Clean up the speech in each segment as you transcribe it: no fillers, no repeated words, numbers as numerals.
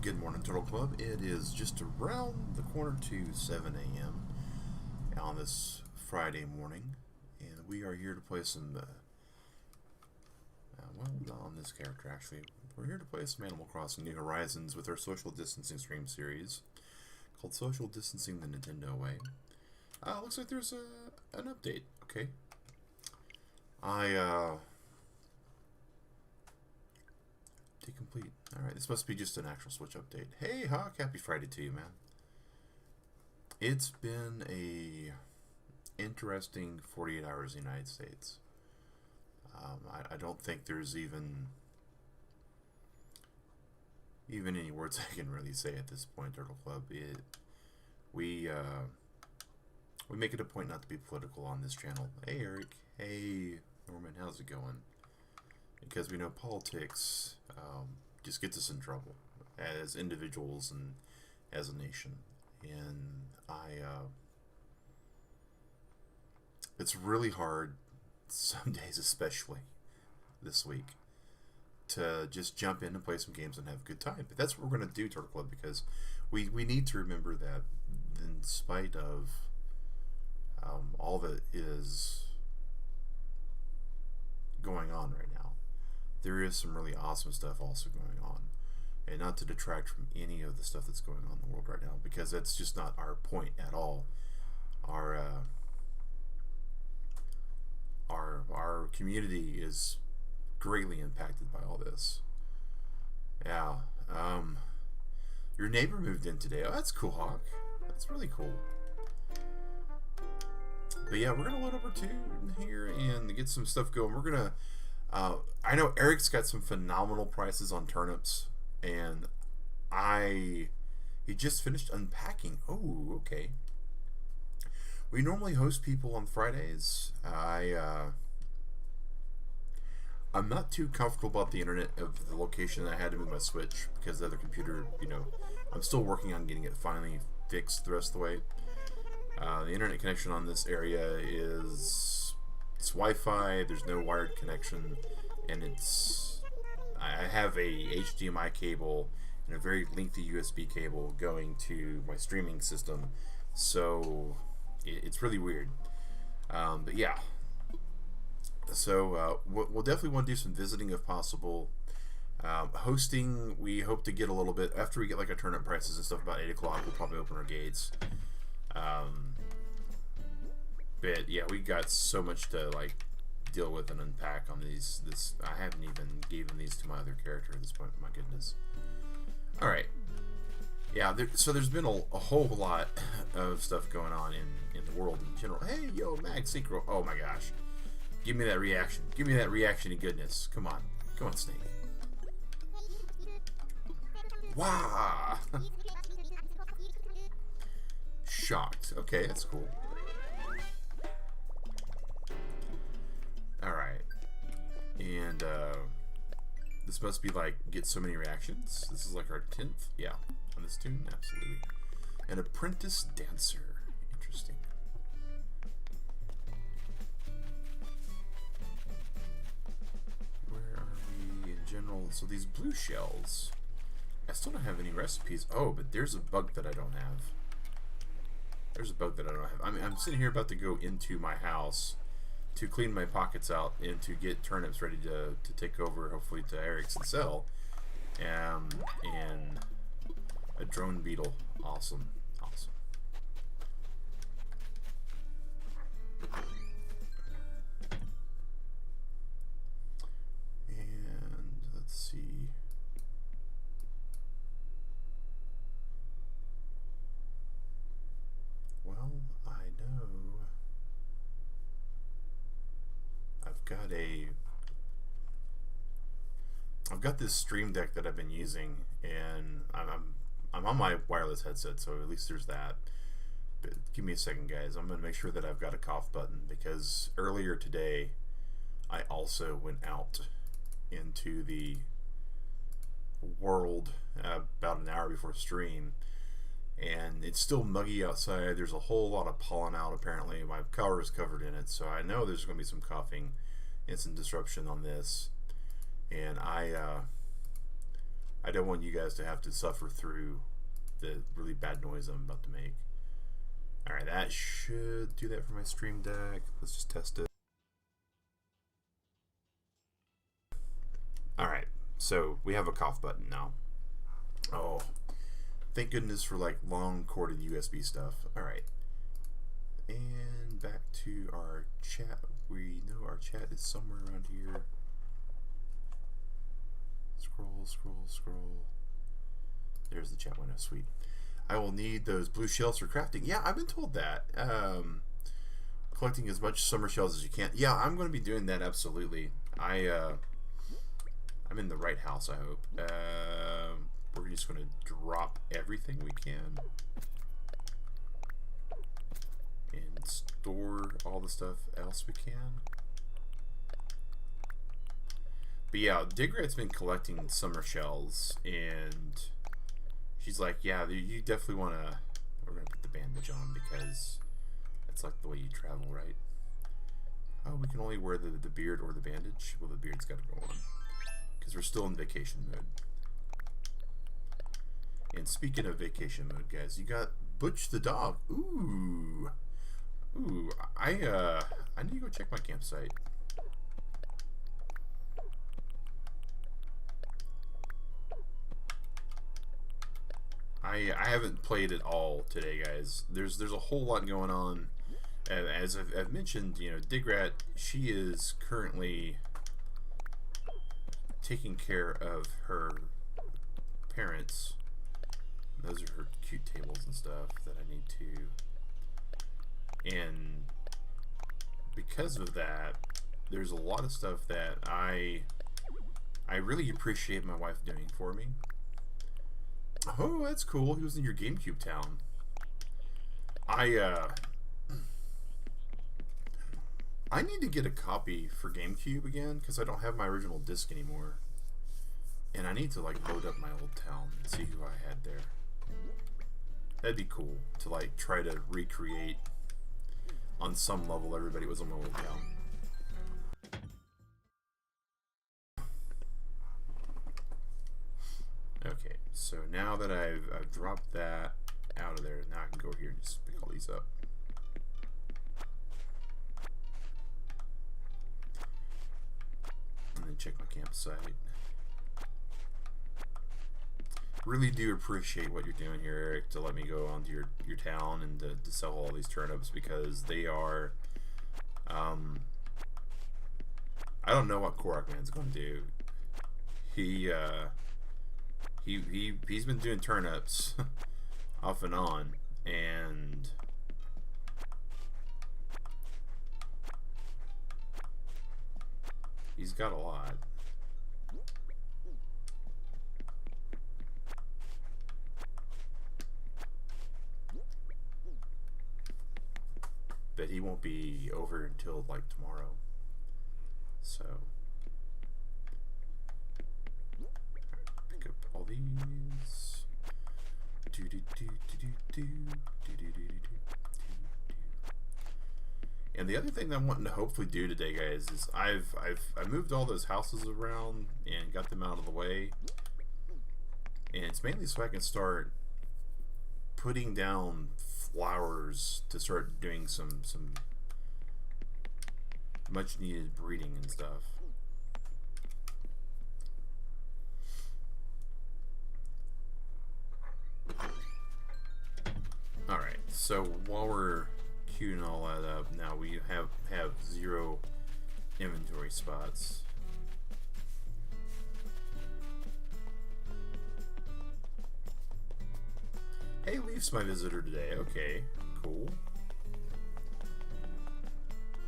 Good morning, Turtle Club. It is just around the corner to 7 a.m. on this Friday morning, and we are here to play some, well, not on this character actually. We're here to play some Animal Crossing New Horizons with our social distancing stream series called Social Distancing the Nintendo Way. Looks like there's an update. Okay. Complete. Alright, this must be just an actual Switch update. Hey, Hawk, happy Friday to you, man. It's been a interesting 48 hours in the United States. I don't think there's even any words I can really say at this point, Turtle Club. We make it a point not to be political on this channel. Hey, Eric. Hey, Norman, how's it going? Because we know politics just gets us in trouble as individuals and as a nation. And it's really hard, some days especially this week, to just jump in and play some games and have a good time. But that's what we're going to do, Turtle Club, because we need to remember that in spite of all that is going on right now, there is some really awesome stuff also going on. And not to detract from any of the stuff that's going on in the world right now, because that's just not our point at all. Our community is greatly impacted by all this. Yeah. Your neighbor moved in today. Oh, that's cool, Hawk. That's really cool. But yeah, we're gonna load up our tune here and get some stuff going. We're gonna I know Eric's got some phenomenal prices on turnips, and he just finished unpacking. Oh, okay. We normally host people on Fridays. I'm not too comfortable about the internet of the location. I had to move my Switch because the other computer, I'm still working on getting it finally fixed the rest of the way. The internet connection on this area it's Wi-Fi. There's no wired connection, and I have a HDMI cable and a very lengthy USB cable going to my streaming system, so it's really weird. But yeah, so we'll definitely want to do some visiting if possible. Hosting, we hope to get a little bit after we get like our turnip prices and stuff. About 8 o'clock, we'll probably open our gates. But yeah, we got so much to deal with and unpack on these. I haven't even given these to my other character at this point. My goodness. All right. Yeah. So there's been a whole lot of stuff going on in the world in general. Hey, yo, Max Synchro. Oh my gosh. Give me that reaction. Give me that reaction to goodness. Come on. Come on, Snake. Wow. Shocked. Okay, that's cool. Alright. And this must be get so many reactions. This is like our 10th. Yeah. On this tune? Absolutely. An apprentice dancer. Interesting. Where are we in general? So these blue shells. I still don't have any recipes. Oh, but there's a bug that I don't have. There's a bug that I don't have. I mean, I'm sitting here about to go into my house to clean my pockets out and to get turnips ready to take over, hopefully, to Eric's and sell. And a drone beetle. Awesome. Awesome. And let's see. Well, I know I've got this stream deck that I've been using, and I'm on my wireless headset, so at least there's that. But give me a second, guys. I'm gonna make sure that I've got a cough button, because earlier today I also went out into the world about an hour before stream, and it's still muggy outside. There's a whole lot of pollen out apparently. My car is covered in it, so I know there's going to be some coughing and some disruption on this. And I don't want you guys to have to suffer through the really bad noise I'm about to make. Alright, that should do that for my stream deck. Let's just test it. Alright, so we have a cough button now. Oh, thank goodness for like long corded USB stuff. Alright, and back to our chat. We know our chat is somewhere around here. Scroll, scroll, scroll. There's the chat window. Sweet. I will need those blue shells for crafting. Yeah, I've been told that. Collecting as much summer shells as you can. Yeah, I'm going to be doing that, absolutely. I'm in the right house, I hope. We're just going to drop everything we can. And store all the stuff else we can. But yeah, Digrat's been collecting summer shells, and she's like, yeah, you definitely want to... We're going to put the bandage on because that's like the way you travel, right? Oh, we can only wear the beard or the bandage. Well, the beard's got to go on because we're still in vacation mode. And speaking of vacation mode, guys, you got Butch the dog. Ooh. Ooh, I need to go check my campsite. I haven't played it all today, guys. There's a whole lot going on. As I've mentioned, you know, Digrat, she is currently taking care of her parents. Those are her cute tables and stuff that I need to. And because of that, there's a lot of stuff that I really appreciate my wife doing for me. Oh, that's cool. He was in your GameCube town. I need to get a copy for GameCube again because I don't have my original disc anymore. And I need to like load up my old town and see who I had there. That'd be cool to like try to recreate on some level everybody was on my old town. Okay, so now that I've dropped that out of there, now I can go here and just pick all these up. And then check my campsite. Really do appreciate what you're doing here, Eric, to let me go onto your town and to sell all these turnips because they are I don't know what Korak Man's gonna do. He's been doing turnips off and on, and he's got a lot. But he won't be over until like tomorrow. So pick up all these. And the other thing that I'm wanting to hopefully do today, guys, is I moved all those houses around and got them out of the way. And it's mainly so I can start putting down flowers to start doing some much needed breeding and stuff. Alright, so while we're queuing all that up, now we have 0 inventory spots. Hey, Leaf's my visitor today. Okay, cool.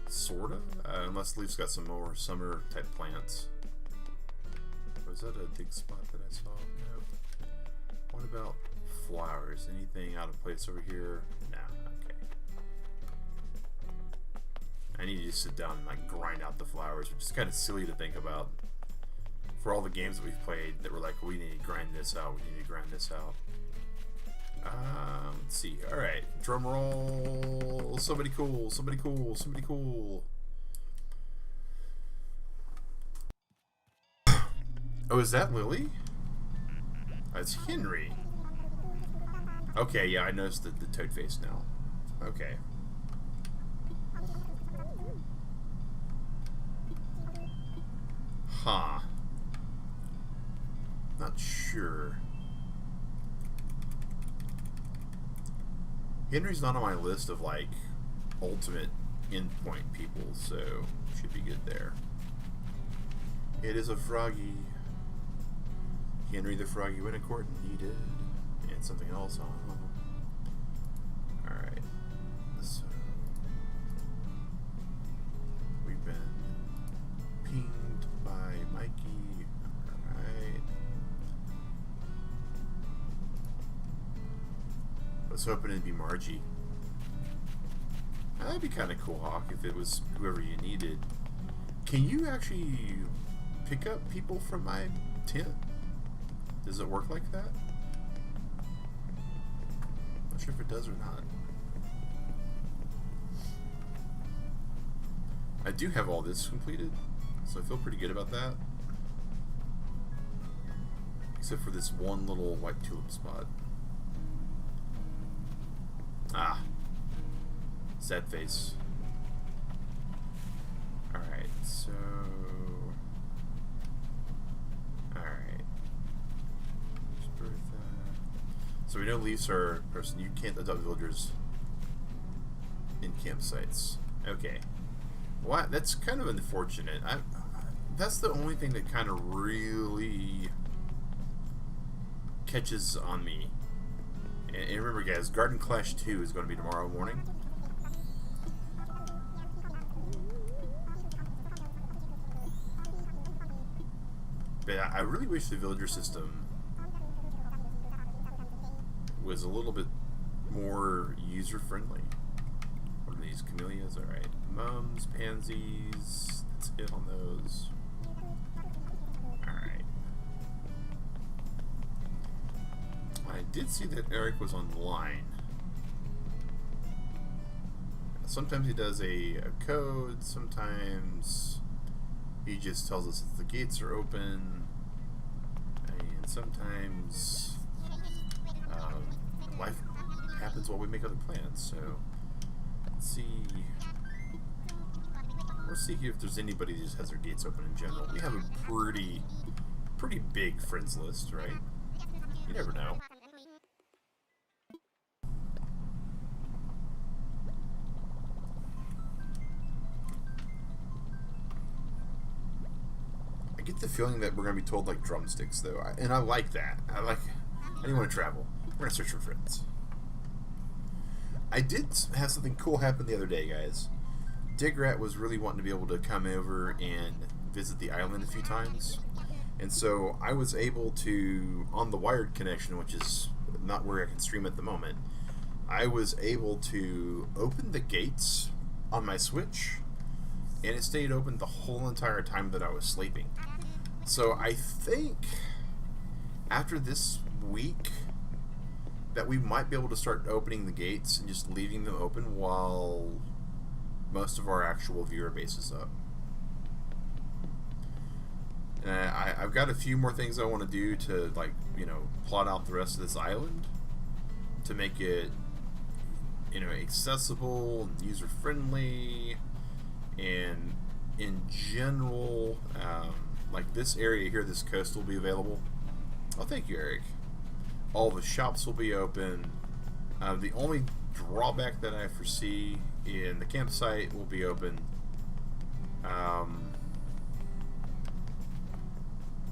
Sorta, unless Leaf's got some more summer type plants. Was that a dig spot that I saw? Nope. What about flowers? Anything out of place over here? Nah, okay. I need to just sit down and like grind out the flowers, which is kind of silly to think about. For all the games that we've played that were like, we need to grind this out, we need to grind this out. Let's see. Alright, drum roll. Somebody cool, somebody cool, somebody cool. Oh, is that Lily? It's Henry. Okay, yeah, I noticed the toad face now. Okay. Huh. Not sure. Henry's not on my list of, like, ultimate endpoint people, so should be good there. It is a froggy. Henry the Froggy went to court needed. And something else on. Alright. So we've been pinged by Mikey. Alright. Let's hope it'd be Margie. That'd be kind of cool, Hawk, if it was whoever you needed. Can you actually pick up people from my tent? Does it work like that? Not sure if it does or not. I do have all this completed, so I feel pretty good about that. Except for this one little white tulip spot. Ah. Sad face. Alright, so... Alright. So we know leaves are... You can't adopt villagers in campsites. Okay. What? That's kind of unfortunate. That's the only thing that kind of really catches on me. And remember, guys, Garden Clash 2 is going to be tomorrow morning. But I really wish the villager system was a little bit more user-friendly. What are these? Camellias? Alright. Mums, pansies. That's it on those. Alright. I did see that Eric was online. Sometimes he does a code, sometimes he just tells us that the gates are open, and sometimes life happens while we make other plans. So let's see if there's anybody that just has their gates open in general. We have a pretty big friends list, right? You never know. I get the feeling that we're going to be told like drumsticks, though, and I like that. I didn't want to travel. We're going to search for friends. I did have something cool happen the other day, guys. Digrat was really wanting to be able to come over and visit the island a few times, and so I was able to, on the wired connection, which is not where I can stream at the moment, I was able to open the gates on my Switch, and it stayed open the whole entire time that I was sleeping. So I think after this week that we might be able to start opening the gates and just leaving them open while most of our actual viewer base is up. I've got a few more things I want to do to, like, you know, plot out the rest of this island to make it, you know, accessible and user friendly, and in general, like this area here, this coast will be available. Oh, thank you, Eric. All the shops will be open. The only drawback that I foresee in the campsite will be open.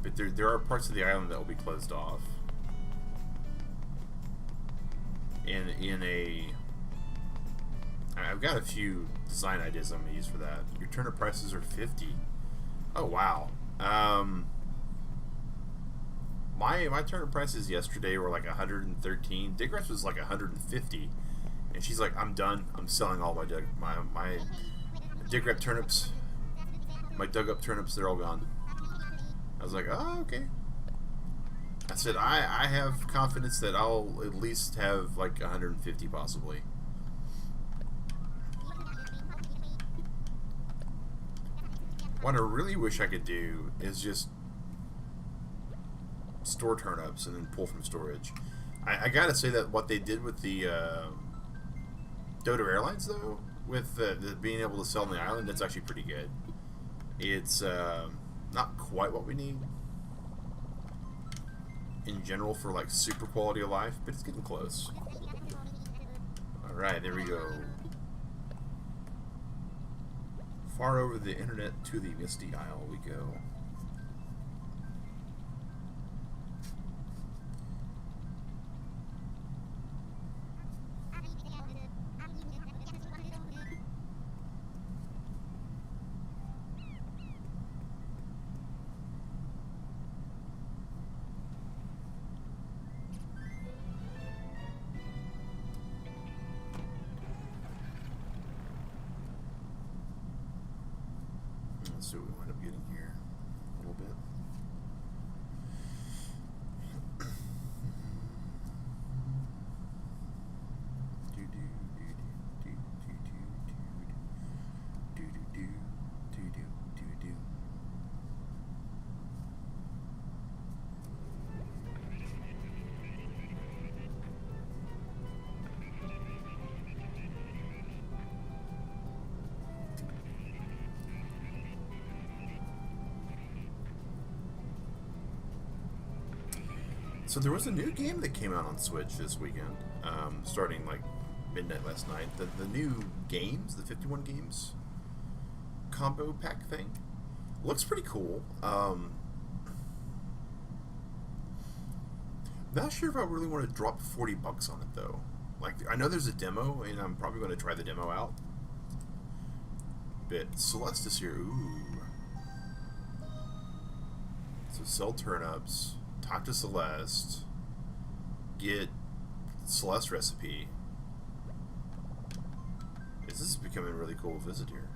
But there are parts of the island that will be closed off. And I've got a few design ideas I'm going to use for that. Your turnip prices are 50. Oh, wow. My turnip prices yesterday were like 113. Digrat's was like 150. And she's like, I'm done. I'm selling all my Digrat turnips. My dug up turnips, they're all gone. I was like, oh, okay. I said, I have confidence that I'll at least have like 150 possibly. What I really wish I could do is just store turnips and then pull from storage. I gotta say that what they did with the Dodo Airlines, though, with the being able to sell on the island, that's actually pretty good. It's not quite what we need in general for like super quality of life, but it's getting close. Alright, there we go. Far over the internet to the Misty Isle we go. Let's see what we wind up getting here. A little bit. So there was a new game that came out on Switch this weekend, starting like midnight last night. The new games, the 51 games combo pack thing, looks pretty cool. Not sure if I really want to drop $40 on it though. Like, I know there's a demo, and I'm probably going to try the demo out. But Celeste is here. Ooh. So sell turnips. Talk to Celeste. Get Celeste recipe. This is becoming a really cool visit here.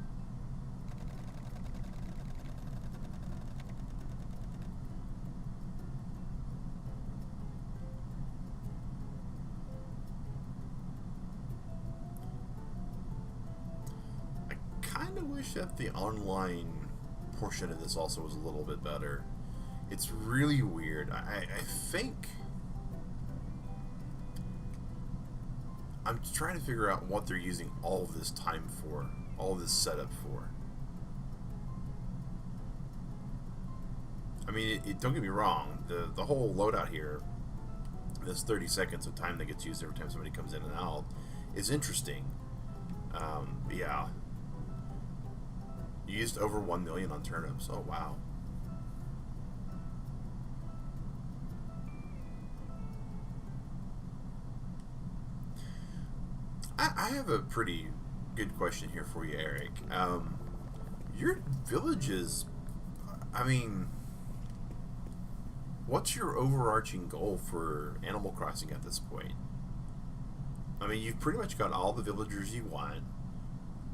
I kind of wish that the online portion of this also was a little bit better. It's really weird. I think I'm trying to figure out what they're using all of this time for, all of this setup for. I mean, don't get me wrong. The whole loadout here, this 30 seconds of time that gets used every time somebody comes in and out, is interesting. Yeah. You used over 1 million on turnips. Oh, wow. I have a pretty good question here for you, Eric. Your village is, I mean, what's your overarching goal for Animal Crossing at this point? I mean, you've pretty much got all the villagers you want.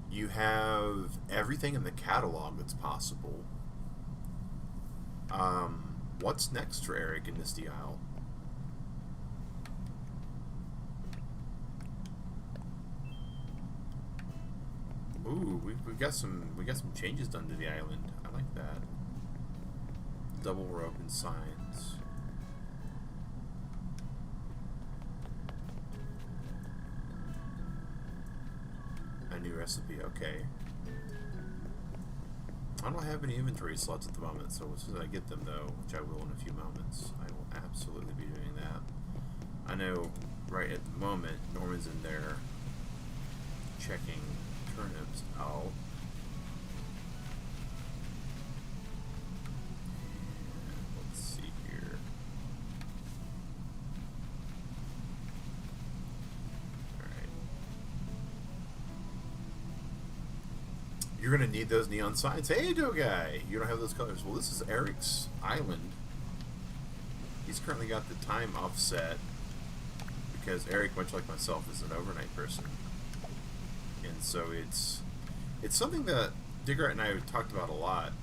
You have everything in the catalog that's possible. What's next for Eric in Misty Isle? Ooh, we got some changes done to the island. I like that. Double rope and signs. A new recipe. Okay. I don't have any inventory slots at the moment, so as soon as I get them, though, which I will in a few moments, I will absolutely be doing that. I know right at the moment Norman's in there checking turnips out. And let's see here. Alright. You're going to need those neon signs. Hey, Doe Guy! You don't have those colors. Well, this is Eric's island. He's currently got the time offset because Eric, much like myself, is an overnight person. And so it's something that Digger and I have talked about a lot.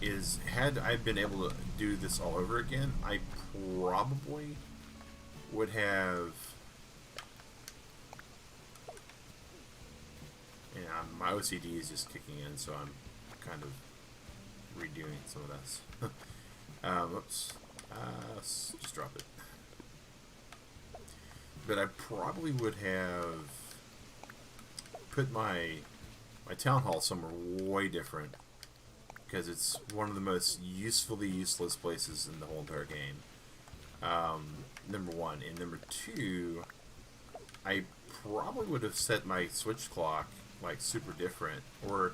Is had I been able to do this all over again, I probably would have. Yeah, my OCD is just kicking in, so I'm kind of redoing some of this. Oops. Just drop it. But I probably would have put my town hall somewhere way different, because it's one of the most usefully useless places in the whole entire game. Number one. And number two, I probably would have set my switch clock like super different, or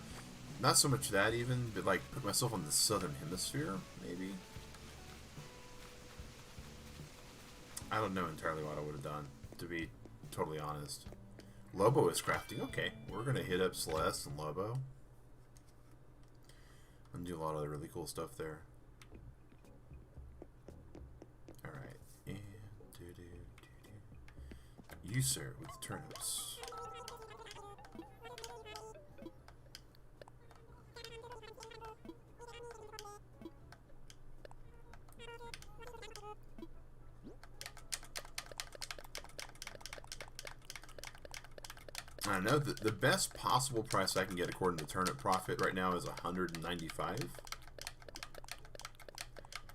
not so much that even, but like put myself on the southern hemisphere, maybe. I don't know entirely what I would have done, to be totally honest. Lobo is crafting. Okay, we're gonna hit up Celeste and Lobo and do a lot of the really cool stuff there. Alright, and you, sir, with the turnips. I know that the best possible price I can get according to Turnip Profit right now is 195.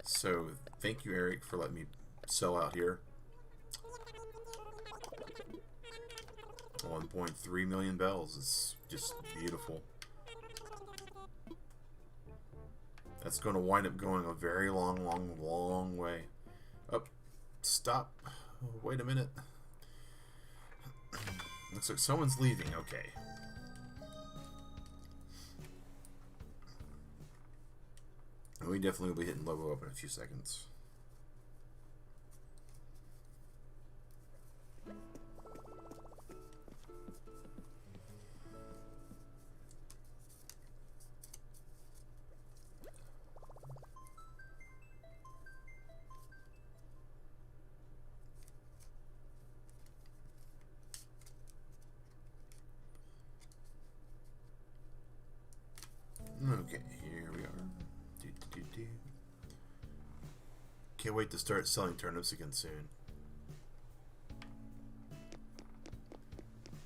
So thank you, Eric, for letting me sell out here. 1.3 million bells. It's just beautiful. That's going to wind up going a very long way. Oh, stop. Wait a minute. Looks like someone's leaving. Okay. We definitely will be hitting Lobo up in a few seconds. Okay, here we are. Can't wait to start selling turnips again soon.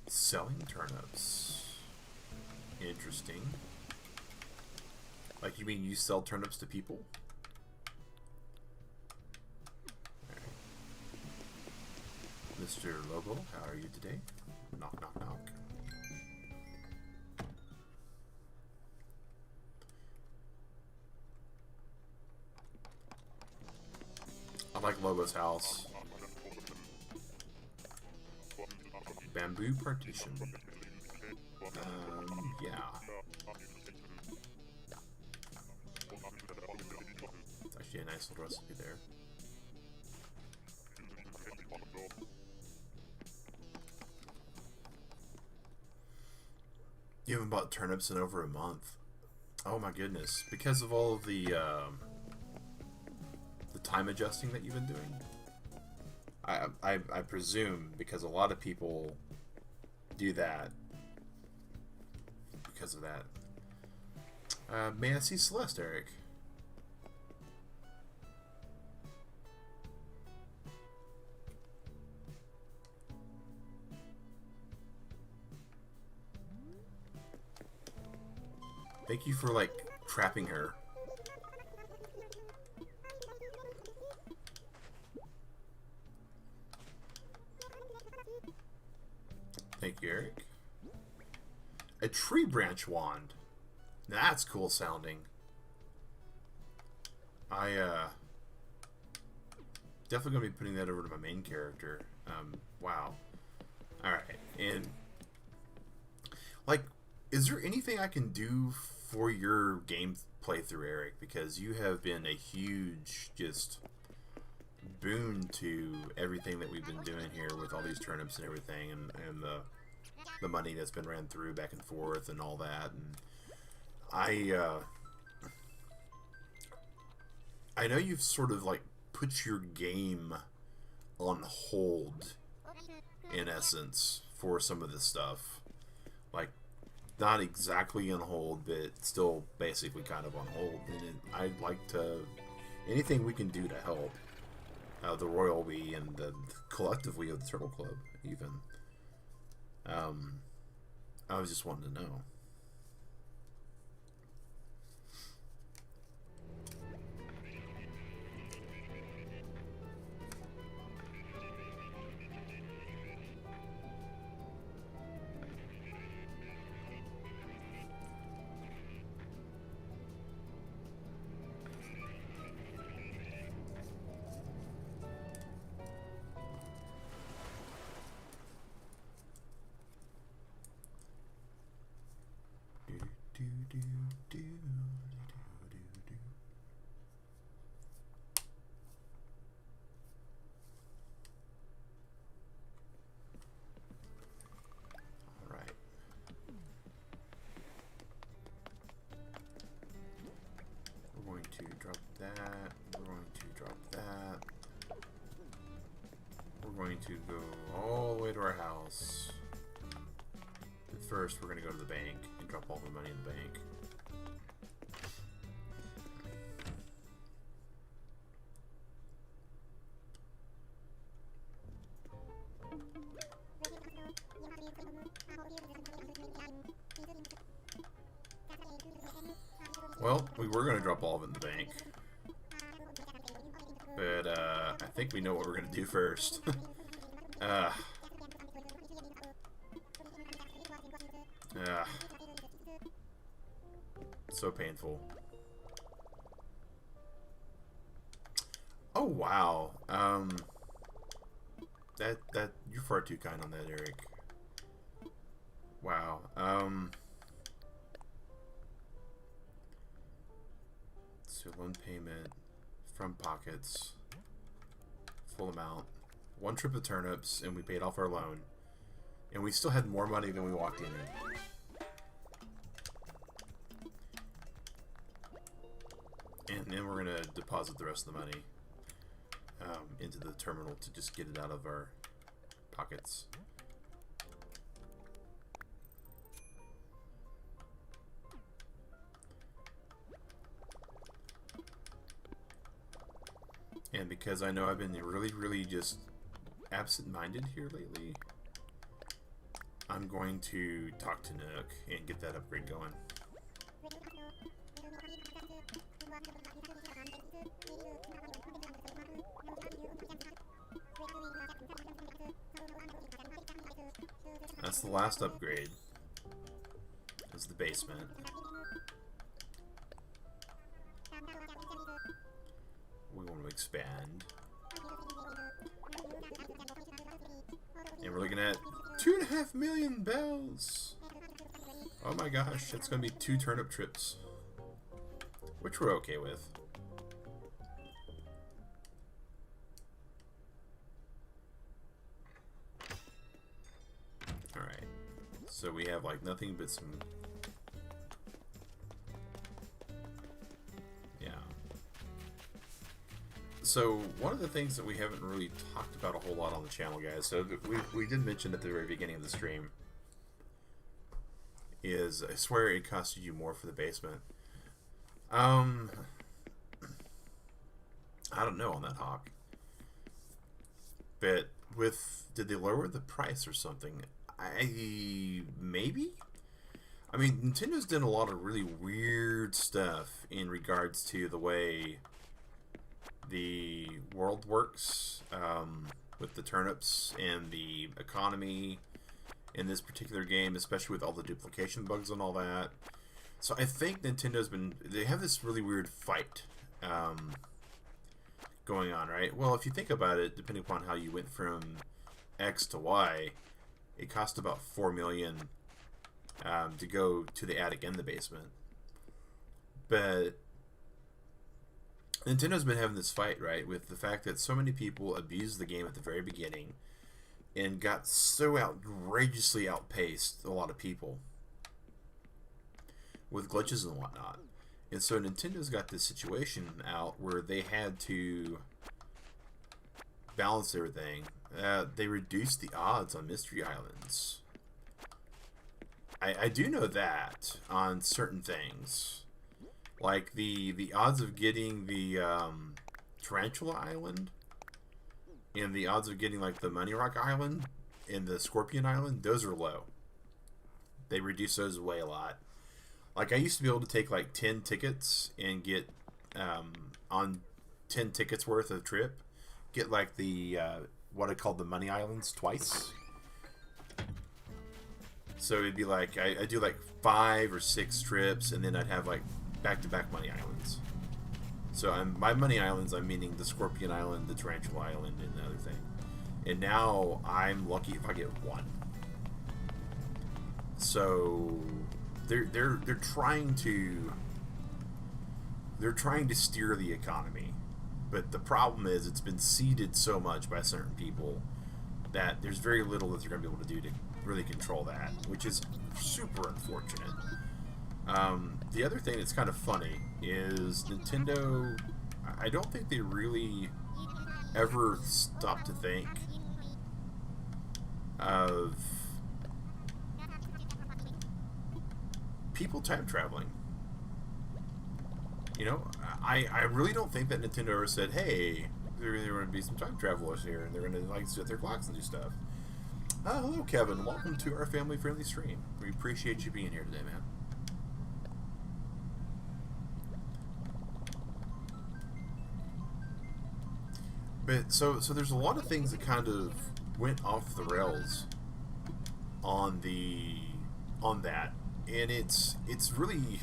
Selling turnips. Interesting. Like, you mean you sell turnips to people? Alright. Mr. Lobo, how are you today? Knock, knock, knock. I like Lobo's house. Bamboo partition. Yeah. It's actually a nice little recipe there. You haven't bought turnips in over a month. Oh my goodness. Because of all of the time adjusting that you've been doing? I presume because a lot of people do that because of that. May I see Celeste, Eric? Thank you for, like, trapping her. Thank you, Eric. A tree branch wand. That's cool sounding. Definitely gonna be putting that over to my main character. Wow. Alright, and like, is there anything I can do for your game playthrough, Eric? Because you have been a huge just boon to everything that we've been doing here with all these turnips and everything, and the money that's been ran through back and forth and all that. And I know you've sort of like put your game on hold in essence for some of this stuff, like not exactly on hold, but still basically kind of on hold. And I'd like to, anything we can do to help the Royal We and the collectively of the Turtle Club even. I was just wanting to know. going to go all the way to our house. But first, we're going to go to the bank and drop all the money in the bank. Well, we were going to drop all of it in the bank. But, I think we know what we're going to do first. So painful. Oh, wow. You're far too kind on that, Eric. Wow. So loan payment from pockets, full amount, 1 trip of turnips, and we paid off our loan, and we still had more money than we walked in. And then we're gonna deposit the rest of the money into the terminal to just get it out of our pockets. And because I know I've been really just absent-minded here lately, I'm going to talk to Nook and get that upgrade going. That's the last upgrade. Is the basement. We want to expand. And we're looking at 2.5 million bells. Oh my gosh, it's going to be 2 turnip trips. Which we're okay with. Alright. So we have like nothing but some... So, one of the things that we haven't really talked about a whole lot on the channel, guys, so we did mention at the very beginning of the stream, is I swear it costed you more for the basement. I don't know on that, Hawk. But did they lower the price or something? Maybe? I mean, Nintendo's done a lot of really weird stuff in regards to the way the world works with the turnips and the economy in this particular game, especially with all the duplication bugs and all that. So I think they have this really weird fight going on, right? Well, if you think about it, depending upon how you went from X to Y, it cost about 4 million to go to the attic and the basement. But Nintendo's been having this fight, right, with the fact that so many people abused the game at the very beginning and got so outrageously outpaced a lot of people with glitches and whatnot. And so Nintendo's got this situation out where they had to balance everything. They reduced the odds on Mystery Islands. I do know that on certain things. Like the odds of getting the Tarantula Island and the odds of getting like the Money Rock Island and the Scorpion Island, those are low. They reduce those away a lot. Like I used to be able to take like 10 tickets and get on 10 tickets worth of trip, get like the what I call the Money Islands twice. So it'd be like I do like 5 or 6 trips, and then I'd have like back-to-back Money Islands. So by Money Islands, I'm meaning the Scorpion Island, the Tarantula Island, and the other thing. And now I'm lucky if I get 1. So they're trying to steer the economy, but the problem is it's been seeded so much by certain people that there's very little that they're going to be able to do to really control that, which is super unfortunate. The other thing that's kind of funny is Nintendo, I don't think they really ever stop to think of people time traveling. You know, I really don't think that Nintendo ever said, hey, there are going to be some time travelers here, and they're going to like set their clocks and do stuff. Hello, Kevin. Welcome to our family-friendly stream. We appreciate you being here today, man. But so there's a lot of things that kind of went off the rails on that, and it's really,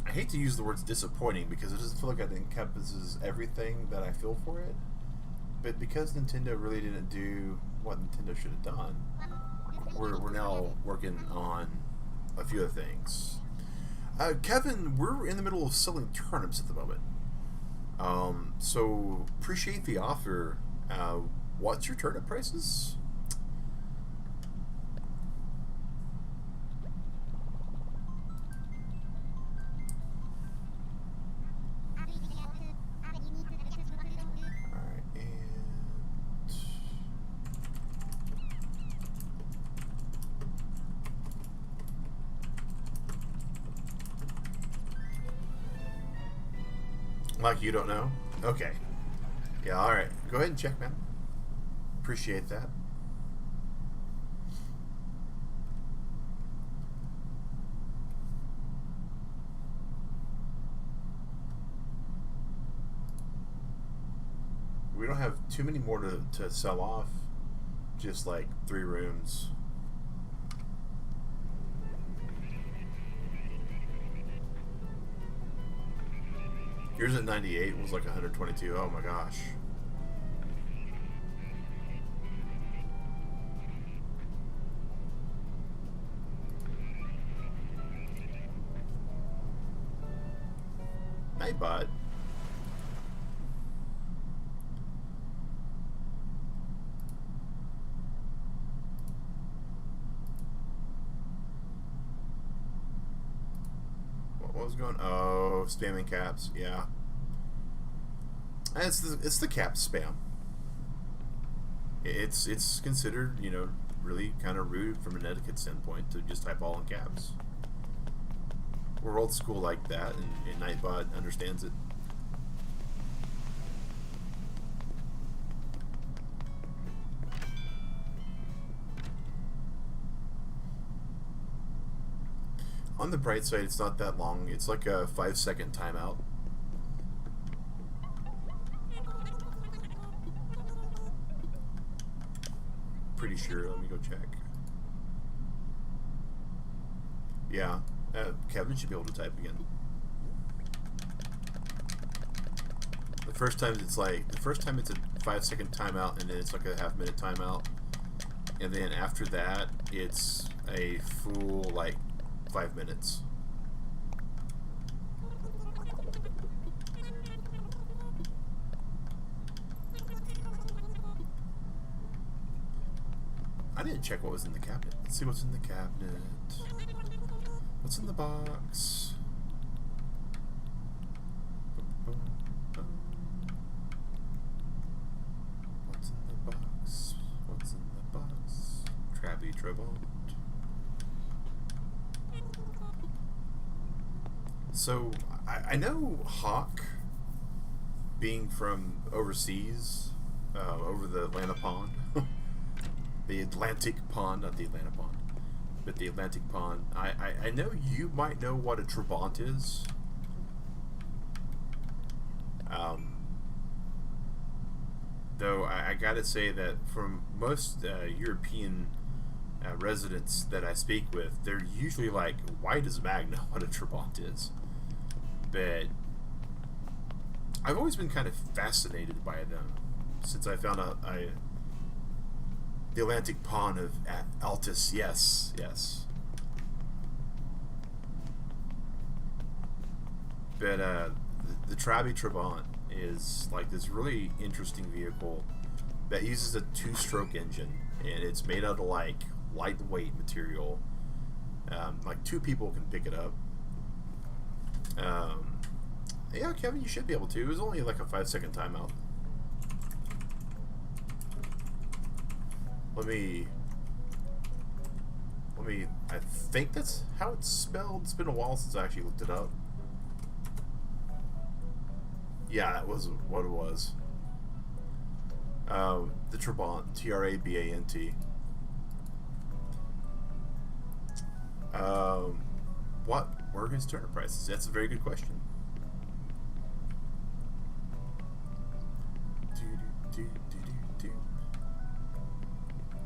I hate to use the words disappointing because it doesn't feel like it encompasses everything that I feel for it. But because Nintendo really didn't do what Nintendo should have done, we're now working on a few other things. Kevin, we're in the middle of selling turnips at the moment. So appreciate the offer. What's your turnip prices? Like you don't know? Okay. Yeah, alright. Go ahead and check, man. Appreciate that. We don't have too many more to sell off. Just like 3 rooms. Yours at 98 was like 122. Oh my gosh. NightBot. What was going? Oh, spamming caps. Yeah. And it's the cap spam. It's considered, you know, really kind of rude from an etiquette standpoint to just type all in caps. We're old school like that, and NightBot understands it. On the bright side, it's not that long. It's like a 5-second timeout. Pretty sure. Let me go check. Yeah, Kevin should be able to type again. The first time it's a 5-second timeout, and then it's like a half-minute timeout, and then after that it's a full like 5 minutes. I didn't check what was in the cabinet. Let's see what's in the cabinet. What's in the box? What's in the box? What's in the box? Trabby Trebont. So, I know Hawk, being from overseas, over the Atlanta Pond, the Atlantic Pond, not the Atlanta Pond, but the Atlantic Pond. I know you might know what a Trebont is. Though I gotta say that from most European residents that I speak with, they're usually like, why does Mag know what a Trebont is? But I've always been kind of fascinated by them since I found out the Atlantic Pond of Altus, yes. But the Trabby Trebont is like this really interesting vehicle that uses a 2-stroke engine, and it's made out of like lightweight material. Like 2 people can pick it up. Yeah, Kevin, you should be able to. It was only like a 5-second timeout. Let me. I think that's how it's spelled. It's been a while since I actually looked it up. Yeah, that was what it was. The Trabant, Trabant. What were his turnip prices? That's a very good question.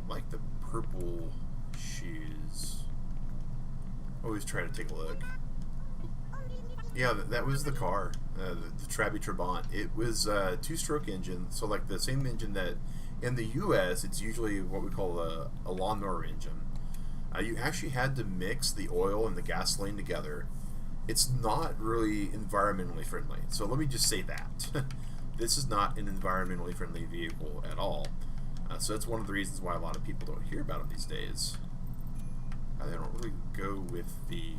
Like the purple shoes. Always try to take a look. Yeah, that was the car, the Trabi Trabant. It was a two-stroke engine, so like the same engine that in the U.S. it's usually what we call a lawnmower engine. You actually had to mix the oil and the gasoline together. It's not really environmentally friendly. So let me just say that. This is not an environmentally friendly vehicle at all. So that's one of the reasons why a lot of people don't hear about them these days. They don't really go with the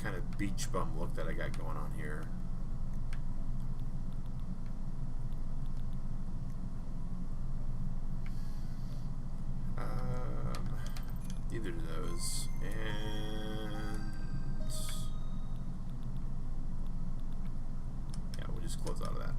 kind of beach bum look that I got going on here. Either of those, and yeah, we'll just close out of that.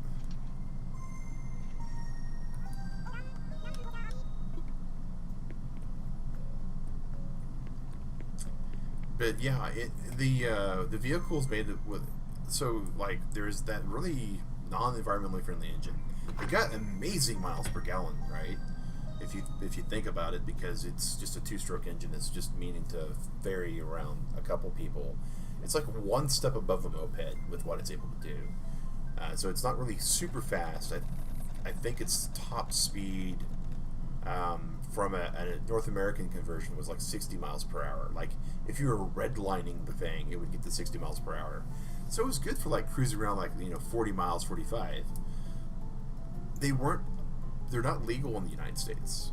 But yeah, the vehicle is made with, so like there's that really non-environmentally friendly engine. It got amazing miles per gallon, right? If you think about it, because it's just a two-stroke engine that's just meaning to ferry around a couple people. It's like one step above a moped with what it's able to do. So it's not really super fast. I think its top speed from a North American conversion was like 60 miles per hour. Like if you were redlining the thing, it would get to 60 miles per hour. So it was good for like cruising around, like 40 miles, 45. They're not legal in the United States.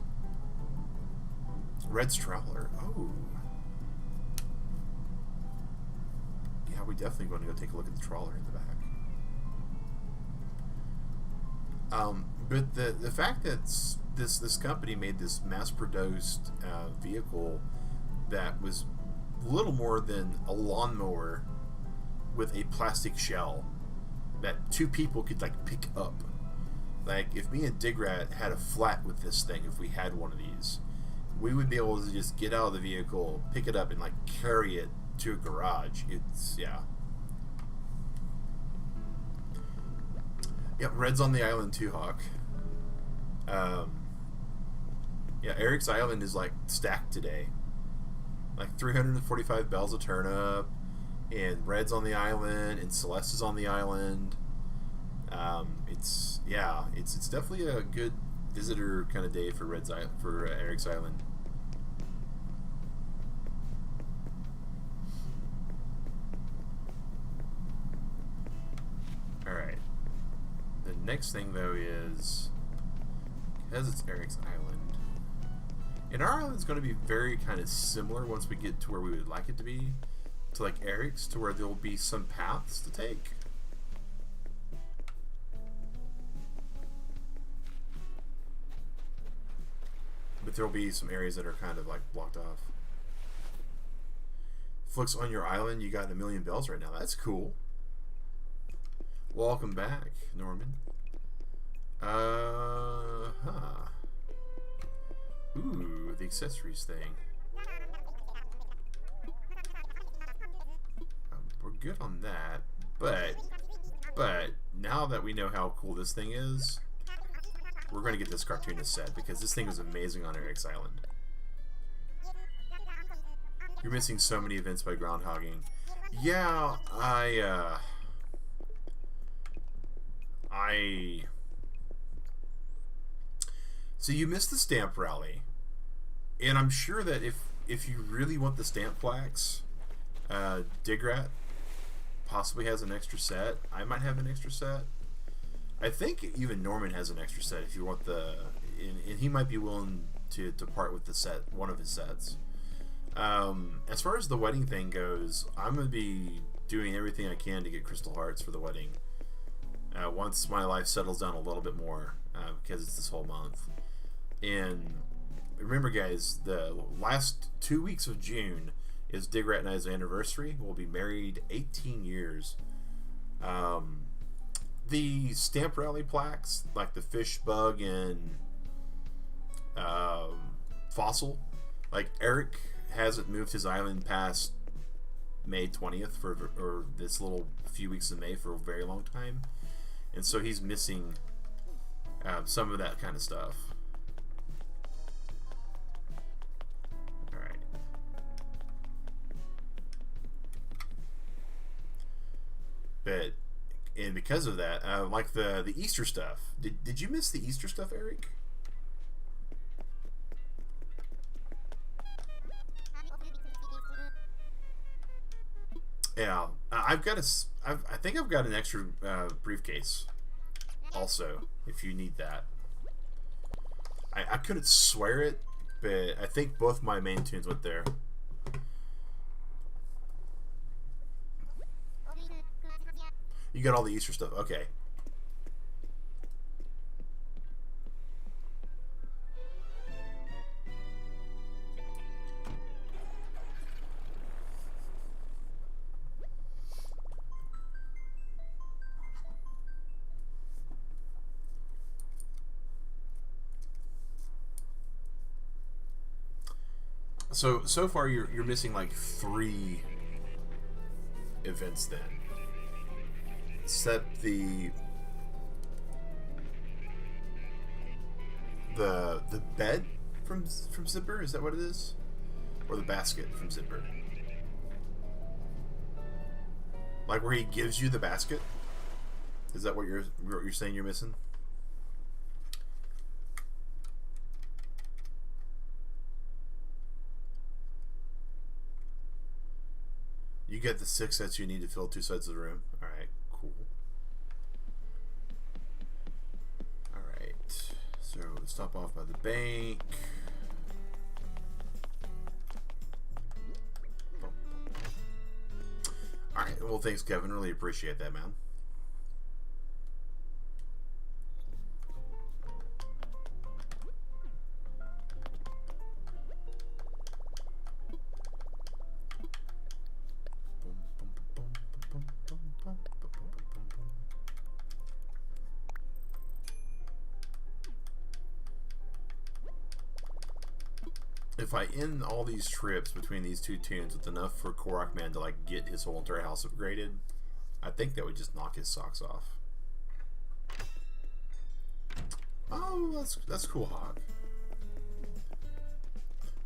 Red's Traveler. Oh. Yeah, we definitely going to go take a look at the trawler in the back. But the fact that this company made this mass-produced vehicle that was little more than a lawnmower with a plastic shell that two people could like pick up. Like, if me and Digrat had a flat with this thing, if we had one of these, we would be able to just get out of the vehicle, pick it up, and, like, carry it to a garage. It's, yeah. Yep, Red's on the island too, Hawk. Yeah, Eric's Island is, like, stacked today. Like, 345 bells a turnip, and Red's on the island, and Celeste is on the island. It's definitely a good visitor kind of day for Eric's Island. All right. The next thing though is, because it's Eric's Island, and our island's going to be very kind of similar once we get to where we would like it to be, to like Eric's, to where there will be some paths to take. But there will be some areas that are kind of like blocked off. Flux on your island, you got 1,000,000 bells right now. That's cool. Welcome back, Norman. Ooh, the accessories thing. We're good on that, but now that we know how cool this thing is, we're going to get this cartoonist set, because this thing was amazing on Eric's Island. You're missing so many events by groundhogging. Yeah, so you missed the stamp rally, and I'm sure that if you really want the stamp plaques, Digrat possibly has an extra set. I might have an extra set. I think even Norman has an extra set if you want and he might be willing to part with the set, one of his sets. As far as the wedding thing goes, I'm going to be doing everything I can to get Crystal Hearts for the wedding. once my life settles down a little bit more, because it's this whole month. And remember, guys, the last 2 weeks of June is Dig Rat and I's anniversary. We'll be married 18 years. The stamp rally plaques, like the fish, bug, and fossil, like Eric hasn't moved his island past May 20th or this little few weeks of May for a very long time, and so he's missing some of that kind of stuff. All right. But and because of that, like the Easter stuff. Did you miss the Easter stuff, Eric? Yeah, I think I've got an extra briefcase also, if you need that. I couldn't swear it, but I think both my main tunes went there. You got all the Easter stuff. Okay. So far you're missing like 3 events then. Except the bed from Zipper, is that what it is? Or the basket from Zipper? Like where he gives you the basket? Is that what you're saying you're missing? You get the 6 sets you need to fill 2 sides of the room. Alright, cool. Alright, so stop off by the bank. Alright, well thanks Kevin, really appreciate that, man. If I end all these trips between these 2 tunes with enough for Korok Man to like get his whole entire house upgraded, I think that would just knock his socks off. Oh, that's cool, Hog.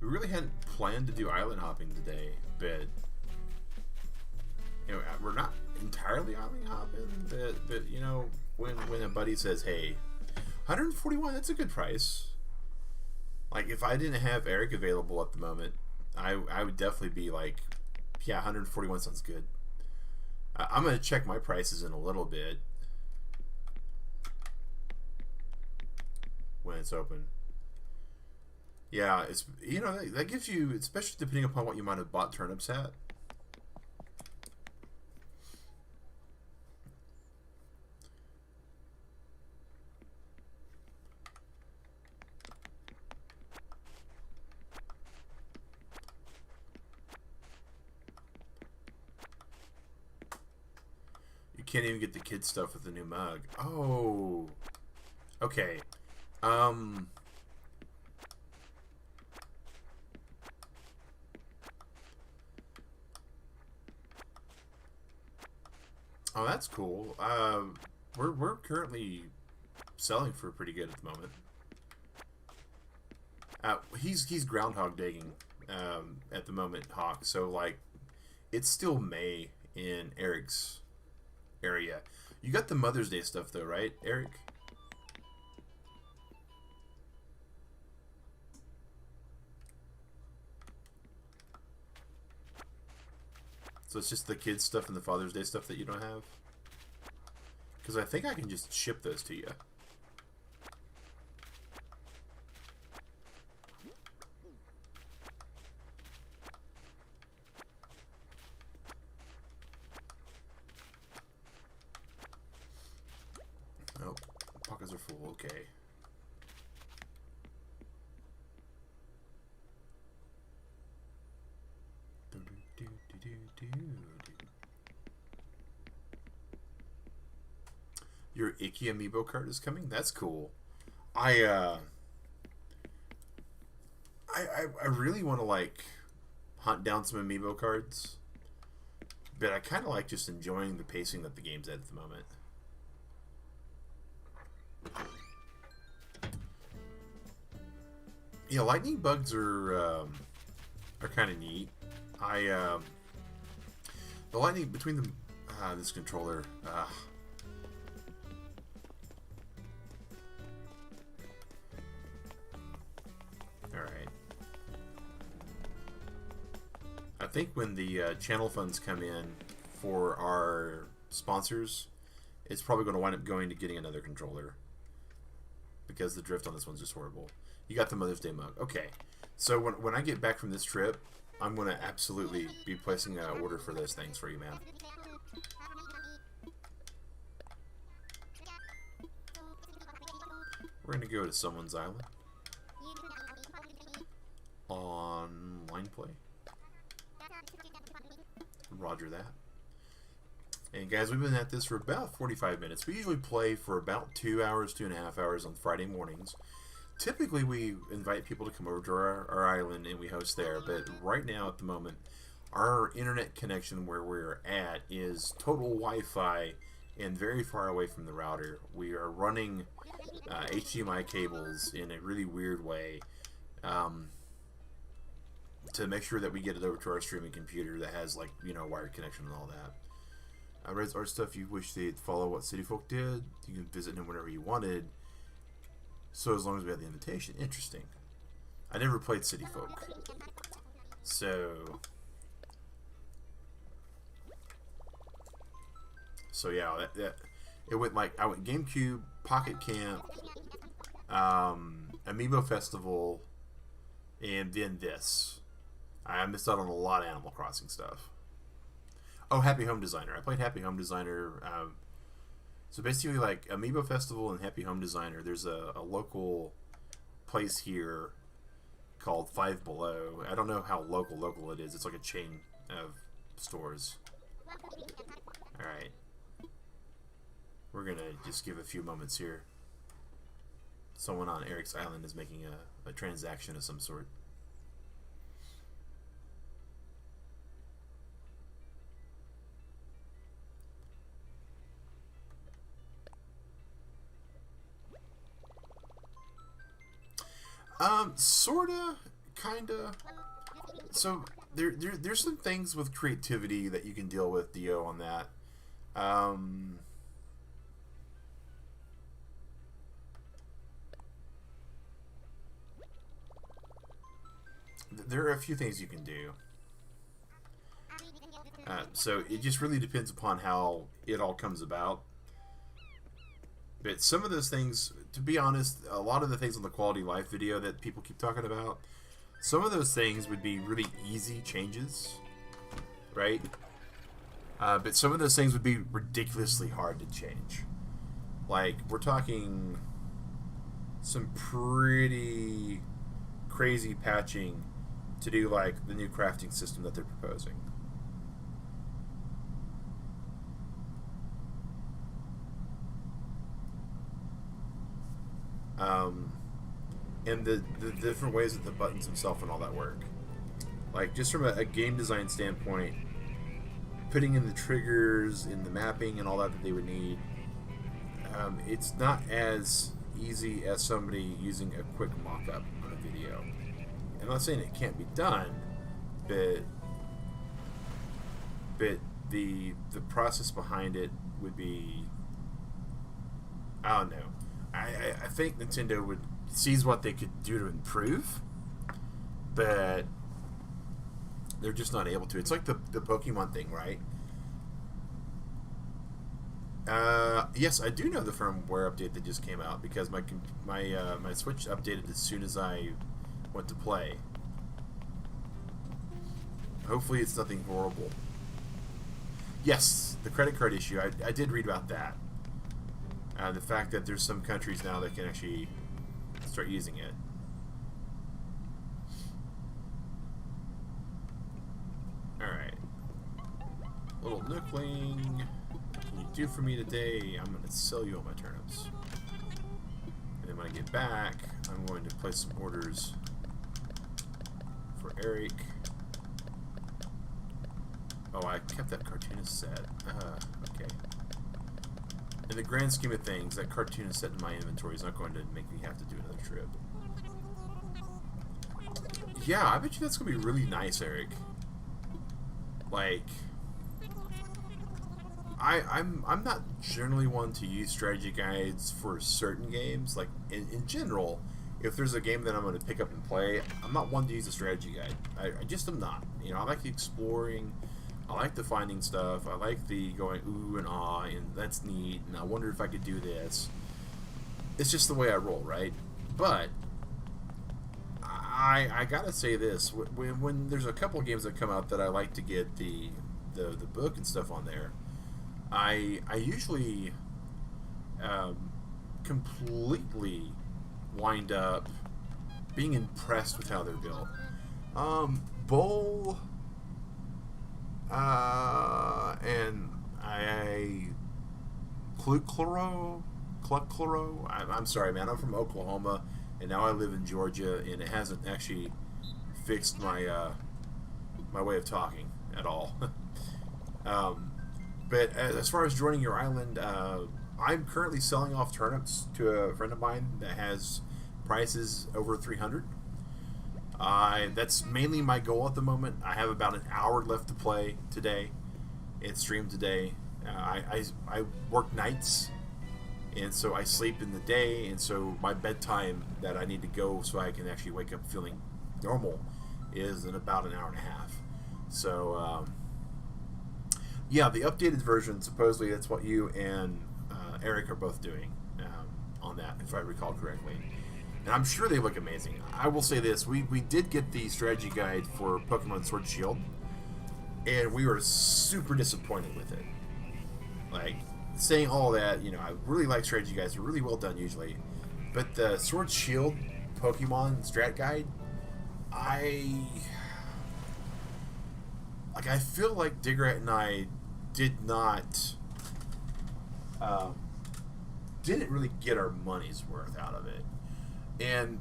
We really hadn't planned to do island hopping today, but you know, we're not entirely island hopping. But you know, when a buddy says, "Hey, 141, that's a good price." Like, if I didn't have Eric available at the moment, I would definitely be like, yeah, 141 sounds good. I'm going to check my prices in a little bit when it's open. Yeah, it's, you know, that gives you, especially depending upon what you might have bought turnips at. Can't even get the kids stuff with the new mug. Oh, okay. Oh, that's cool. We're currently selling for pretty good at the moment. He's groundhog digging at the moment, Hawk. So like, it's still May in Eric's area. You got the Mother's Day stuff though, right, Eric? So it's just the kids stuff and the Father's Day stuff that you don't have? Because I think I can just ship those to you. wonderful. Okay. Your Icky amiibo card is coming? That's cool. I really want to like hunt down some amiibo cards, but I kind of like just enjoying the pacing that the game's at the moment. Yeah, lightning bugs are kind of neat. The lightning between the this controller. All right. I think when the channel funds come in for our sponsors, it's probably going to wind up going to getting another controller because the drift on this one's just horrible. You got the Mother's Day mug. Okay. So when I get back from this trip, I'm going to absolutely be placing an order for those things for you, man. We're going to go to someone's island. Online play. Roger that. And guys, we've been at this for about 45 minutes. We usually play for about 2 hours, 2.5 hours on Friday mornings. Typically, we invite people to come over to our island and we host there. But right now, at the moment, our internet connection where we're at is total Wi-Fi and very far away from the router. We are running HDMI cables in a really weird way to make sure that we get it over to our streaming computer that has, like, you know, wired connection and all that. Red's art stuff. You wish they'd follow what City Folk did. You can visit him whenever you wanted. So as long as we had the invitation. Interesting. I never played City Folk. So yeah, it went like I went GameCube, Pocket Camp, Amiibo Festival, and then this. I missed out on a lot of Animal Crossing stuff. Oh, Happy Home Designer. I played Happy Home Designer. So basically, like Amiibo Festival and Happy Home Designer, there's a local place here called Five Below. I don't know how local it is. It's like a chain of stores. Alright. We're going to just give a few moments here. Someone on Eric's Island is making a transaction of some sort. Sorta, kinda. So there's some things with creativity that you can deal with, Dio, on that. There are a few things you can do. So it just really depends upon how it all comes about. But some of those things, to be honest, a lot of the things on the quality life video that people keep talking about, some of those things would be really easy changes, right? But some of those things would be ridiculously hard to change. Like, we're talking some pretty crazy patching to do, like, the new crafting system that they're proposing. And the different ways that the buttons themselves and all that work. Like, just from a game design standpoint, putting in the triggers, in the mapping and all that they would need, it's not as easy as somebody using a quick mock-up on a video. I'm not saying it can't be done, but the process behind it would be, I don't know. I think Nintendo would sees what they could do to improve, but they're just not able to. It's like the Pokemon thing, right? Yes, I do know the firmware update that just came out because my Switch updated as soon as I went to play. Hopefully, it's nothing horrible. Yes, the credit card issue. I did read about that. The fact that there's some countries now that can actually start using it. Alright. Little Nookling, what can you do for me today? I'm going to sell you all my turnips. And then when I get back, I'm going to place some orders for Eric. Oh, I kept that cartoonist set. Okay. In the grand scheme of things, that cartoonist set in my inventory is not going to make me have to do another trip. Yeah, I bet you that's going to be really nice, Eric. Like, I'm not generally one to use strategy guides for certain games. Like, in general, if there's a game that I'm going to pick up and play, I'm not one to use a strategy guide. I just am not. You know, I like the exploring. I like the finding stuff. I like the going ooh and ah, and that's neat, and I wonder if I could do this. It's just the way I roll, right? But I gotta say this: when there's a couple of games that come out that I like to get the book and stuff on there, I usually completely wind up being impressed with how they're built. Bull. And Cluclaro? I'm sorry, man. I'm from Oklahoma, and now I live in Georgia, and it hasn't actually fixed my my way of talking at all. But as far as joining your island, I'm currently selling off turnips to a friend of mine that has prices over 300. That's mainly my goal at the moment. I have about an hour left to play today and stream today. I work nights, and so I sleep in the day, and so my bedtime that I need to go so I can actually wake up feeling normal is in about an hour and a half. So, yeah, the updated version, supposedly that's what you and Eric are both doing on that, if I recall correctly. And I'm sure they look amazing. I will say this, we did get the strategy guide for Pokemon Sword and Shield, and we were super disappointed with it. Like, saying all that, you know, I really like strategy guides, they're really well done usually. But the Sword Shield Pokemon strat guide, I feel like Digrat and I didn't really get our money's worth out of it. And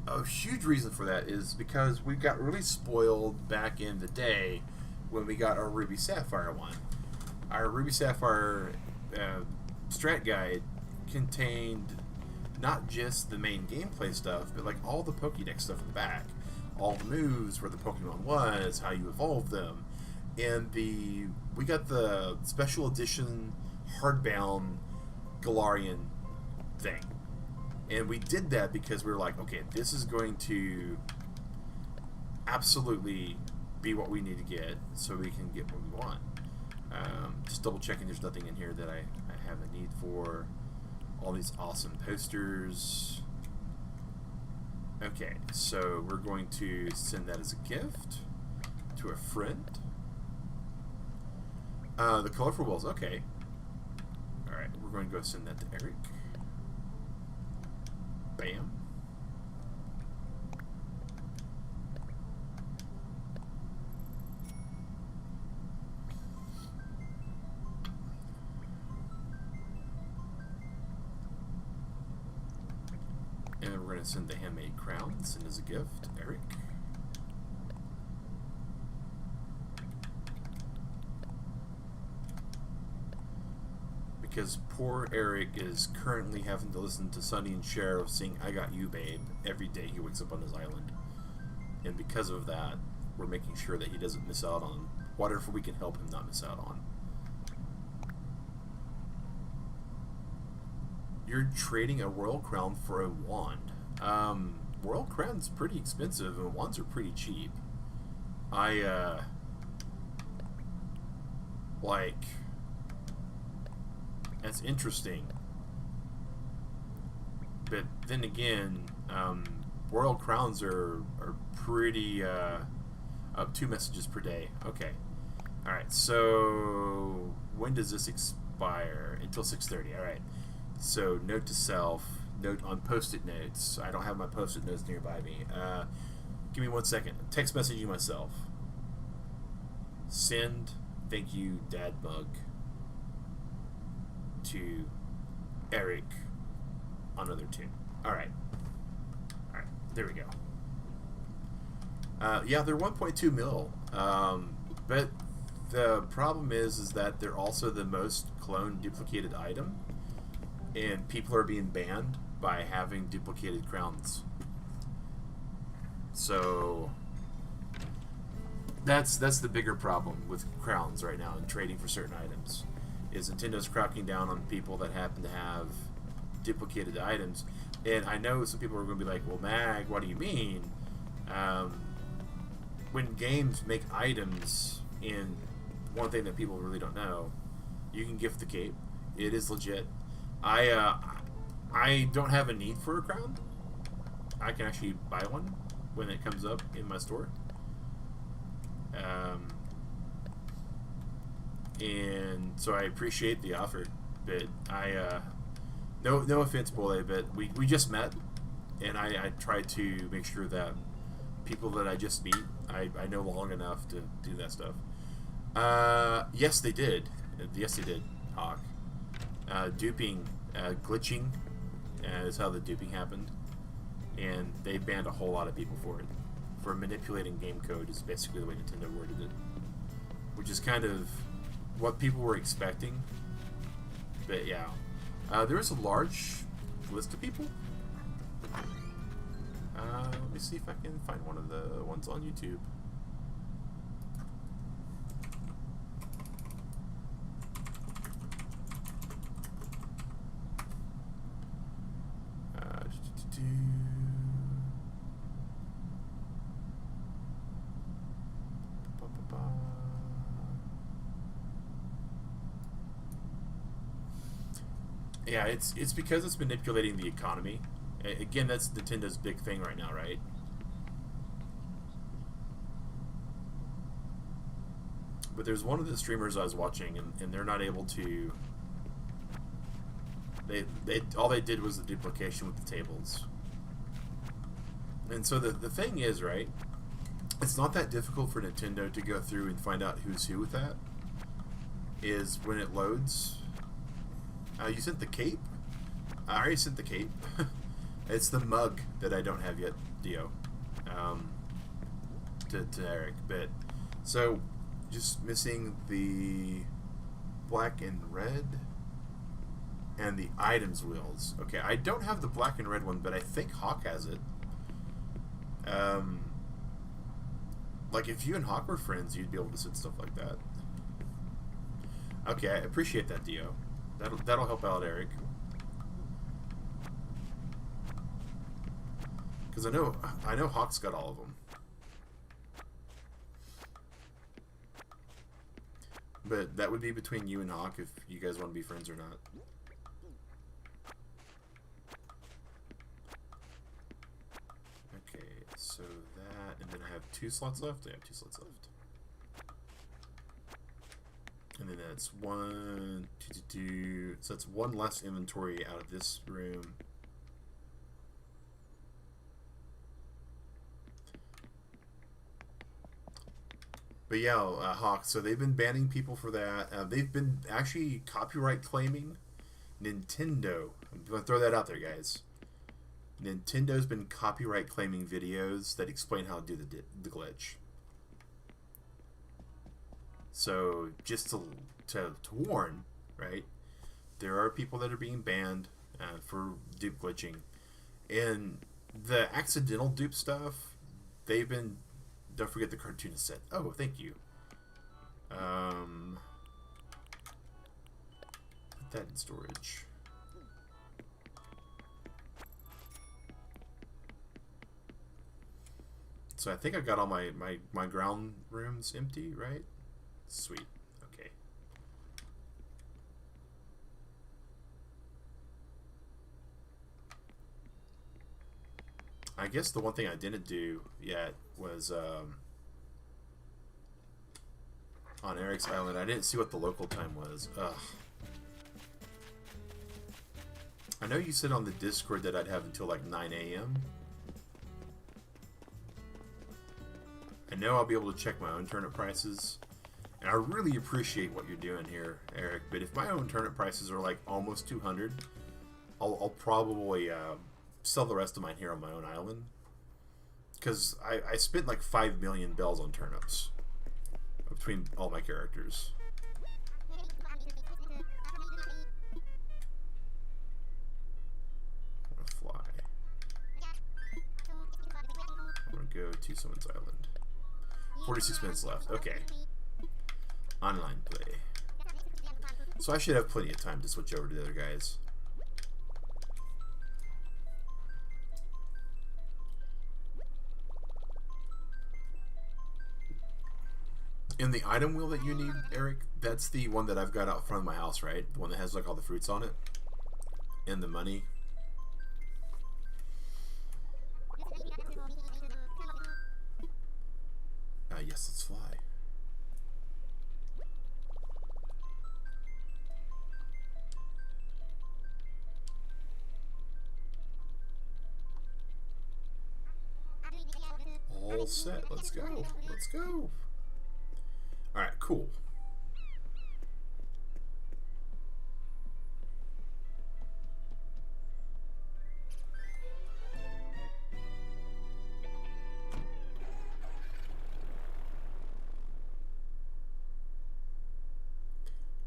a huge reason for that is because we got really spoiled back in the day when we got our Ruby Sapphire one. Our Ruby Sapphire strat guide contained not just the main gameplay stuff, but like all the Pokédex stuff in the back. All the moves, where the Pokemon was, how you evolve them. And we got the special edition hardbound Galarian thing. And we did that because we were like, okay, this is going to absolutely be what we need to get so we can get what we want. Just double checking there's nothing in here that I have a need for. All these awesome posters. Okay, so we're going to send that as a gift to a friend. The colorful balls, okay. Alright, we're going to go send that to Eric. Bam. And then we're going to send the handmade crown, send as a gift, Eric. Because poor Eric is currently having to listen to Sonny and Cher sing I Got You Babe every day he wakes up on his island. And because of that, we're making sure that he doesn't miss out on whatever we can help him not miss out on. You're trading a Royal Crown for a wand. Royal Crown's pretty expensive and wands are pretty cheap. That's interesting. But then again, Royal Crowns are pretty, up 2 messages per day. Okay. Alright, so when does this expire? Until 6:30. Alright. So note to self, note on post-it notes. I don't have my post-it notes nearby me. Give me 1 second. Text messaging myself. Send thank you dad mug to Eric on other tune. Alright, there we go. Yeah, they're 1.2 mil. But the problem is that they're also the most cloned duplicated item, and people are being banned by having duplicated crowns. So that's the bigger problem with crowns right now and trading for certain items. Is Nintendo's cracking down on people that happen to have duplicated items. And I know some people are going to be like, well, Mag, what do you mean? When games make items, and one thing that people really don't know, you can gift the cape. It is legit. I don't have a need for a crown. I can actually buy one when it comes up in my store. And so I appreciate the offer, but no offense, Bole, but we just met, and I try to make sure that people that I just meet, I know long enough to do that stuff. Yes, they did. Yes, they did, Hawk. Duping, glitching is how the duping happened, and they banned a whole lot of people for it. For manipulating game code is basically the way Nintendo worded it, which is kind of what people were expecting. But yeah, there is a large list of people. Let me see if I can find one of the ones on YouTube. Yeah, it's because it's manipulating the economy. Again, that's Nintendo's big thing right now, right? But there's one of the streamers I was watching, and they're not able to. They all they did was the duplication with the tables. And so the thing is, right? It's not that difficult for Nintendo to go through and find out who's who with that. Is when it loads. You sent the cape? I already sent the cape. It's the mug that I don't have yet, Dio. To Eric. But so just missing the black and red and the items wheels. Okay, I don't have the black and red one, but I think Hawk has it. Like if you and Hawk were friends, you'd be able to send stuff like that. Okay, I appreciate that, Dio. That'll help out Eric. Because I know Hawk's got all of them. But that would be between you and Hawk if you guys want to be friends or not. Okay, so that, and then I have 2 slots left. I have 2 slots left. And then that's 1, 2, 2. So that's 1 less inventory out of this room. But yeah, Hawk, so they've been banning people for that. They've been actually copyright claiming Nintendo. I'm going to throw that out there, guys. Nintendo's been copyright claiming videos that explain how to do the glitch. So just to warn, right? There are people that are being banned for dupe glitching, and the accidental dupe stuff. They've been. Don't forget the cartoonist said. Oh, thank you. Put that in storage. So I think I got all my ground rooms empty, right? Sweet. Okay. I guess the one thing I didn't do yet was on Eric's Island. I didn't see what the local time was. Ugh. I know you said on the Discord that I'd have until like 9 a.m. I know I'll be able to check my own turnip prices. And I really appreciate what you're doing here, Eric. But if my own turnip prices are like almost 200, I'll probably sell the rest of mine here on my own island. Because I spent like 5 million bells on turnips between all my characters. I'm gonna fly. I'm gonna go to someone's island. 46 minutes left. Okay. Online play. So I should have plenty of time to switch over to the other guys. And the item wheel that you need, Eric, that's the one that I've got out front of my house, right? The one that has like all the fruits on it. And the money. Yes, let's fly. All set. Let's go. Let's go. Alright, cool.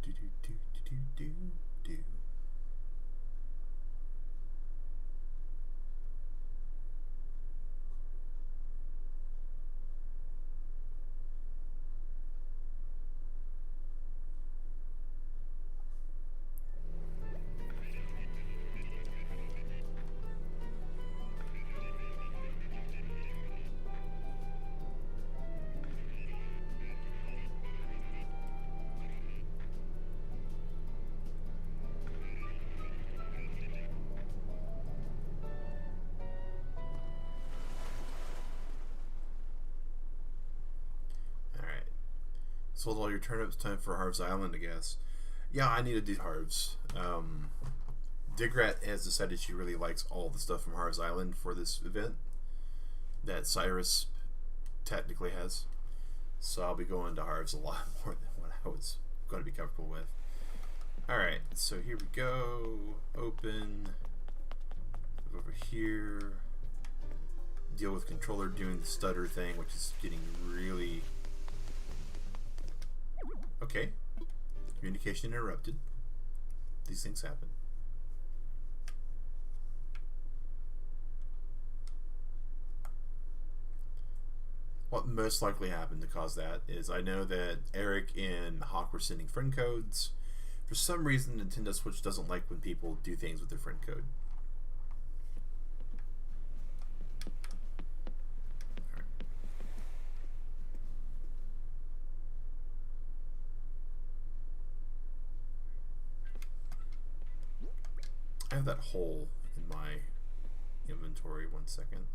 Do do do do do do. Sold all your turnips, time for Harv's Island, I guess. Yeah, I need to do Harv's. Digrat has decided she really likes all the stuff from Harv's Island for this event that Cyrus technically has. So I'll be going to Harv's a lot more than what I was going to be comfortable with. Alright, so here we go. Open. Over here. Deal with controller doing the stutter thing, which is getting really... Okay. Communication interrupted. These things happen. What most likely happened to cause that is I know that Eric and Hawk were sending friend codes. For some reason, Nintendo Switch doesn't like when people do things with their friend code. I have that hole in my inventory. 1 second.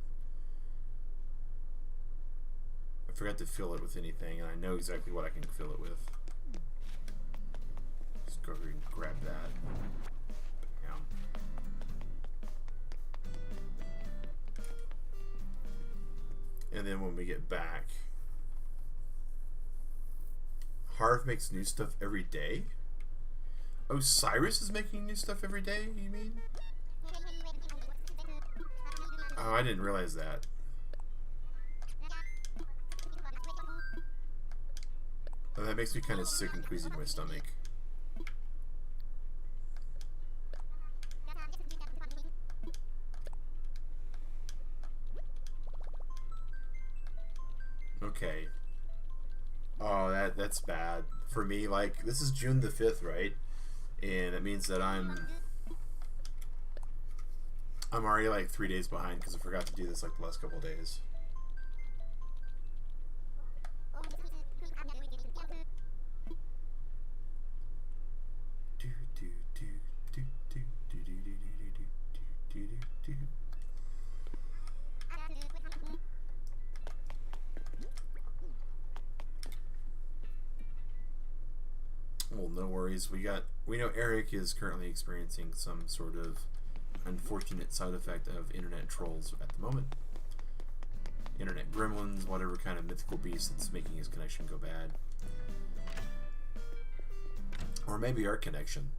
I forgot to fill it with anything, and I know exactly what I can fill it with. Let's go over and grab that. Bam. And then when we get back, Harv makes new stuff every day? Oh, Cyrus is making new stuff every day, you mean? Oh, I didn't realize that. Oh, that makes me kind of sick and queasy to my stomach. Okay. Oh, that's bad. For me, like, this is June the 5th, right? And that means that I'm already like 3 days behind because I forgot to do this like the last couple of days. Well, no worries. We know Eric is currently experiencing some sort of unfortunate side effect of internet trolls at the moment. Internet gremlins, whatever kind of mythical beast that's making his connection go bad. Or maybe our connection.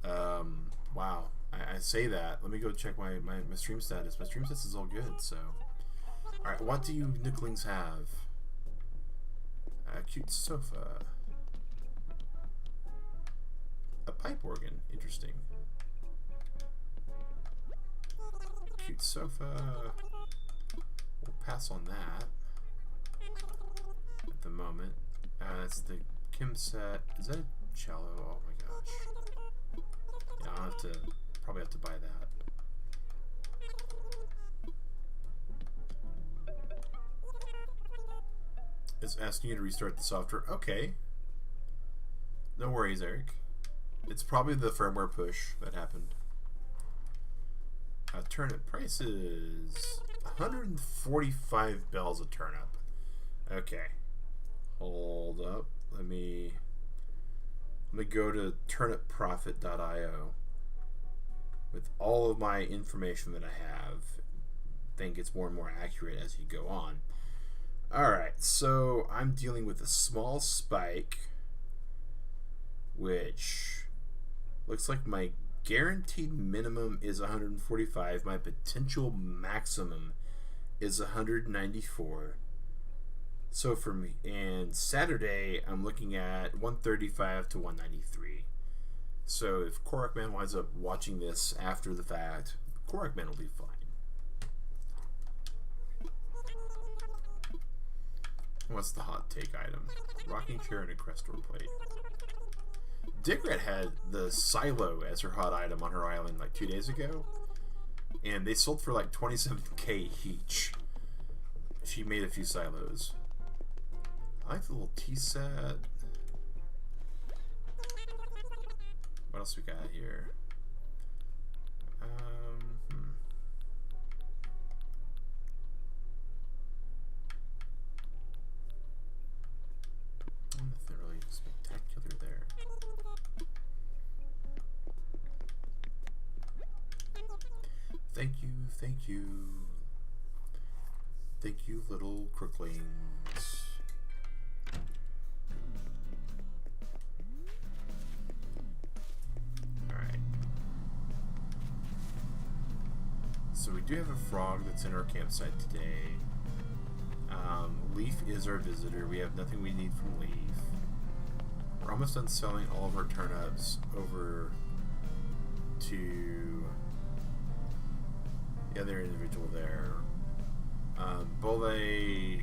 Wow. I say that. Let me go check my stream status. My stream status is all good, so. Alright, what do you Nicklings have? A cute sofa. A pipe organ. Interesting. Cute sofa. We'll pass on that at the moment. That's the Kim set. Is that a cello? Oh my gosh. Yeah, I'll have to probably have to buy that. It's asking you to restart the software. Okay. No worries, Eric. It's probably the firmware push that happened. Turnip prices. 145 bells a turnip. Okay. Hold up. Let me go to turnipprofit.io with all of my information that I have. I think it's more and more accurate as you go on. Alright, so I'm dealing with a small spike, which looks like my guaranteed minimum is 145. My potential maximum is 194. So for me, and Saturday, I'm looking at 135 to 193. So if Korakman winds up watching this after the fact, Korakman will be fine. What's the hot take item? Rocking chair and a Crestor plate. Dickret had the silo as her hot item on her island like 2 days ago, and they sold for like 27k each. She made a few silos. I like the little tea set. What else we got here? Nothing really spectacular there. Thank you, thank you. Thank you, little crooklings. Alright. So we do have a frog that's in our campsite today. Leaf is our visitor. We have nothing we need from Leaf. We're almost done selling all of our turnips over to the other individual there. Bole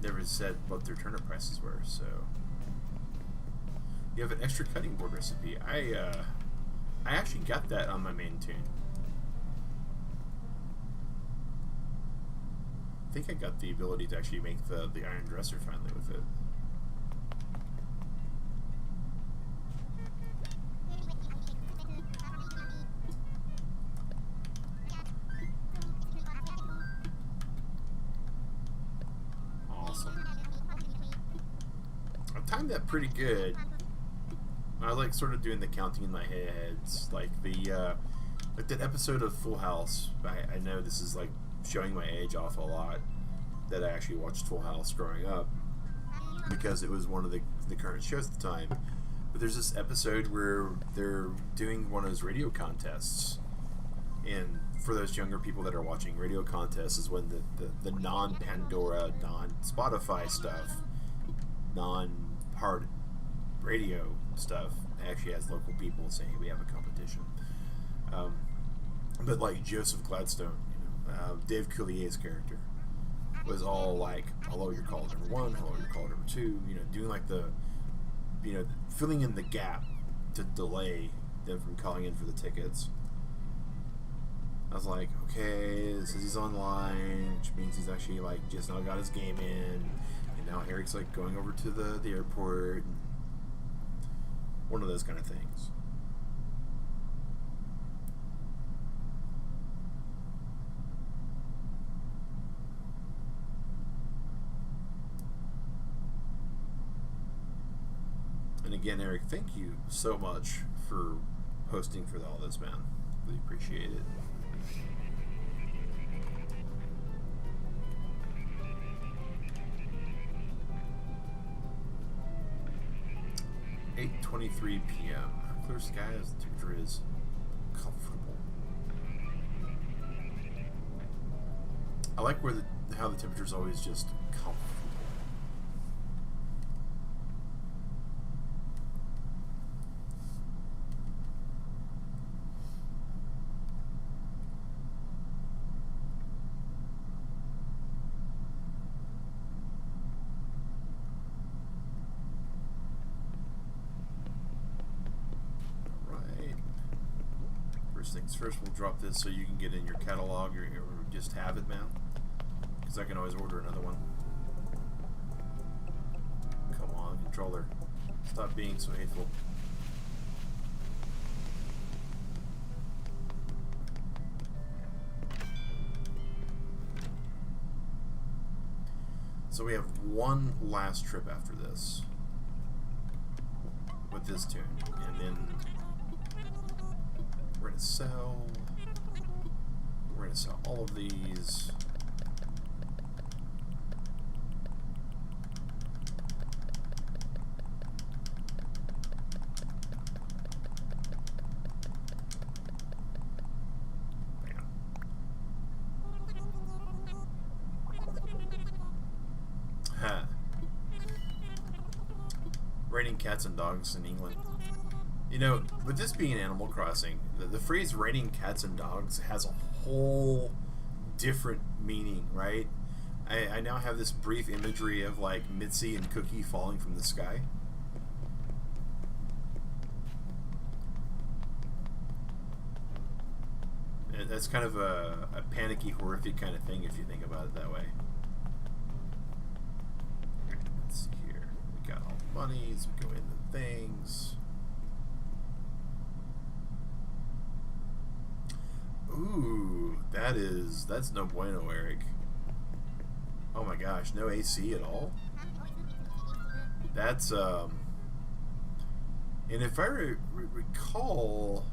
never said what their turnip prices were, so you have an extra cutting board recipe. I actually got that on my main tune. I think I got the ability to actually make the iron dresser finally with it. Awesome. I timed that pretty good. I was like sort of doing the counting in my head. Like the like that episode of Full House. I know this is like showing my age off a lot, that I actually watched Full House growing up because it was one of the current shows at the time. But there's this episode where they're doing one of those radio contests, and for those younger people that are watching, radio contests is when the non-Pandora, non-Spotify stuff, non-hard radio stuff actually has local people saying, hey, we have a competition. But like Joseph Gladstone, Dave Coulier's character was all like, hello, you're caller number 1, hello, you're caller number 2, doing like the, filling in the gap to delay them from calling in for the tickets. I was like, okay, it says he's online, which means he's actually like just now got his game in, and now Eric's like going over to the airport, one of those kind of things. And again, Eric, thank you so much for hosting for all this, man. Really appreciate it. (8:23 p.m.) Clear skies. The temperature is comfortable. I like how the temperature is always just comfortable. First things first, we'll drop this so you can get in your catalog or just have it, man. Because I can always order another one. Come on, controller. Stop being so hateful. So we have one last trip after this. With this tune. And then we're going to sell. We're going to sell all of these. Bam. Ha. Raining cats and dogs in England. You know, with this being Animal Crossing, the phrase raining cats and dogs has a whole different meaning, right? I now have this brief imagery of, like, Mitzi and Cookie falling from the sky. And that's kind of a panicky, horrific kind of thing if you think about it that way. Let's see here. We got all the monies, we go into things. Ooh, that's no bueno, Eric. Oh my gosh, no AC at all? That's, and if I recall,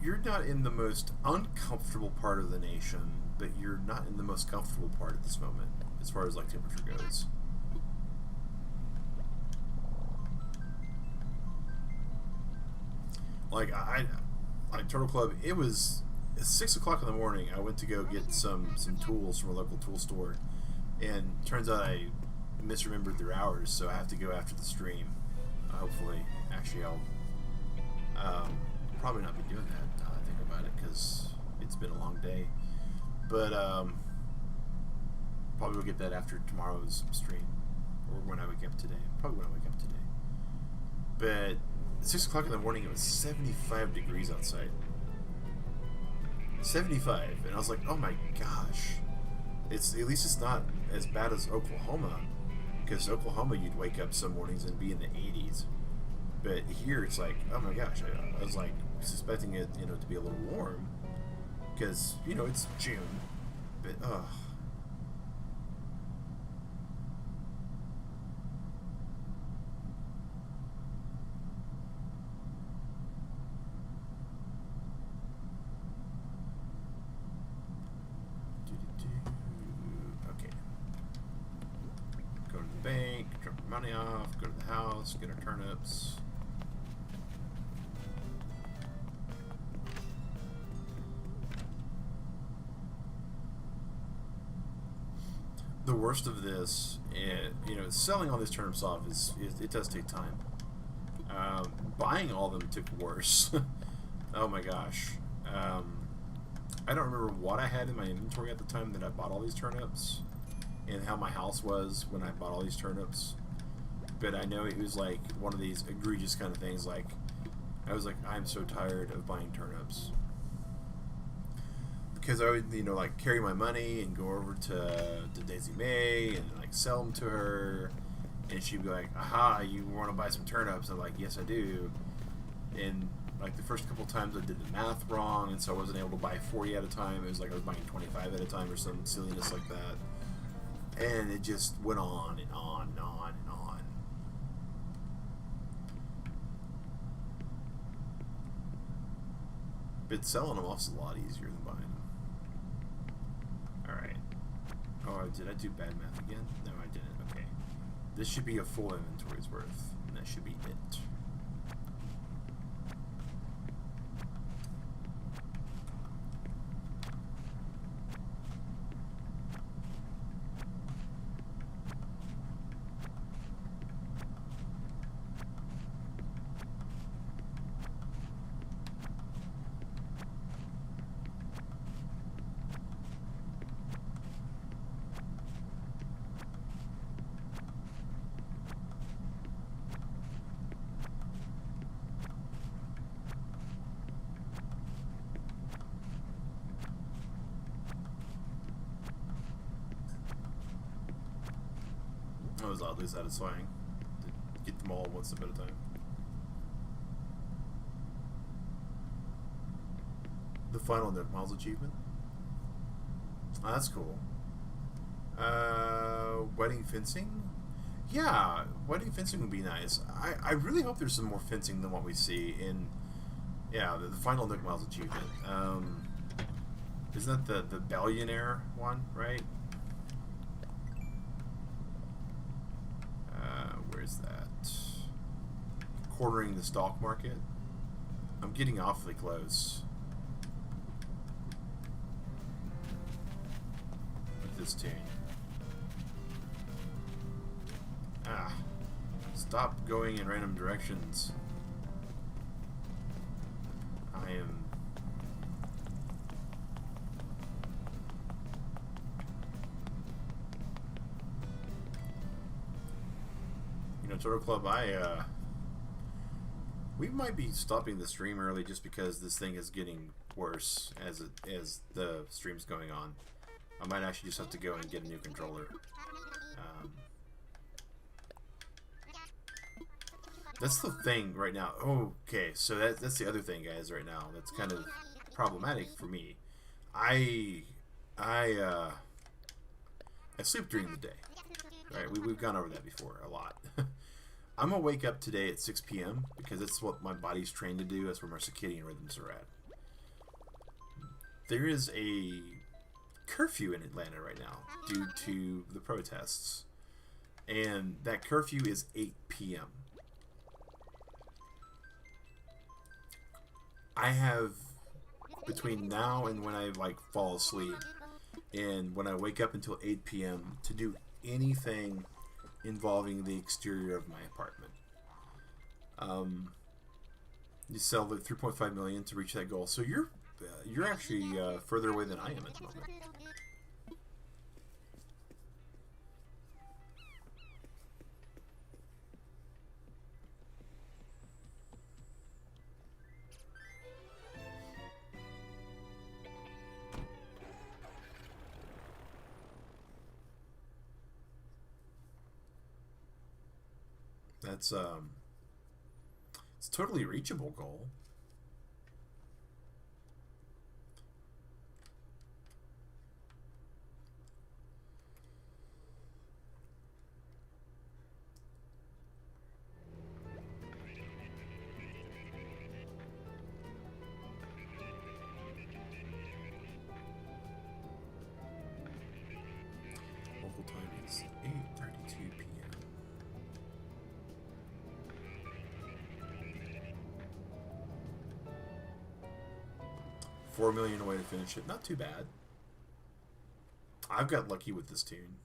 you're not in the most uncomfortable part of the nation, but you're not in the most comfortable part at this moment, as far as, like, temperature goes. Like, like Turtle Club, it was 6 o'clock in the morning. I went to go get some tools from a local tool store, and turns out I misremembered their hours, so I have to go after the stream. Hopefully, actually, I'll probably not be doing that. Now I think about it, because it's been a long day. But probably will get that after tomorrow's stream, or when I wake up today. Probably when I wake up today. But 6 o'clock in the morning, it was 75 degrees outside. 75, and I was like, oh my gosh. At least it's not as bad as Oklahoma, because Oklahoma you'd wake up some mornings and be in the 80s. But here it's like, oh my gosh, I was like suspecting it, you know, to be a little warm, because, you know, it's June, but ugh. Bank, drop the money off, go to the house, get our turnips. The worst of this, you know, selling all these turnips off it does take time. Buying all of them took worse. Oh my gosh. I don't remember what I had in my inventory at the time that I bought all these turnips, and how my house was when I bought all these turnips, but I know it was like one of these egregious kind of things. Like, I was like, I'm so tired of buying turnips, because I would, you know, like, carry my money and go over to Zmei and, like, sell them to her, and she'd be like, aha, you want to buy some turnips? I'm like, yes I do. And like the first couple times I did the math wrong, and so I wasn't able to buy 40 at a time. It was like I was buying 25 at a time or some silliness like that. And it just went on and on and on and on. But selling them off's a lot easier than buying them. Alright. Oh, did I do bad math again? No, I didn't. Okay. This should be a full inventory's worth. And that should be it. That was oddly satisfying to get them all one step at a time. The final Nook Miles achievement. Oh, that's cool. Wedding fencing? Yeah, wedding fencing would be nice. I really hope there's some more fencing than what we see in, yeah, the final Nook Miles achievement. Isn't that the billionaire one, right? Where's that? Quartering the stock market. I'm getting awfully close with this tune. Ah, stop going in random directions. I am. Turtle Club, we might be stopping the stream early just because this thing is getting worse as the stream's going on. I might actually just have to go and get a new controller. That's the thing right now. Okay, so that's the other thing, guys. Right now, that's kind of problematic for me. I sleep during the day. Right, we've gone over that before a lot. I'm gonna wake up today at 6 p.m. because that's what my body's trained to do. That's where my circadian rhythms are at. There is a curfew in Atlanta right now due to the protests, and that curfew is 8 p.m. I have between now and when I fall asleep, and when I wake up until 8 p.m. to do anything involving the exterior of my apartment. You sell the 3.5 million to reach that goal. So you're actually further away than I am at the moment. That's it's a totally reachable goal. Local time is 8:32 p.m. 4 million away to finish it. Not too bad. I've got lucky with this tune.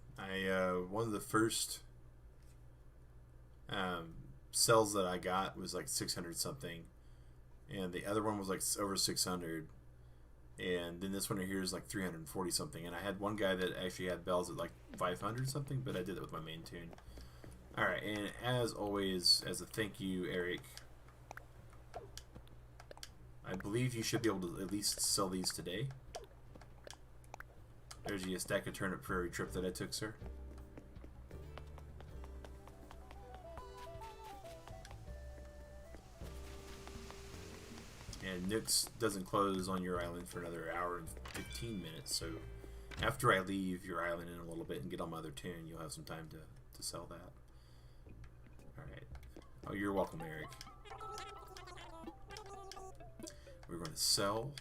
One of the first cells that I got was like 600 something, and the other one was like over 600, and then this one here is like 340 something. And I had one guy that actually had bells at like 500 something, but I did it with my main tune. All right, and as always, as a thank you, Eric, I believe you should be able to at least sell these today. There's you a stack of turnip for every trip that I took, sir. And Nook's doesn't close on your island for another hour and 15 minutes, so after I leave your island in a little bit and get on my other tune, you'll have some time to sell that. Alright. Oh, you're welcome, Eric. We're going to sell.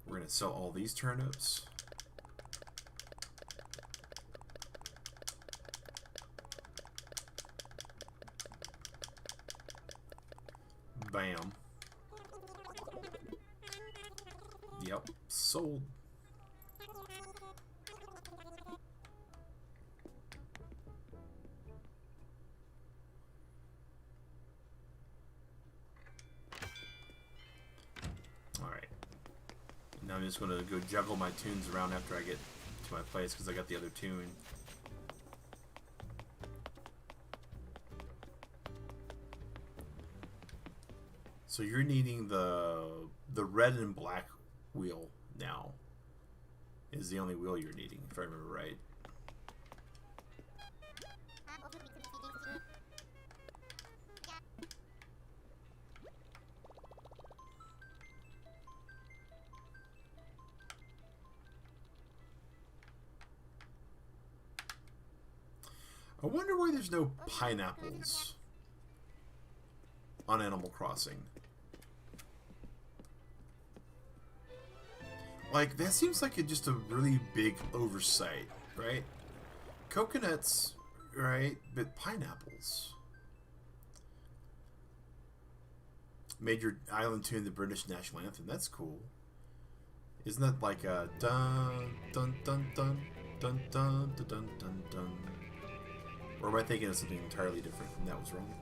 We're going to sell all these turnips. Bam. Yep, sold. Alright. Now I'm just going to go juggle my tunes around after I get to my place because I got the other tune. So you're needing the red and black wheel now. Is the only wheel you're needing, if I remember right. I wonder why there's no pineapples on Animal Crossing. Like, that seems like just a really big oversight, right? Coconuts, right? But pineapples. Major island tune, the British national anthem. That's cool. Isn't that like a dun dun dun dun dun dun dun dun dun dun? Or am I thinking of something entirely different and that was wrong?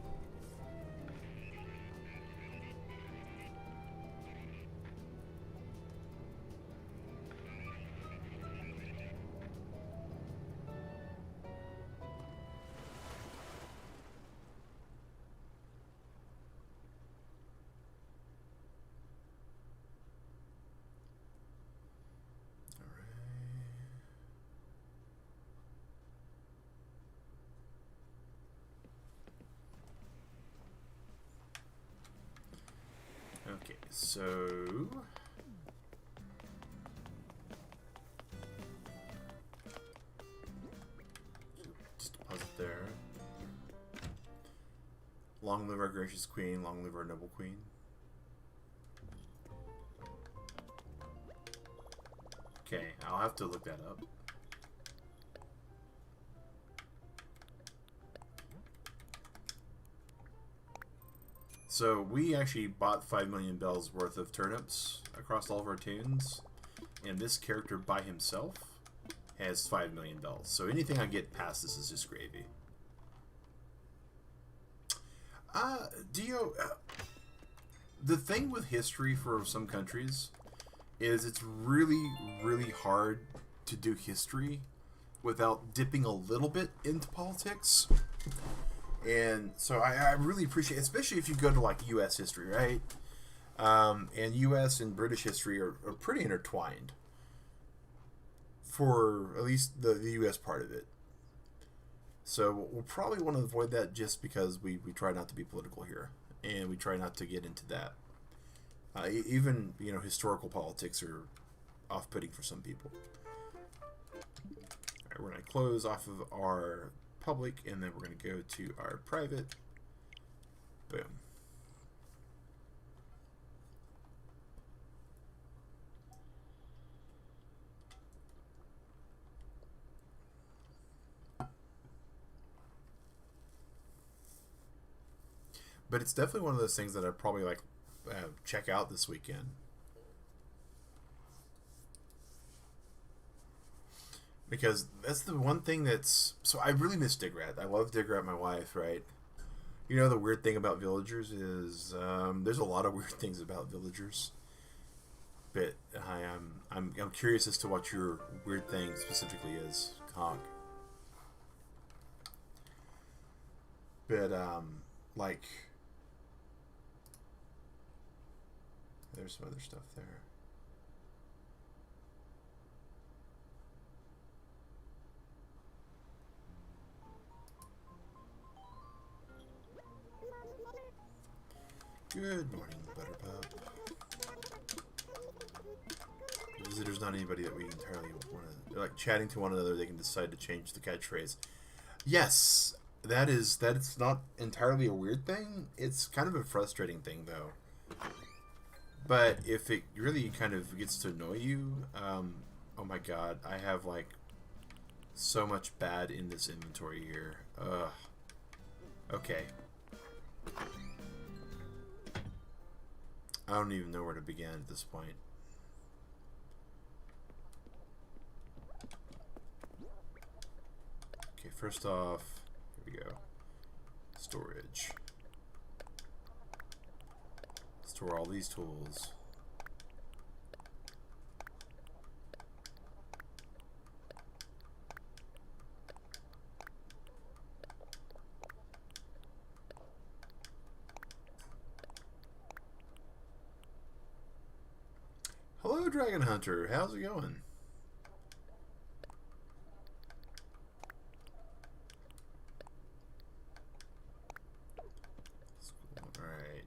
Okay, so just deposit there. Long live our gracious queen, long live our noble queen. Okay, I'll have to look that up. So we actually bought 5 million bells worth of turnips across all of our tunes, and this character by himself has 5 million bells. So anything I get past this is just gravy. Dio, the thing with history for some countries is it's really, really hard to do history without dipping a little bit into politics. And so I really appreciate, especially if you go to like U.S. history, right? And U.S. and British history are pretty intertwined for at least the U.S. part of it. So we'll probably want to avoid that just because we try not to be political here. And we try not to get into that. Even, you know, historical politics are off-putting for some people. Alright, we're going to close off of our public, and then we're going to go to our private. Boom. But it's definitely one of those things that I'd probably like check out this weekend. Because that's the one thing that's... So I really miss Digrat. I love Digrat, my wife, right? You know, the weird thing about villagers is... there's a lot of weird things about villagers. But I'm curious as to what your weird thing specifically is, Honk. But, like... There's some other stuff there. Good morning, Butterpup. There's not anybody that we entirely want to... Like, chatting to one another, they can decide to change the catchphrase. Yes, that's not entirely a weird thing. It's kind of a frustrating thing, though. But if it really kind of gets to annoy you, oh my god, I have like so much bad in this inventory here. Ugh. Okay. I don't even know where to begin at this point. Okay, first off, here we go. Storage. Store all these tools. Hello, Dragon Hunter. How's it going? Alright.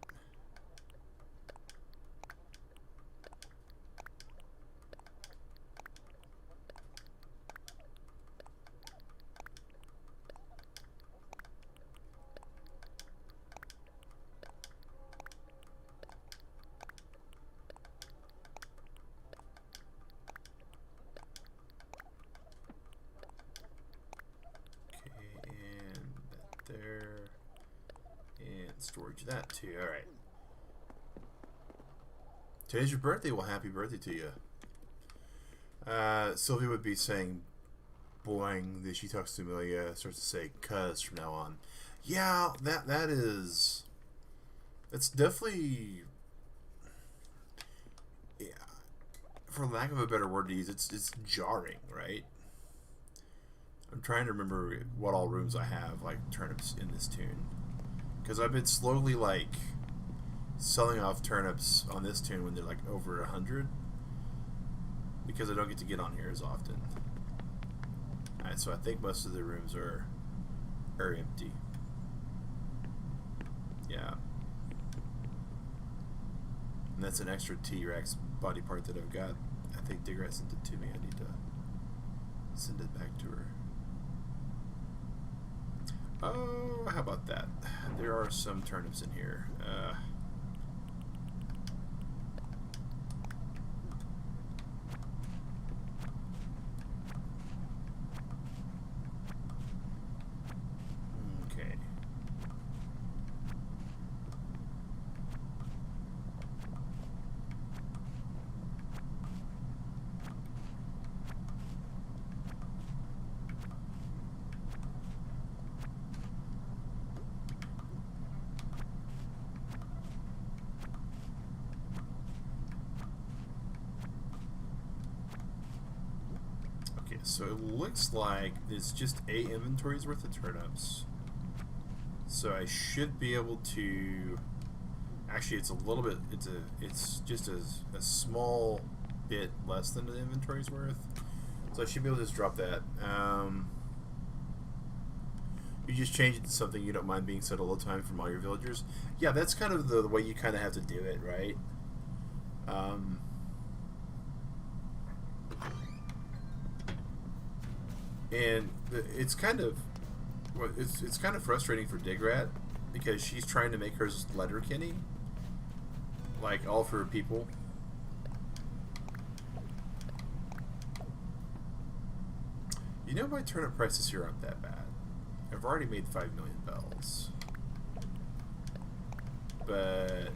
There, and storage that too. All right. Today's your birthday. Well, happy birthday to you. Sylvia would be saying boing. She talks to Amelia, starts to say cuss from now on. Yeah, that is. It's definitely. Yeah, for lack of a better word to use, it's jarring, right? I'm trying to remember what all rooms I have, like, turnips in this tune. Because I've been slowly, like, selling off turnips on this tune when they're, like, over 100. Because I don't get to get on here as often. Alright, so I think most of the rooms are empty. Yeah. And that's an extra T-Rex body part that I've got. I think Digrat sent it to me. I need to send it back to her. Oh, how about that? There are some turnips in here. Okay. So it looks like it's just 8 inventories worth of turnips. So I should be able to. Actually, it's a little bit. It's just a small bit less than the inventory's worth. So I should be able to just drop that. You just change it to something you don't mind being said all the time from all your villagers. Yeah, that's kind of the way you kind of have to do it, right? And it's kind of it's kind of frustrating for Digrat because she's trying to make hers Letterkenny, like all for people. You know, my turnip prices here aren't that bad. I've already made 5 million bells, but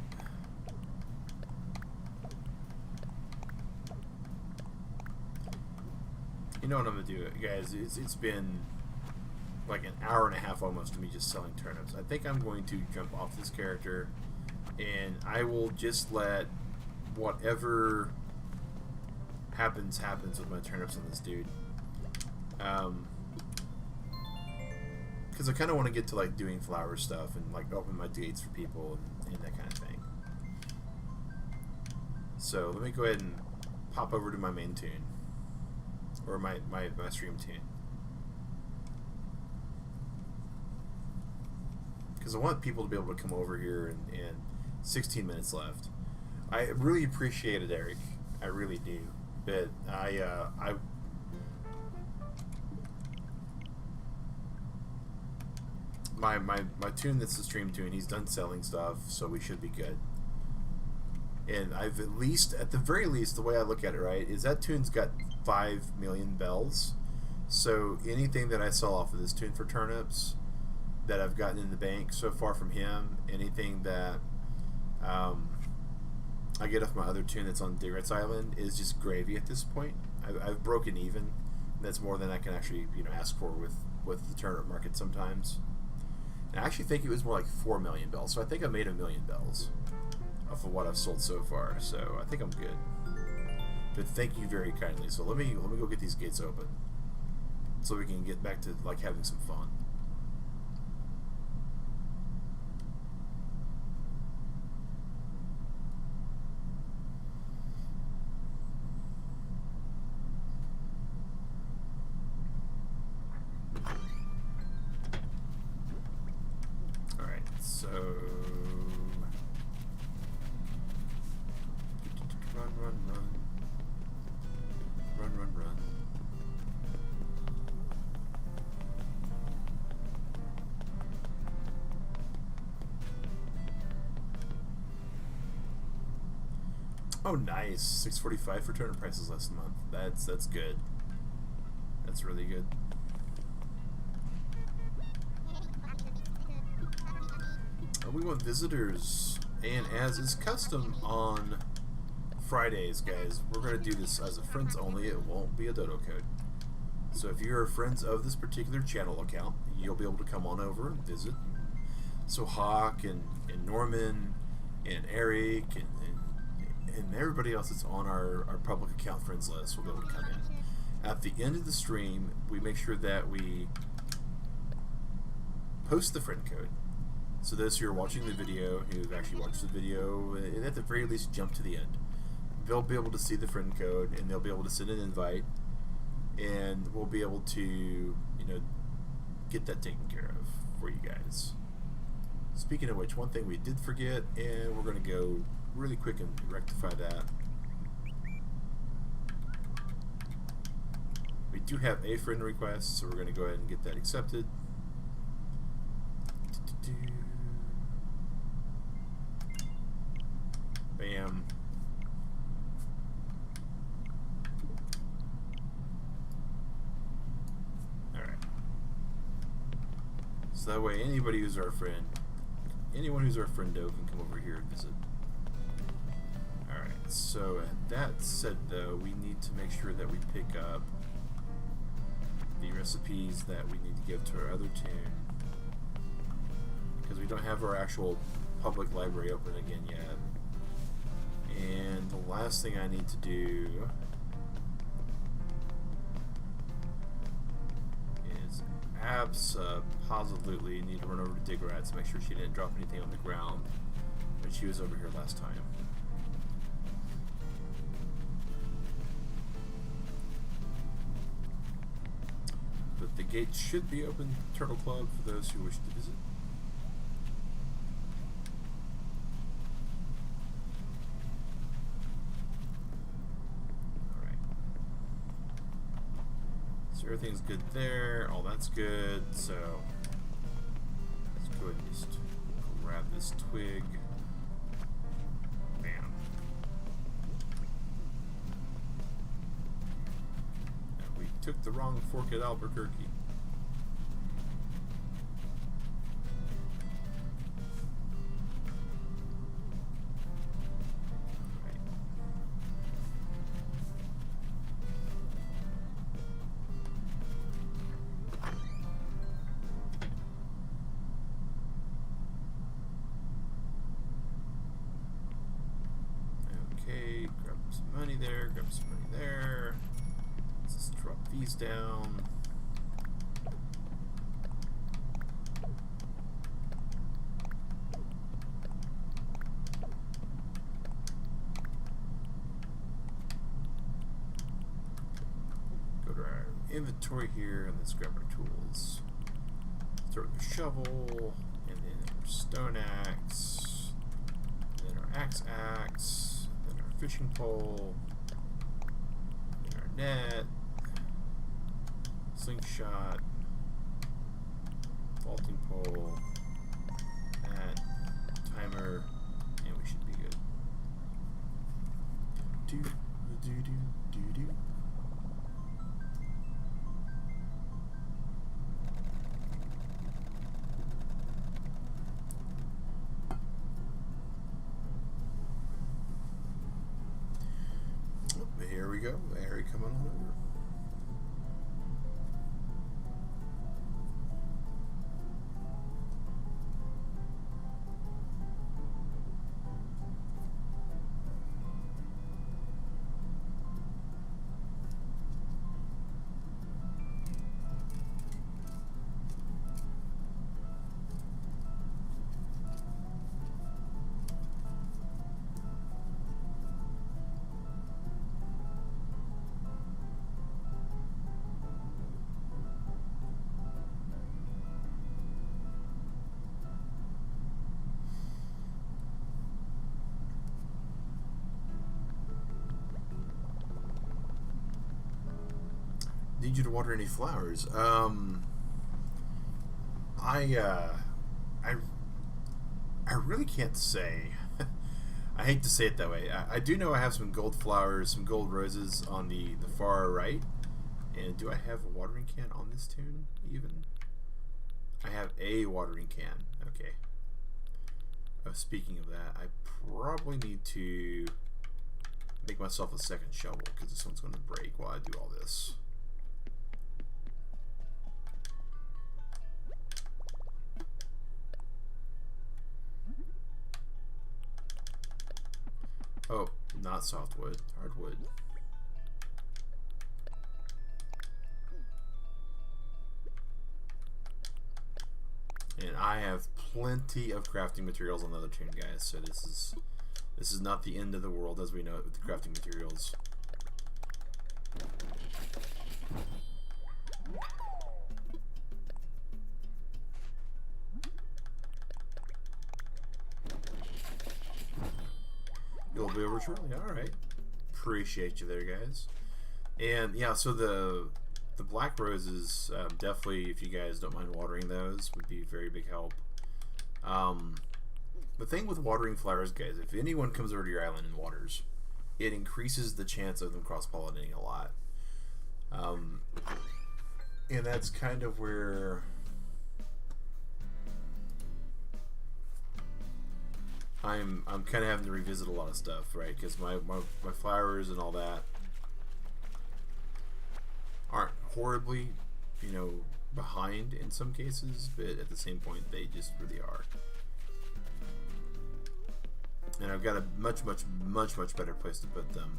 you know what I'm gonna do, guys? It's been like an hour and a half almost of me just selling turnips. I think I'm going to jump off this character, and I will just let whatever happens with my turnips on this dude. Because I kind of want to get to like doing flower stuff and like open my gates for people and that kind of thing. So let me go ahead and pop over to my main tune. Or my stream tune. Because I want people to be able to come over here and 16 minutes left. I really appreciate it, Eric. I really do. But my tune that's the stream tune, he's done selling stuff, so we should be good. And I've at the very least, the way I look at it, right, is that tune's got 5 million bells. So anything that I sell off of this tune for turnips that I've gotten in the bank so far from him, anything that I get off my other tune that's on Digrett's Island is just gravy at this point. I've broken even. That's more than I can actually ask for with the turnip market sometimes. And I actually think it was more like 4 million bells. So I think I made 1 million bells off of what I've sold so far. So I think I'm good. But thank you very kindly. So let me go get these gates open so we can get back to like having some fun. So run. Oh, nice. 645 for turnip prices last month. That's good. That's really good. We want visitors, and as is custom on Fridays, guys, we're going to do this as a friends only. It won't be a dodo code. So if you're friends of this particular channel account, you'll be able to come on over and visit. So Hawk and Norman and Eric and everybody else that's on our public account friends list will be able to come in. At the end of the stream, we make sure that we post the friend code. So those who are watching the video, who've actually watched the video, and at the very least jump to the end. They'll be able to see the friend code, and they'll be able to send an invite, and we'll be able to, get that taken care of for you guys. Speaking of which, one thing we did forget, and we're going to go really quick and rectify that. We do have a friend request, so we're going to go ahead and get that accepted. Bam. Alright. So that way anybody who's our friend, anyone who's our friendo can come over here and visit. Alright, so that said though, we need to make sure that we pick up the recipes that we need to give to our other tune, because we don't have our actual public library open again yet. And the last thing I need to do is absolutely need to run over to Digrat to make sure she didn't drop anything on the ground when she was over here last time. But the gate should be open to Turtle Club for those who wish to visit. Everything's good there. All that's good. So let's go ahead and just grab this twig. Bam. And we took the wrong fork at Albuquerque. Grab some money there. Let's just drop these down. Go to our inventory here and let's grab our tools. Start with the shovel, and then our stone axe, and then our axe, then our fishing pole, net, slingshot, vaulting pole, that, timer, and we should be good. Here we go. Harry coming on over. Need you to water any flowers. I really can't say. I hate to say it that way. I do know I have some gold flowers, some gold roses on the far right. And do I have a watering can on this tune even? I have a watering can. Okay. Oh, speaking of that, I probably need to make myself a second shovel because this one's going to break while I do all this. Oh, not softwood, hardwood. And I have plenty of crafting materials on the other tune, guys. So this is not the end of the world as we know it with the crafting materials. You'll be over shortly. All right. Appreciate you there, guys. And yeah, so the black roses, definitely, if you guys don't mind watering those, would be a very big help. The thing with watering flowers, guys, if anyone comes over to your island and waters, it increases the chance of them cross-pollinating a lot. And that's kind of where I'm kind of having to revisit a lot of stuff, right? Because my flowers and all that aren't horribly, you know, behind in some cases, but at the same point they just really are. And I've got a much better place to put them.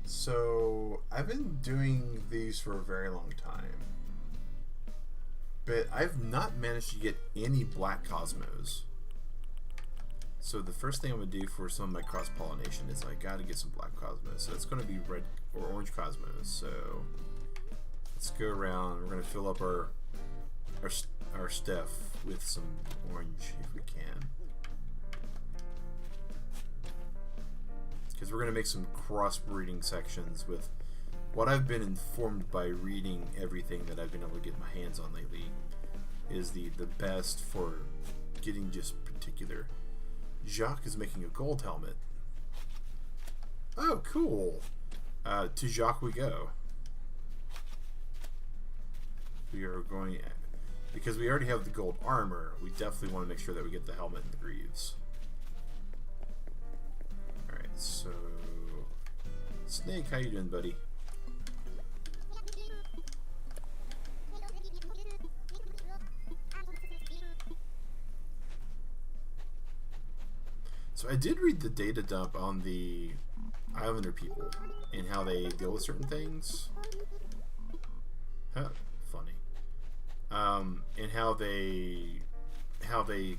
So I've been doing these for a very long time, but I've not managed to get any black cosmos. So the first thing I'm going to do for some of my cross-pollination is I got to get some black cosmos. So it's going to be red or orange cosmos. So let's go around. We're going to fill up our stuff with some orange if we can. Because we're going to make some crossbreeding sections with what I've been informed by reading everything that I've been able to get my hands on lately is the best for getting just particular. Jacques is making a gold helmet. Oh, cool. To Jacques we go. We are going, because we already have the gold armor, we definitely want to make sure that we get the helmet and the greaves. Alright, so Snake, how you doing, buddy? So I did read the data dump on the Islander people and how they deal with certain things. Huh, funny. And how they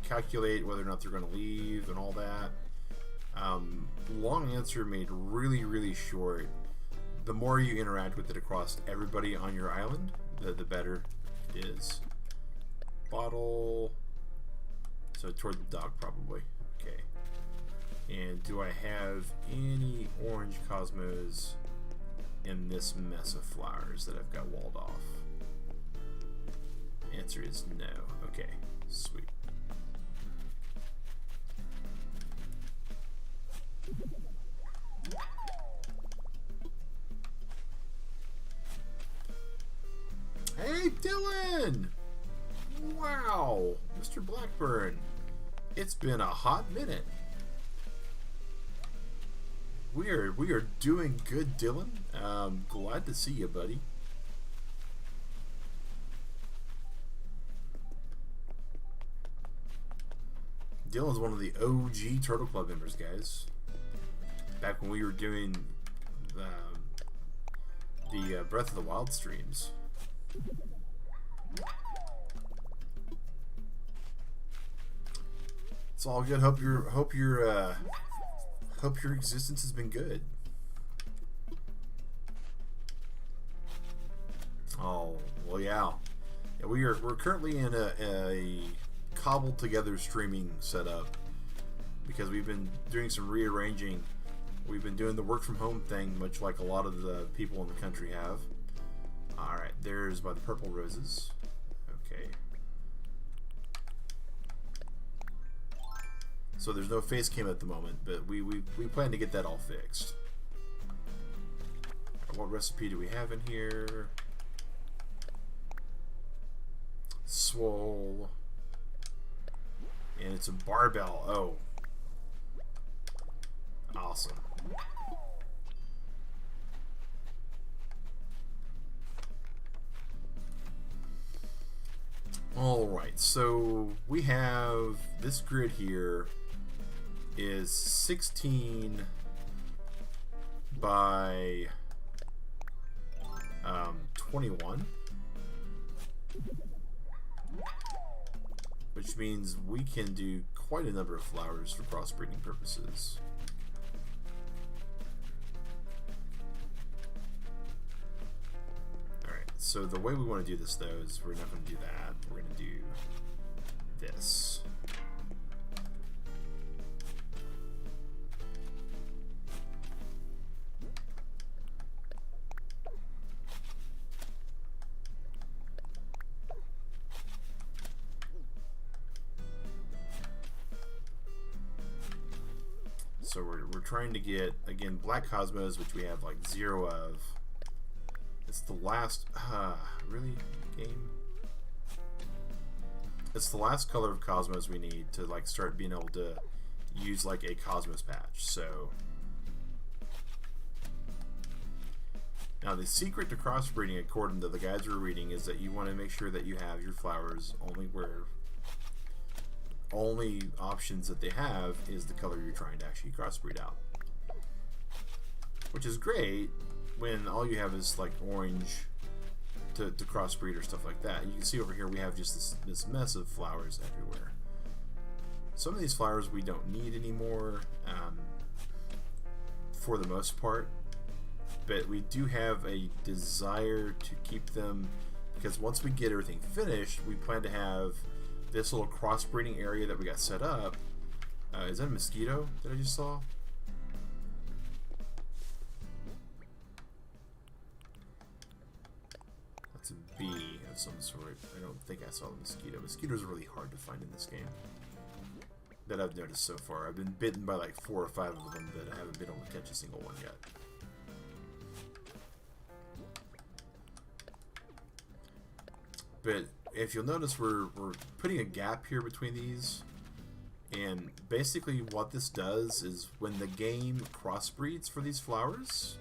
calculate whether or not they're going to leave and all that. Long answer made really short. The more you interact with it across everybody on your island, the better it is. Bottle. So toward the dog probably. Okay. And do I have any orange cosmos in this mess of flowers that I've got walled off? Answer is no. Okay, sweet. Hey, Dylan! Wow, Mr. Blackburn. It's been a hot minute. We are doing good, Dylan. Glad to see you, buddy. Dylan's one of the OG Turtle Club members, guys. Back when we were doing the Breath of the Wild streams. It's all good. Hope your existence has been good. Oh well, yeah. We're currently in a cobbled together streaming setup because we've been doing some rearranging. We've been doing the work from home thing, much like a lot of the people in the country have. Alright, there's by the purple roses. Okay. So there's no face cam at the moment, but we plan to get that all fixed. What recipe do we have in here? Swole. And it's a barbell. Oh. Awesome. Alright, so we have this grid here is 16 by 21, which means we can do quite a number of flowers for crossbreeding purposes. Alright, so the way we want to do this though is we're not going to do that, we're going to do this. So we're trying to get, again, black cosmos, which we have like 0 of. It's the last, really, game? It's the last color of cosmos we need to like start being able to use like a cosmos patch. So now the secret to crossbreeding, according to the guides we're reading, is that you want to make sure that you have your flowers only options that they have is the color you're trying to actually crossbreed out, which is great when all you have is like orange to crossbreed or stuff like that. You can see over here we have just this mess of flowers everywhere. Some of these flowers we don't need anymore for the most part, but we do have a desire to keep them because once we get everything finished, we plan to have this little crossbreeding area that we got set up. Is that a mosquito that I just saw? That's a bee of some sort. I don't think I saw the mosquito. Mosquitoes are really hard to find in this game that I've noticed so far. I've been bitten by like 4 or 5 of them, but I haven't been able to catch a single one yet. But if you'll notice, we're putting a gap here between these, and basically what this does is when the game crossbreeds for these flowers,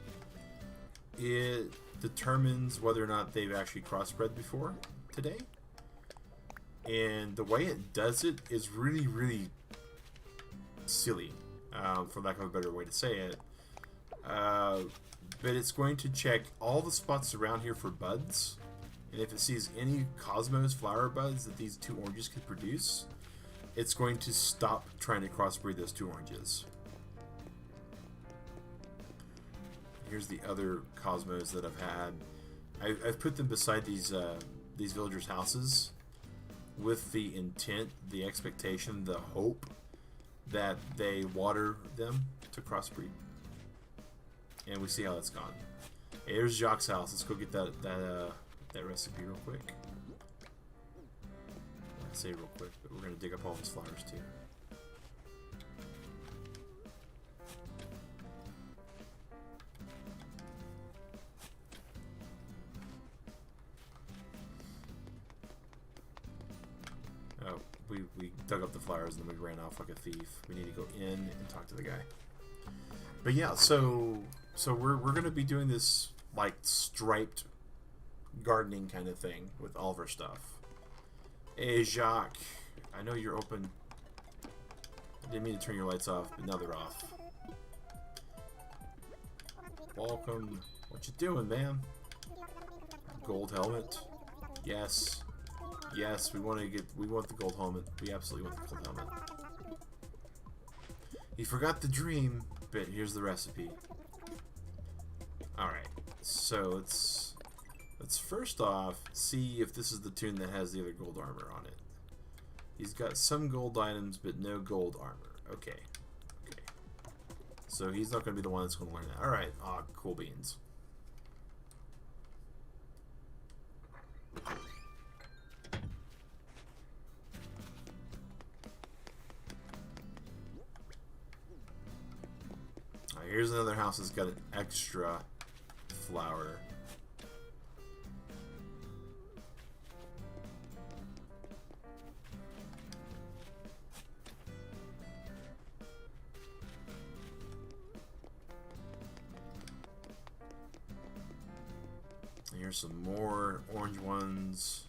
it determines whether or not they've actually crossbred before today. And the way it does it is really, really silly, for lack of a better way to say it. But it's going to check all the spots around here for buds. And if it sees any cosmos flower buds that these 2 oranges could produce, it's going to stop trying to crossbreed those 2 oranges. Here's the other cosmos that I've had. I've put them beside these villagers' houses with the intent, the expectation, the hope that they water them to crossbreed. And we see how that's gone. Hey, here's Jacques' house. Let's go get that recipe real quick. I'd say real quick, but we're gonna dig up all these flowers too. Oh, we dug up the flowers and then we ran off like a thief. We need to go in and talk to the guy. But yeah, so we're gonna be doing this like striped gardening kind of thing with all of our stuff. Hey Jacques, I know you're open. I didn't mean to turn your lights off, but now they're off. Welcome. What you doing, man? Gold helmet. Yes. Yes, we want the gold helmet. We absolutely want the gold helmet. He forgot the dream, but here's the recipe. Alright, so let's first off see if this is the tune that has the other gold armor on it. He's got some gold items, but no gold armor. Okay. Okay. So he's not going to be the one that's going to learn that. Alright, cool beans. Here's another house that's got an extra flower. And here's some more orange ones.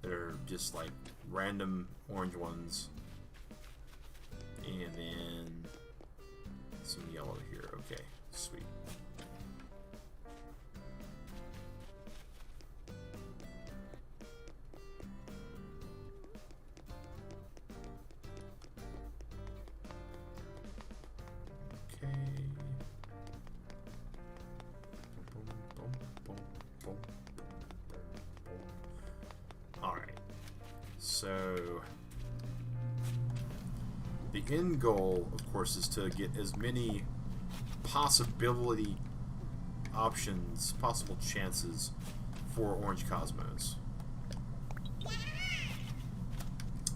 They're just like random orange ones. And then some yellow here. Okay, sweet. Okay. All right. So the end goal, of course, is to get as many possibility options, possible chances for orange cosmos.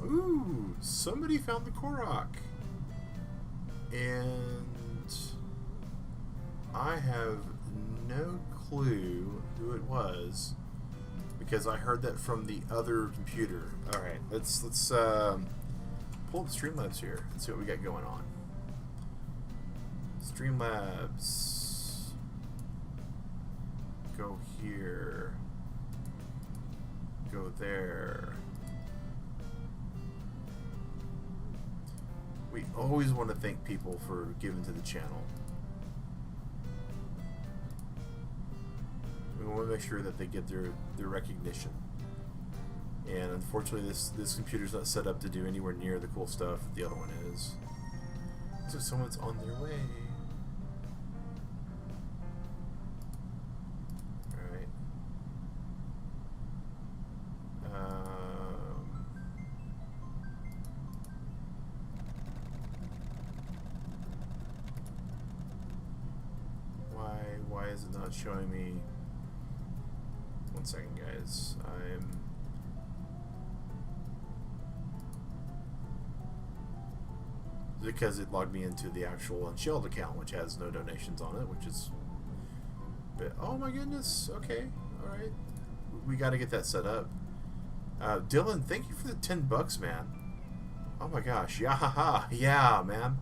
Ooh, somebody found the Korok. And I have no clue who it was because I heard that from the other computer. Alright, let's pull up Streamlabs here and see what we got going on. Streamlabs. Go here. Go there. We always want to thank people for giving to the channel. We want to make sure that they get their recognition. And unfortunately, this computer's not set up to do anywhere near the cool stuff that the other one is. So someone's on their way. Alright. Why is it not showing me? One second, guys. Because it logged me into the actual Unshelled account, which has no donations on it, which is... But, oh my goodness, okay, alright. We gotta get that set up. Dylan, thank you for the $10, man. Oh my gosh, yeah, yeah, man.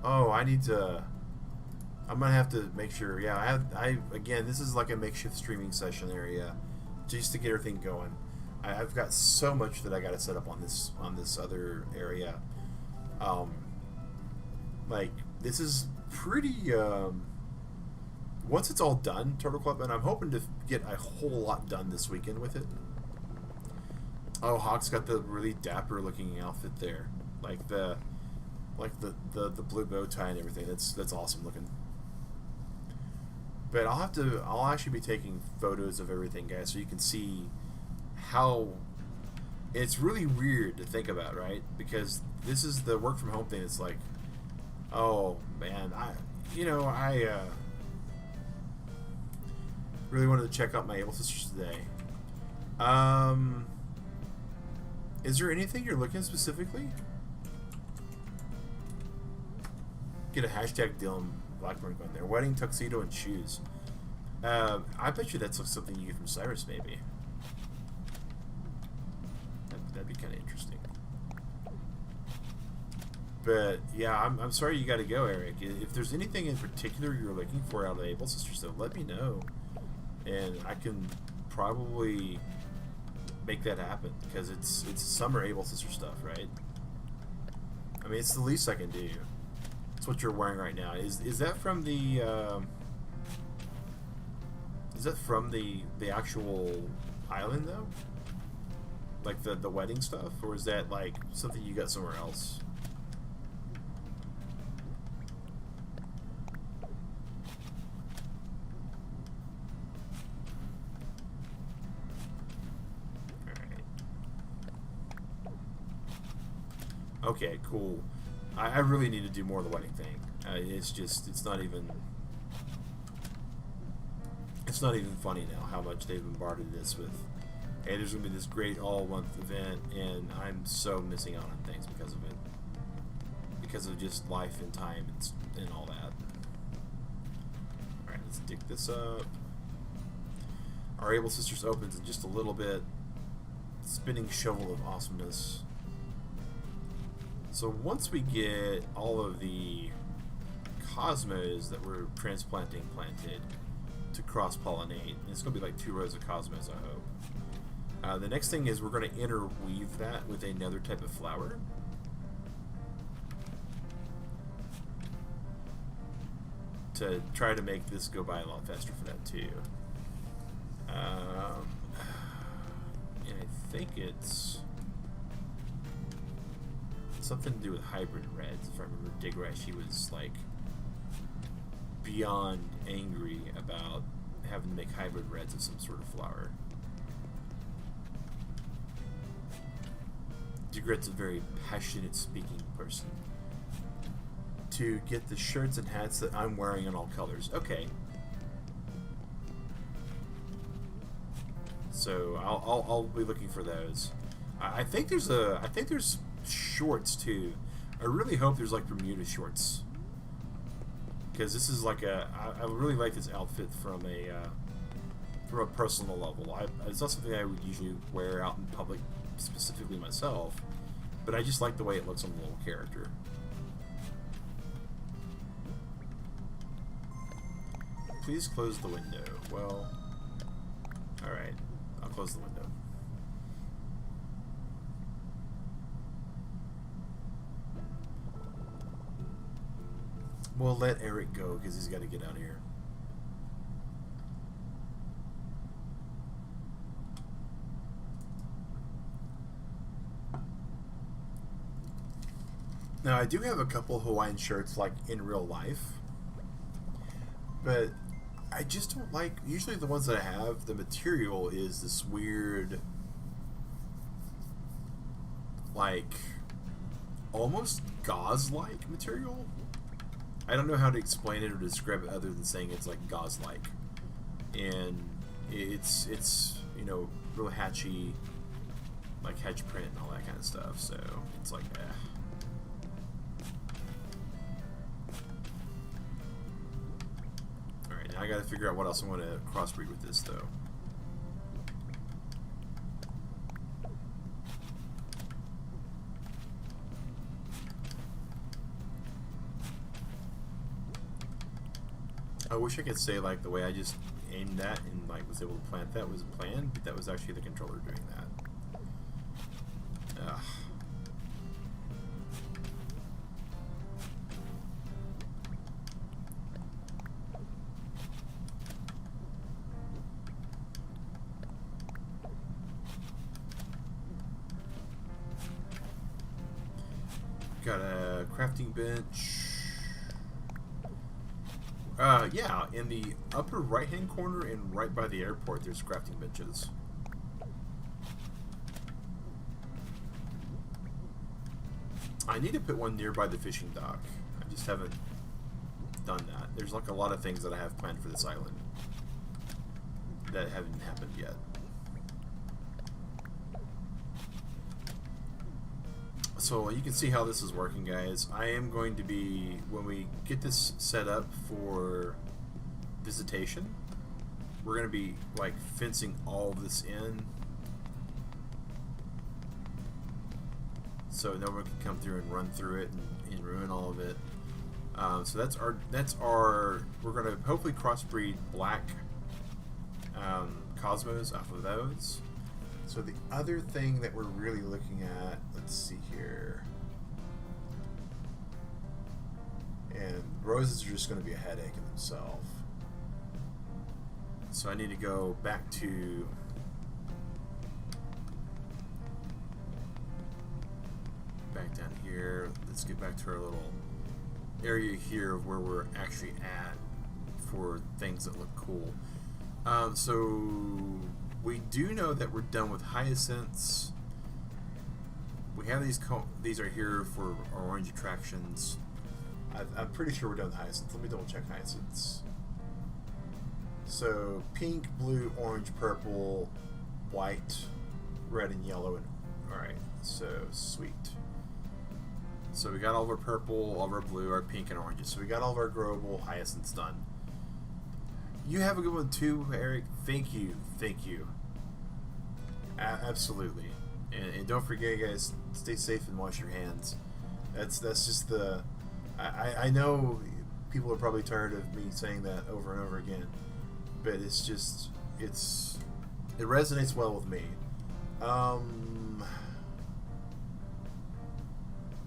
Oh, I need to... I'm gonna have to make sure, yeah, again, this is like a makeshift streaming session area, just to get everything going. I've got so much that I gotta set up on this other area. Like, this is pretty, once it's all done, Turtle Club, and I'm hoping to get a whole lot done this weekend with it. Oh, Hawk's got the really dapper looking outfit there. Like the blue bow tie and everything. That's awesome looking. But I'll actually be taking photos of everything, guys, so you can see how it's really weird to think about, right? Because this is the work from home thing. It's like, oh man, I really wanted to check out my Able Sisters today. Is there anything you're looking at specifically? Get a hashtag Dylan Blackburn going there. Wedding, tuxedo, and shoes. I bet you that's something you get from Cyrus, maybe. be kind of interesting. But yeah, I'm sorry you got to go, Eric. If there's anything in particular you're looking for out of the Able Sisters, though, let me know, and I can probably make that happen, because it's summer Able Sister stuff, right? I mean, it's the least I can do. It's what you're wearing right now. Is that from the actual island though? Like the wedding stuff, or is that like something you got somewhere else? Okay, cool. I really need to do more of the wedding thing. It's not even funny now how much they've bombarded this with, hey, there's going to be this great all-month event, and I'm so missing out on things because of it. Because of just life and time and all that. Alright, let's dig this up. Our Able Sisters opens in just a little bit. Spinning shovel of awesomeness. So once we get all of the cosmos that we're planted to cross-pollinate, it's going to be like 2 rows of cosmos, I hope. The next thing is we're going to interweave that with another type of flower. To try to make this go by a lot faster for that too. And I think it's something to do with hybrid reds. If I remember Digrat, she was like beyond angry about having to make hybrid reds of some sort of flower. Digrat's a very passionate speaking person. To get the shirts and hats that I'm wearing in all colors. Okay. So I'll be looking for those. I think there's shorts too. I really hope there's like Bermuda shorts, because this is like I really like this outfit from a personal level. It's not something I would usually wear out in public, specifically myself, but I just like the way it looks on the little character. Please close the window. Well, alright. I'll close the window. We'll let Eric go because he's got to get out of here. Now, I do have a couple Hawaiian shirts like in real life, but I just don't like, usually the ones that I have, the material is this weird, like, almost gauze-like material. I don't know how to explain it or describe it other than saying it's like gauze-like. And it's you know, real hatchy, like hedge print and all that kind of stuff, so it's like, Alright, now I gotta figure out what else I want to crossbreed with this, though. I wish I could say like the way I just aimed that and like was able to plant that was planned, but that was actually the controller doing that. Ugh. Got a crafting bench. Yeah, in the upper right-hand corner and right by the airport, there's crafting benches. I need to put one nearby the fishing dock. I just haven't done that. There's like a lot of things that I have planned for this island that haven't happened yet. So you can see how this is working, guys. I am going to be, when we get this set up for visitation, we're going to be like fencing all of this in so no one can come through and run through it and ruin all of it. So that's our. We're gonna hopefully crossbreed black cosmos off of those. So the other thing that we're really looking at, let's see here, and roses are just going to be a headache in themselves. So I need to go back to down here. Let's get back to our little area here of where we're actually at for things that look cool. So we do know that we're done with hyacinths. We have these are here for our orange attractions. I'm pretty sure we're done with hyacinths. Let me double check hyacinths. So pink, blue, orange, purple, white, red, and yellow. And alright, so sweet. So we got all of our purple, all of our blue, our pink, and oranges. So we got all of our growable hyacinths done. You have a good one too, Eric. Thank you. Thank you. Absolutely. And don't forget, guys, stay safe and wash your hands. That's just the... I know people are probably tired of me saying that over and over again, but it's just... it resonates well with me.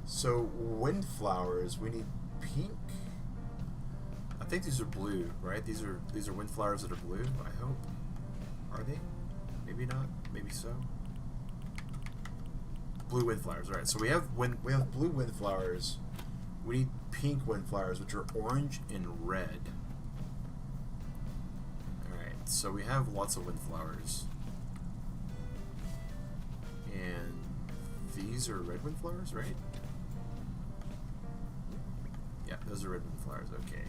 So, windflowers, we need pink. I think these are blue, right? These are windflowers that are blue, I hope. Are they? Maybe not. Maybe so. Blue windflowers. All right. So we have blue windflowers. We need pink windflowers, which are orange and red. All right. So we have lots of windflowers, and these are red windflowers, right? Yeah, those are red windflowers. Okay.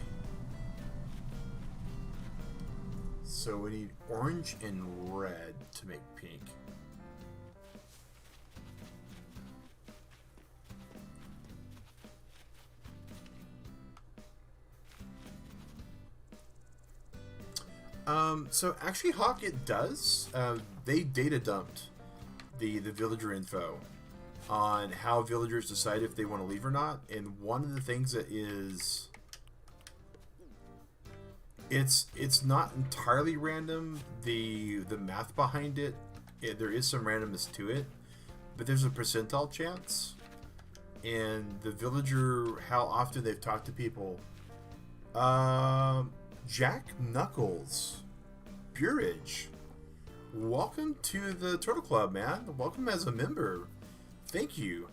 So we need orange and red to make pink. So actually, Hawk, it does. They data dumped the villager info on how villagers decide if they want to leave or not, and one of the things that is... It's not entirely random. The math behind it, there is some randomness to it, but there's a percentile chance. And the villager, how often they've talked to people. Jack Knuckles, Burridge, welcome to the Turtle Club, man. Welcome as a member. Thank you.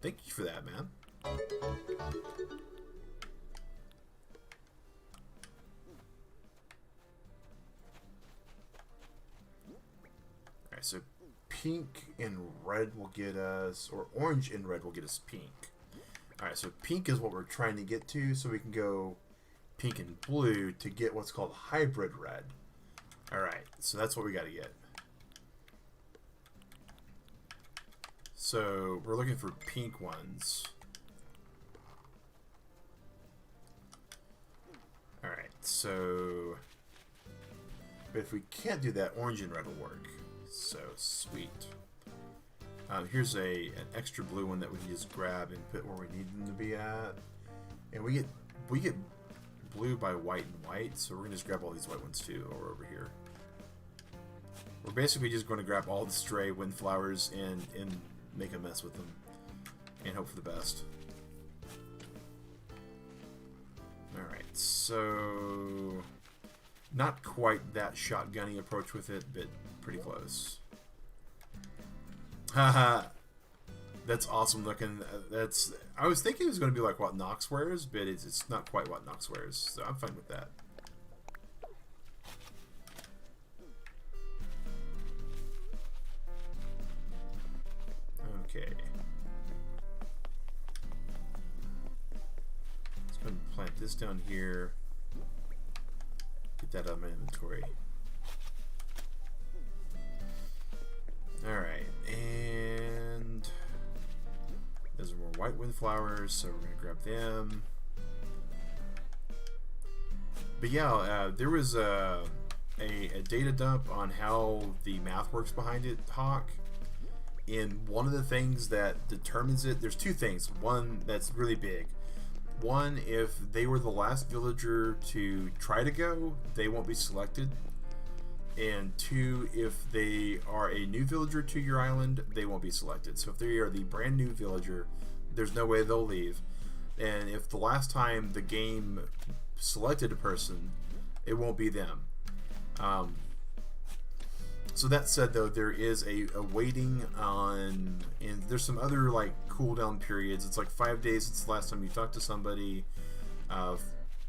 Thank you for that, man. Alright, so pink and red will get us, or orange and red will get us pink. Alright, so pink is what we're trying to get to, so we can go pink and blue to get what's called hybrid red. Alright, so that's what we got to get. So we're looking for pink ones. Alright, so... but if we can't do that, orange and red will work. So, sweet. Here's an extra blue one that we can just grab and put where we need them to be at. And we get blue by white and white, so we're going to just grab all these white ones too, or over here. We're basically just going to grab all the stray windflowers and make a mess with them. And hope for the best. Alright, so... not quite that shotgunny approach with it, but pretty close. Haha, that's awesome looking. I was thinking it was going to be like what Nox wears, but it's not quite what Nox wears, so I'm fine with that. Okay. Let's go and plant this down here. Get that out of my inventory. Alright, and those are more white windflowers, so we're going to grab them. But yeah, there was a data dump on how the math works behind it, Hawk. And one of the things that determines it, there's two things. One that's really big. One, if they were the last villager to try to go, they won't be selected. And two, if they are a new villager to your island, they won't be selected. So if they are the brand new villager, there's no way they'll leave. And if the last time the game selected a person, it won't be them. So that said, though, there is a waiting on, and there's some other like cooldown periods. It's like 5 days since the last time you talked to somebody,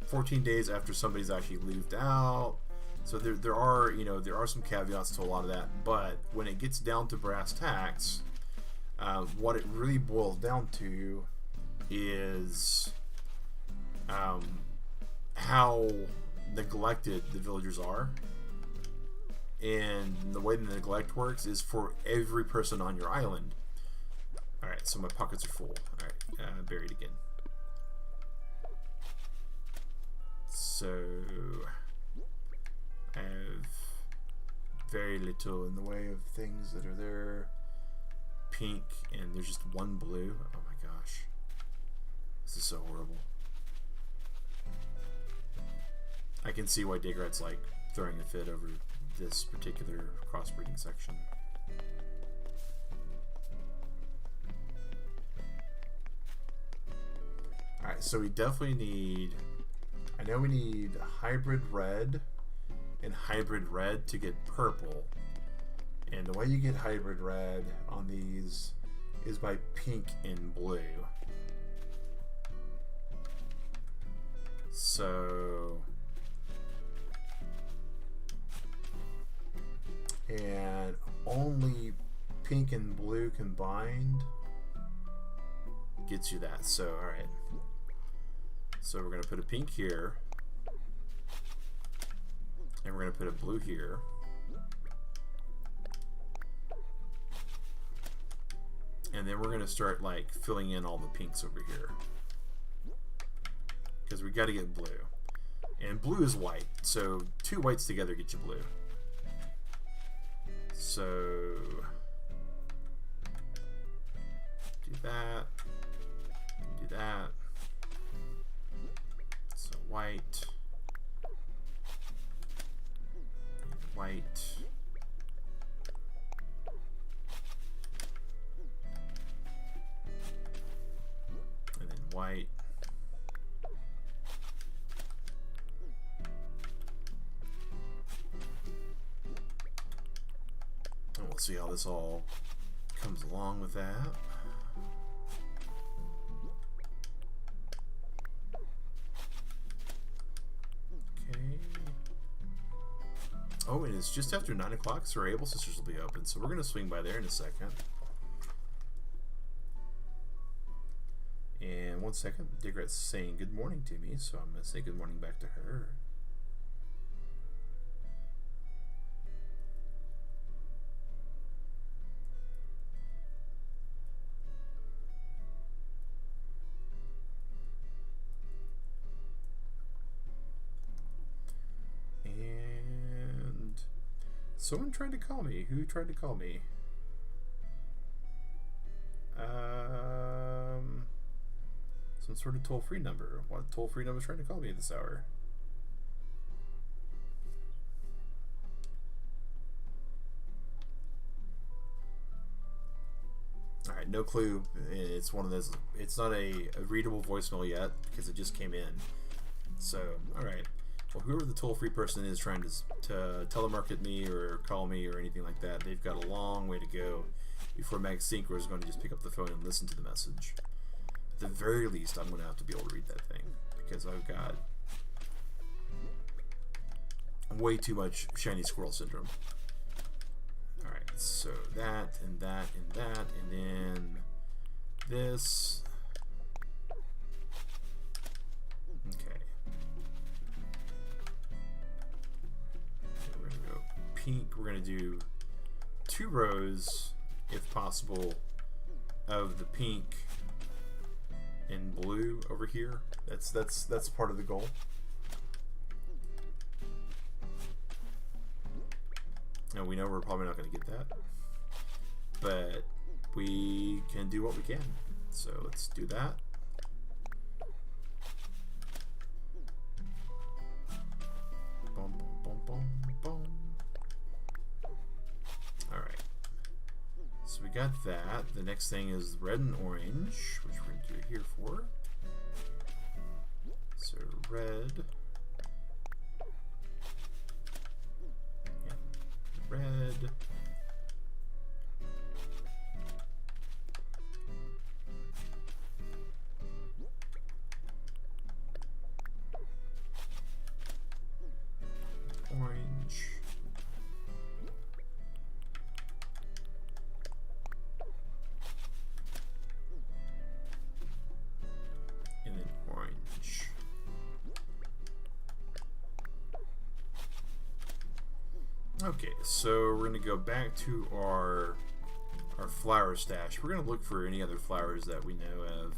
14 days after somebody's actually leaved out. So there are some caveats to a lot of that. But when it gets down to brass tacks, what it really boils down to is how neglected the villagers are. And the way the neglect works is for every person on your island. Alright, so my pockets are full. Alright, buried again. So I have very little in the way of things that are there. Pink, and there's just one blue. Oh my gosh. This is so horrible. I can see why Digrat's like throwing a fit over this particular crossbreeding section. Alright, so we definitely need, I know we need hybrid red and hybrid red to get purple. And the way you get hybrid red on these is by pink and blue. So, and only pink and blue combined gets you that. So, alright. So we're going to put a pink here. And we're going to put a blue here. And then we're going to start like filling in all the pinks over here. Because we got to get blue. And blue is white. So 2 whites together get you blue. So do that. Do that. So white. White. And then white. And we'll see how this all comes along with that. Oh, and it's just after 9 o'clock, so our Able Sisters will be open. So we're going to swing by there in a second. And 1 second, Digrat's saying good morning to me, so I'm going to say good morning back to her. Someone tried to call me. Who tried to call me? Some sort of toll-free number. What toll-free number is trying to call me at this hour? Alright, no clue. It's one of those. It's not a readable voicemail yet because it just came in. So, alright. Well, whoever the toll-free person is trying to telemarket me or call me or anything like that, they've got a long way to go before MagSync is going to just pick up the phone and listen to the message. At the very least, I'm going to have to be able to read that thing because I've got way too much shiny squirrel syndrome. Alright, so that and that and that, and then this. Pink, we're going to do 2 rows, if possible, of the pink and blue over here. That's part of the goal. And we know we're probably not going to get that. But we can do what we can. So let's do that. Boom, boom, boom, boom. Alright. So we got that. The next thing is red and orange, which we're going to do here for. So red. And red. Orange. And then orange. Okay, so we're going to go back to our flower stash. We're going to look for any other flowers that we know of.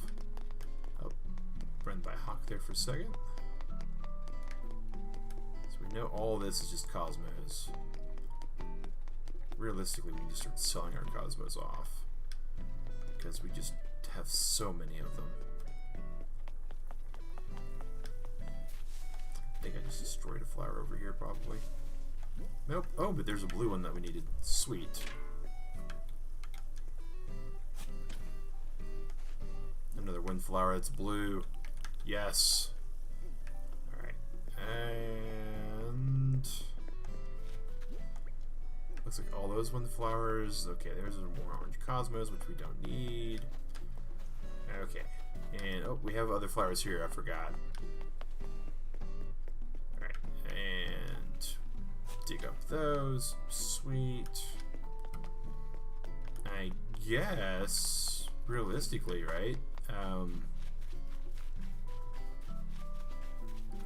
Oh, run by Hawk there for a second. We know all of this is just cosmos. Realistically, we need to start selling our cosmos off because we just have so many of them. I think I just destroyed a flower over here, probably. Nope. Oh, but there's a blue one that we needed. Sweet. Another wind flower that's blue. Yes. Alright. And looks like all those wind flowers. Okay, there's more orange cosmos, which we don't need. Okay. And oh, we have other flowers here, I forgot. Alright, and dig up those. Sweet. I guess realistically, right?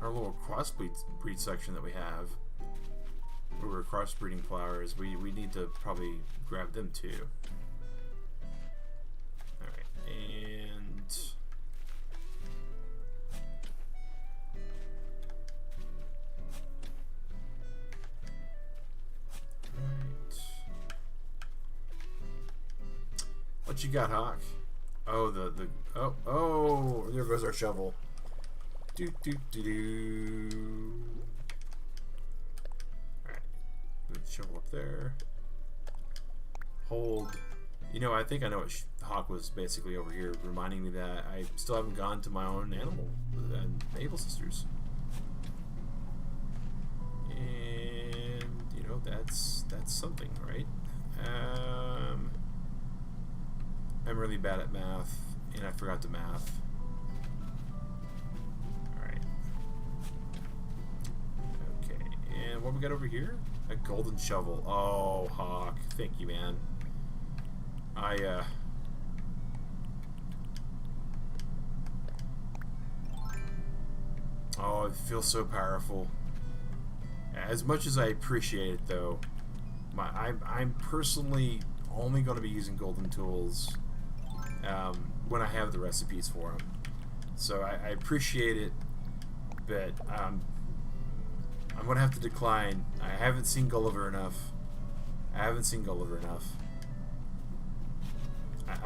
Our little crossbreed section that we have, where we're crossbreeding flowers, we need to probably grab them too. Alright, and right. What you got, Hawk? Oh, oh, there goes our shovel. Do do do do. Alright. Move the shovel up there. Hold. You know, I think I know what Hawk was basically over here, reminding me that I still haven't gone to my own animal and Able Sisters. And you know, that's something, right? I'm really bad at math, and I forgot to math. Alright. Okay, and what we got over here? A golden shovel. Oh, Hawk. Thank you, man. Oh, it feels so powerful. As much as I appreciate it, though, I'm personally only going to be using golden tools when I have the recipes for them. So I appreciate it, but I'm going to have to decline. I haven't seen Gulliver enough. I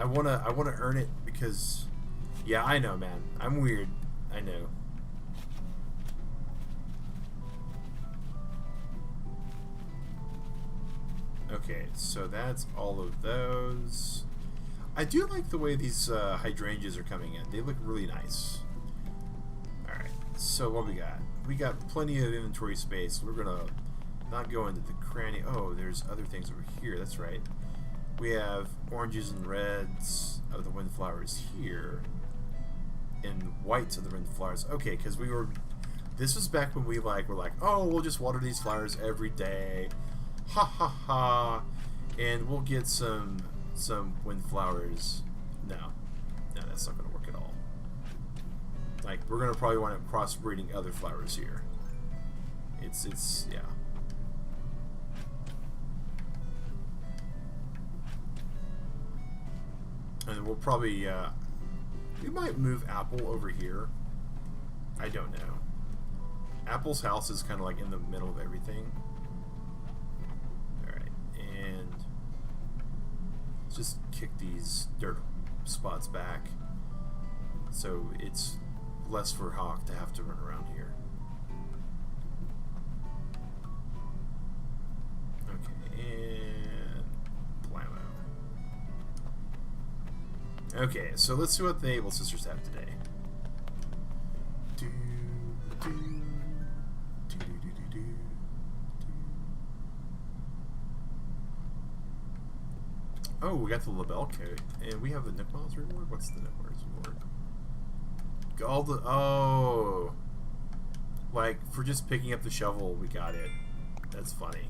want to earn it because, yeah, I know, man. I'm weird. I know. Okay, so that's all of those. I do like the way these hydrangeas are coming in. They look really nice. Alright, so what we got? We got plenty of inventory space. We're gonna not go into the cranny. Oh, there's other things over here. That's right. We have oranges and reds of the windflowers here, and whites of the windflowers. Okay, because this was back when we were like, oh, we'll just water these flowers every day. Ha ha ha, and we'll get some windflowers. No, that's not gonna work at all. Like, we're gonna probably want to crossbreeding other flowers here. It's yeah. And we'll probably we might move Apple over here. I don't know. Apple's house is kind of like in the middle of everything. Alright. just kick these dirt spots back so it's less for Hawk to have to run around here. Okay, and blammo. Okay, so let's see what the Able Sisters have today. Oh, we got the label coat, and we have the Nook Miles reward. What's the Nook Miles reward? All the like for just picking up the shovel, we got it. That's funny.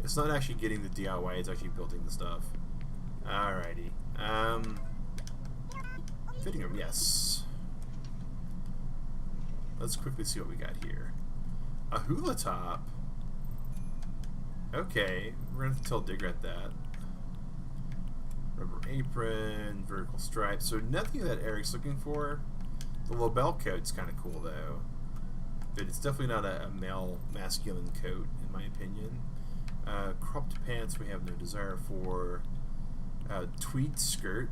It's not actually getting the DIY; it's actually building the stuff. Alrighty. Fitting room, yes. Let's quickly see what we got here. A hula top. Okay, we're gonna have to tell Digret that. Rubber apron, vertical stripes. So nothing that Eric's looking for. The label coat's kind of cool though, but it's definitely not a male masculine coat in my opinion. Cropped pants we have no desire for. Tweed skirt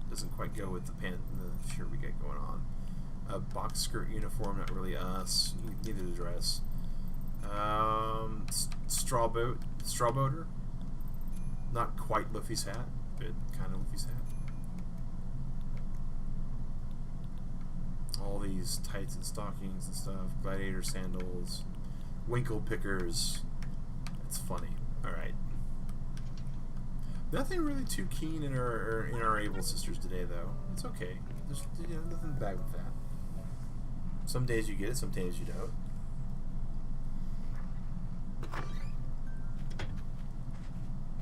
doesn't quite go with the shirt we got going on. A box skirt uniform, not really us. Neither the dress. Straw boater. Not quite Luffy's hat, but kind of Luffy's hat. All these tights and stockings and stuff. Gladiator sandals. Winkle pickers. It's funny. Alright. Nothing really too keen in our Able Sisters today, though. It's okay. There's nothing bad with that. Some days you get it, some days you don't.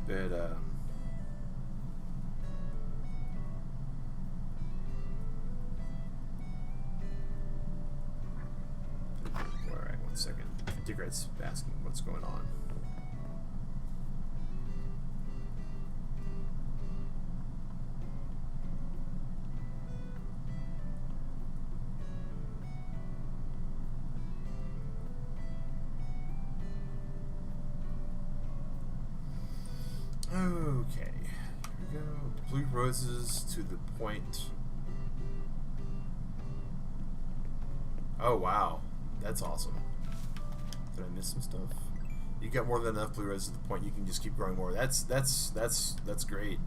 But alright, 1 second. Digret's asking what's going on. Okay, here we go. Blue roses to the point. Oh wow, that's awesome. Did I miss some stuff? You got more than enough blue roses to the point you can just keep growing more. That's great.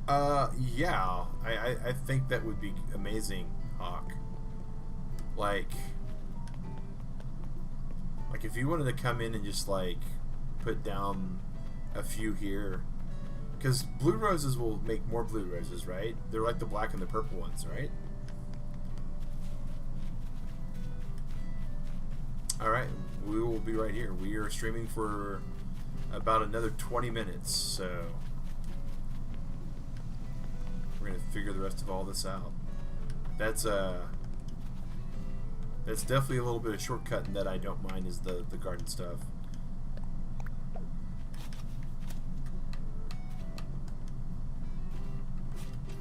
Yeah, I think that would be amazing, Hawk. Like if you wanted to come in and just like put down a few here, because blue roses will make more blue roses, right? They're like the black and the purple ones, right? Alright, we will be right here. We are streaming for about another 20 minutes, so we're gonna figure the rest of all this out. That's definitely a little bit of shortcut, and that I don't mind is the garden stuff.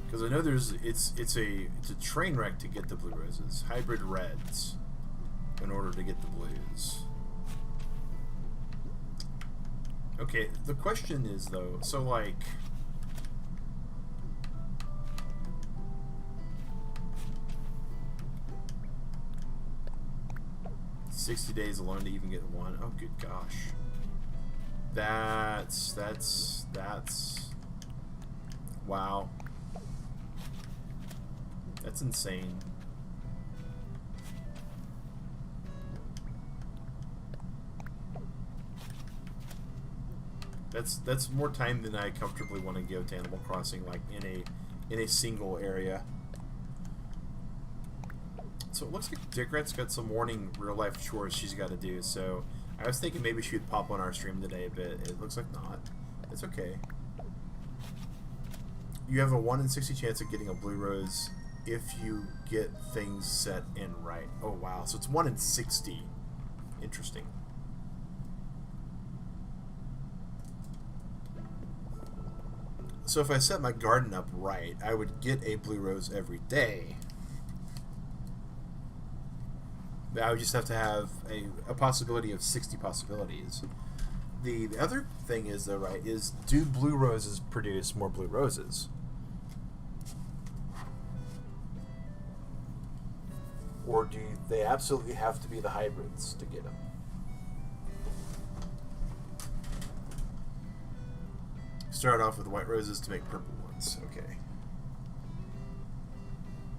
Because I know it's a train wreck to get the blue roses. Hybrid reds in order to get the blues. Okay, the question is though, so like 60 days alone to even get one. Oh good gosh. That's wow. That's insane. That's more time than I comfortably want to give to Animal Crossing, like in a single area. So it looks like Digret's got some morning real life chores she's got to do. So I was thinking maybe she'd pop on our stream today, but it looks like not. It's okay. You have a 1 in 60 chance of getting a blue rose if you get things set and right. Oh wow, so it's 1 in 60. Interesting. So if I set my garden up right, I would get a blue rose every day. But I would just have to have a possibility of 60 possibilities. the other thing is, though, right, is do blue roses produce more blue roses? Or do they absolutely have to be the hybrids to get them? Start off with white roses to make purple ones. Okay.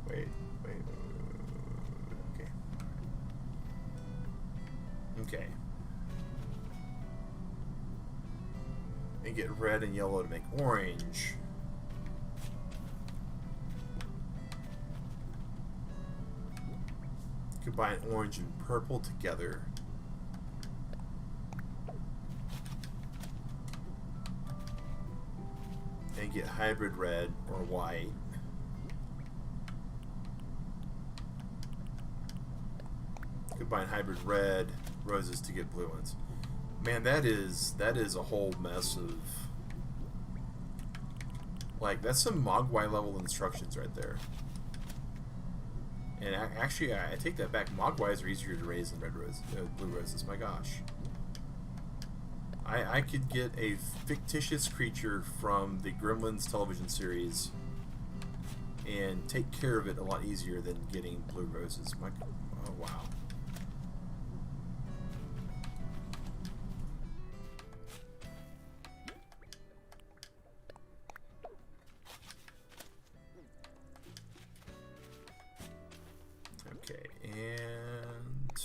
Wait. Okay. Okay. And get red and yellow to make orange. Combine orange and purple together. And get hybrid red or white. Combine hybrid red roses to get blue ones. Man, that is a whole mess of, like, that's some Mogwai level instructions right there. And actually, I take that back. Mogwais are easier to raise than blue roses. My gosh. I could get a fictitious creature from the Gremlins television series and take care of it a lot easier than getting blue roses. Oh, wow. Okay, and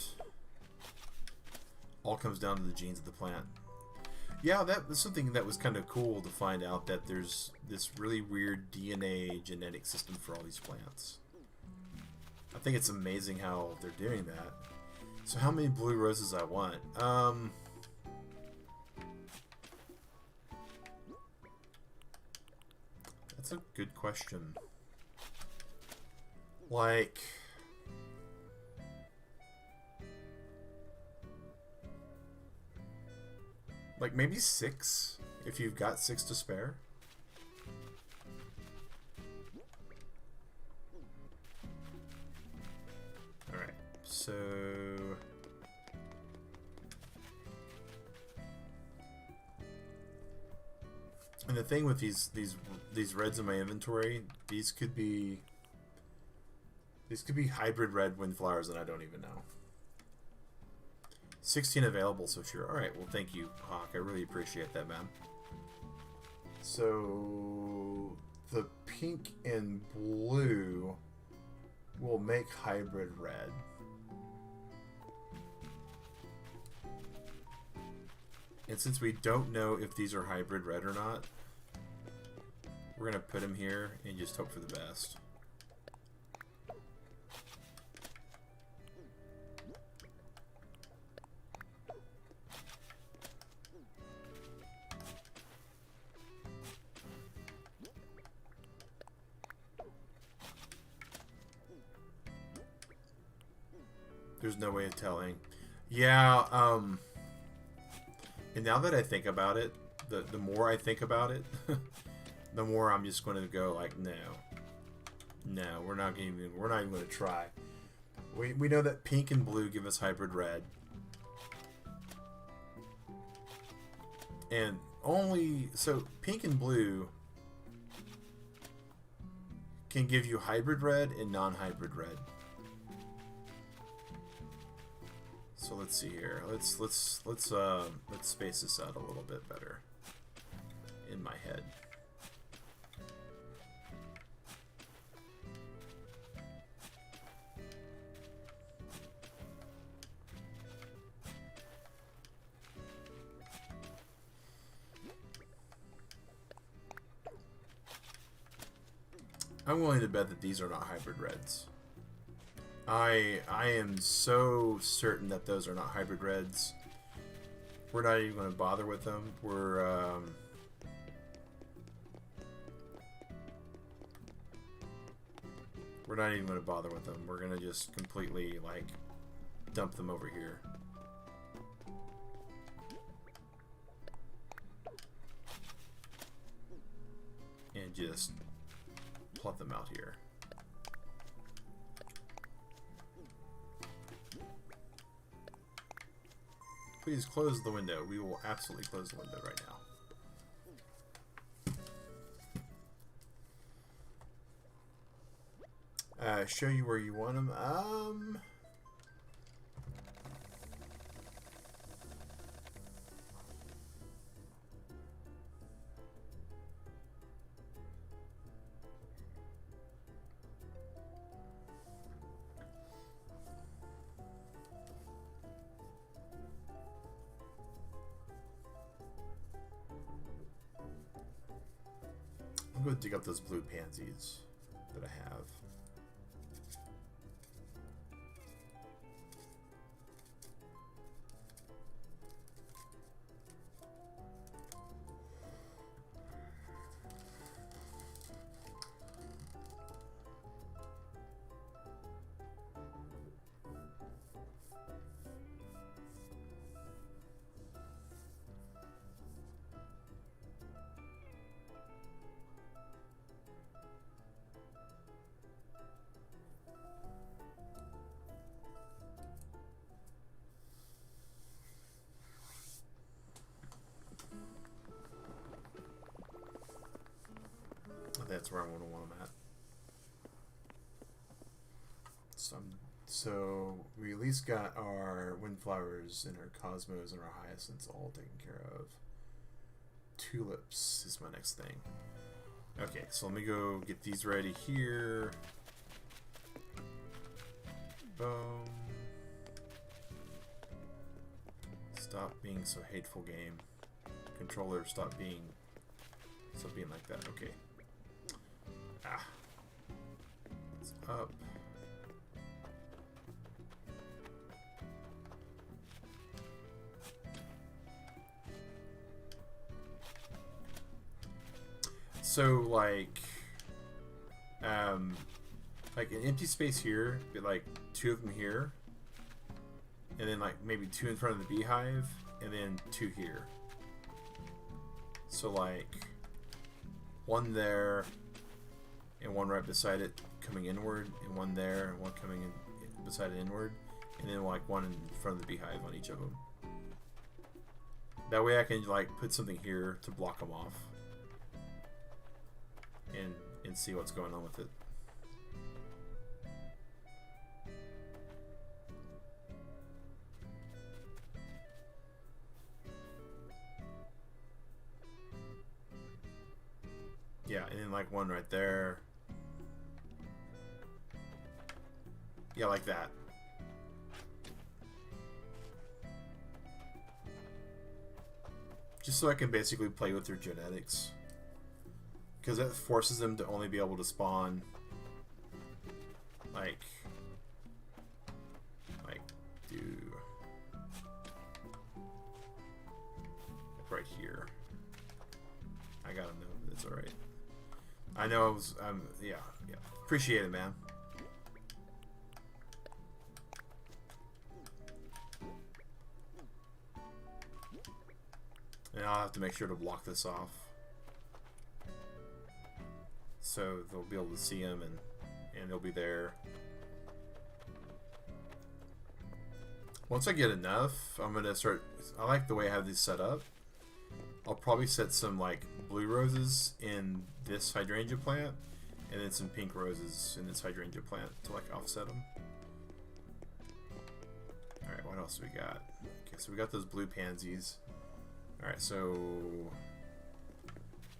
all comes down to the genes of the plant. Yeah, that was something that was kind of cool to find out, that there's this really weird DNA genetic system for all these plants. I think it's amazing how they're doing that. So how many blue roses I want? That's a good question. Like, maybe 6, if you've got 6 to spare. Alright, so and the thing with these reds in my inventory, these could be hybrid red windflowers and I don't even know. 16 available, so sure. Alright, well, thank you, Hawk. I really appreciate that, man. So, the pink and blue will make hybrid red. And since we don't know if these are hybrid red or not, we're going to put them here and just hope for the best. There's no way of telling. Yeah, and now that I think about it, the more I think about it, the more I'm just going to go like, no, we're not even going to try. We know that pink and blue give us hybrid red, and so pink and blue can give you hybrid red and non-hybrid red. So let's see here. Let's space this out a little bit better in my head. I'm willing to bet that these are not hybrid reds. I am so certain that those are not hybrid reds. We're not even going to bother with them. We're not even going to bother with them. We're going to just completely, like, dump them over here. And just plot them out here. Please close the window. We will absolutely close the window right now. Show you where you want them. I'm going to dig up those blue pansies that I have. That's where I want them at. So we at least got our windflowers and our cosmos and our hyacinths all taken care of. Tulips is my next thing. Okay, so let me go get these ready here. Boom. Stop being so hateful, game. Controller, stop being like that. Okay. Ah. It's up. So like an empty space here, but like 2 of them here, and then like maybe 2 in front of the beehive, and then 2 here. So like 1 there, and 1 right beside it coming inward, and 1 there, and 1 coming in beside it inward, and then like 1 in front of the beehive on each of them. That way I can like put something here to block them off, and see what's going on with it. Yeah, and then like 1 right there. Yeah, like that. Just so I can basically play with their genetics. Because that forces them to only be able to spawn like right here. I gotta know if it's alright. I know I was, yeah. Appreciate it, man. And I'll have to make sure to block this off, so they'll be able to see him, and they'll be there. Once I get enough, I'm gonna start. I like the way I have these set up. I'll probably set some like blue roses in this hydrangea plant, and then some pink roses in this hydrangea plant to like offset them. All right, what else do we got? Okay, so we got those blue pansies. All right, so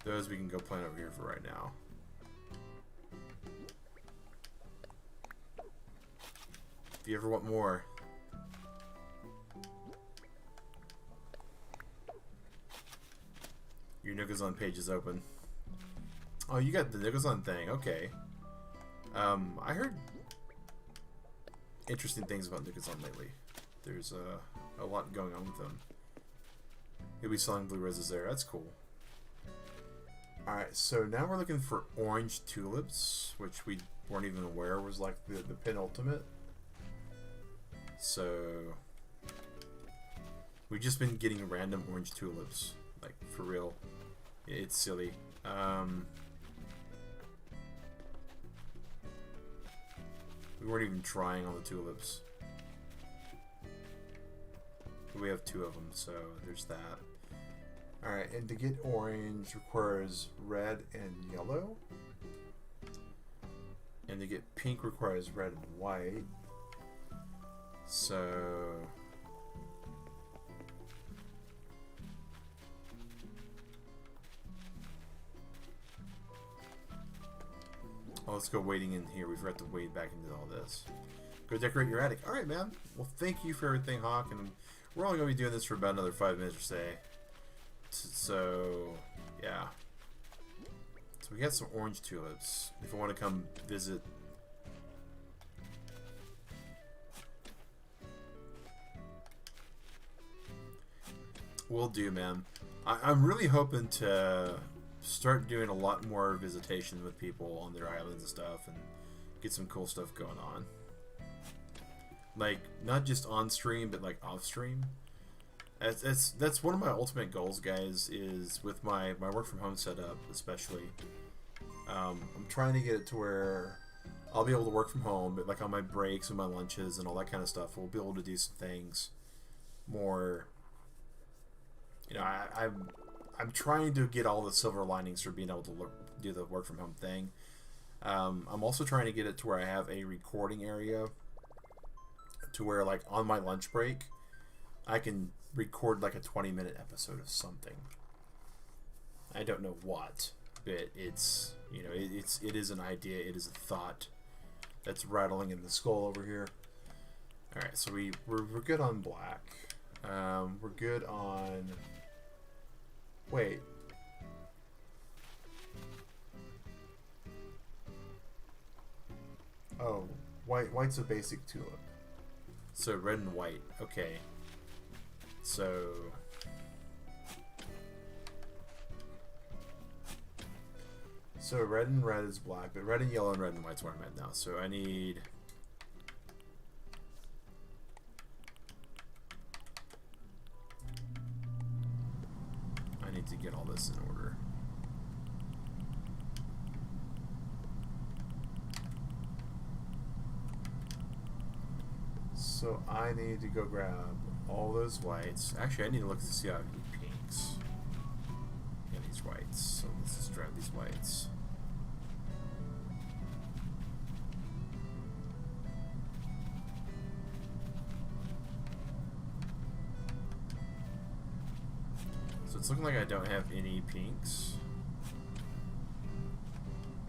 those we can go plant over here for right now. If you ever want more. Your Nugazon page is open. Oh, you got the Nugazon thing. Okay. I heard interesting things about Nugazon lately. There's a lot going on with them. You'll be selling blue roses there. That's cool. Alright, so now we're looking for orange tulips, which we weren't even aware was like the penultimate. So we've just been getting random orange tulips, like for real. It's silly. We weren't even trying on the tulips. We have 2 of them, so there's that. Alright, and to get orange requires red and yellow. And to get pink requires red and white. So... oh, let's go wading in here. We forgot to wade back into all this. Go decorate your attic. Alright, man. Well, thank you for everything, Hawk. And we're only going to be doing this for about another 5 minutes or so. So, yeah. So we got some orange tulips. If I want to come visit. Will do, man. I'm really hoping to start doing a lot more visitation with people on their islands and stuff, and get some cool stuff going on. Like, not just on stream, but like off stream. That's one of my ultimate goals, guys, is with my work from home setup, especially. I'm trying to get it to where I'll be able to work from home, but like on my breaks and my lunches and all that kind of stuff, we'll be able to do some things more. You know, I'm trying to get all the silver linings for being able to do the work from home thing. I'm also trying to get it to where I have a recording area, to where like on my lunch break, I can record like a 20-minute episode of something. I don't know what, but it's, you know, it is an idea, it is a thought that's rattling in the skull over here. All right, so we're good on black. We're good on. Wait. Oh, white's a basic tulip. So red and white. Okay. So red and red is black, but red and yellow and red and white's where I'm at now. So I need to get all this in order. So I need to go grab all those whites. Actually, I need to look to see how I need pinks. And these whites. So let's just grab these whites. So it's looking like I don't have any pinks.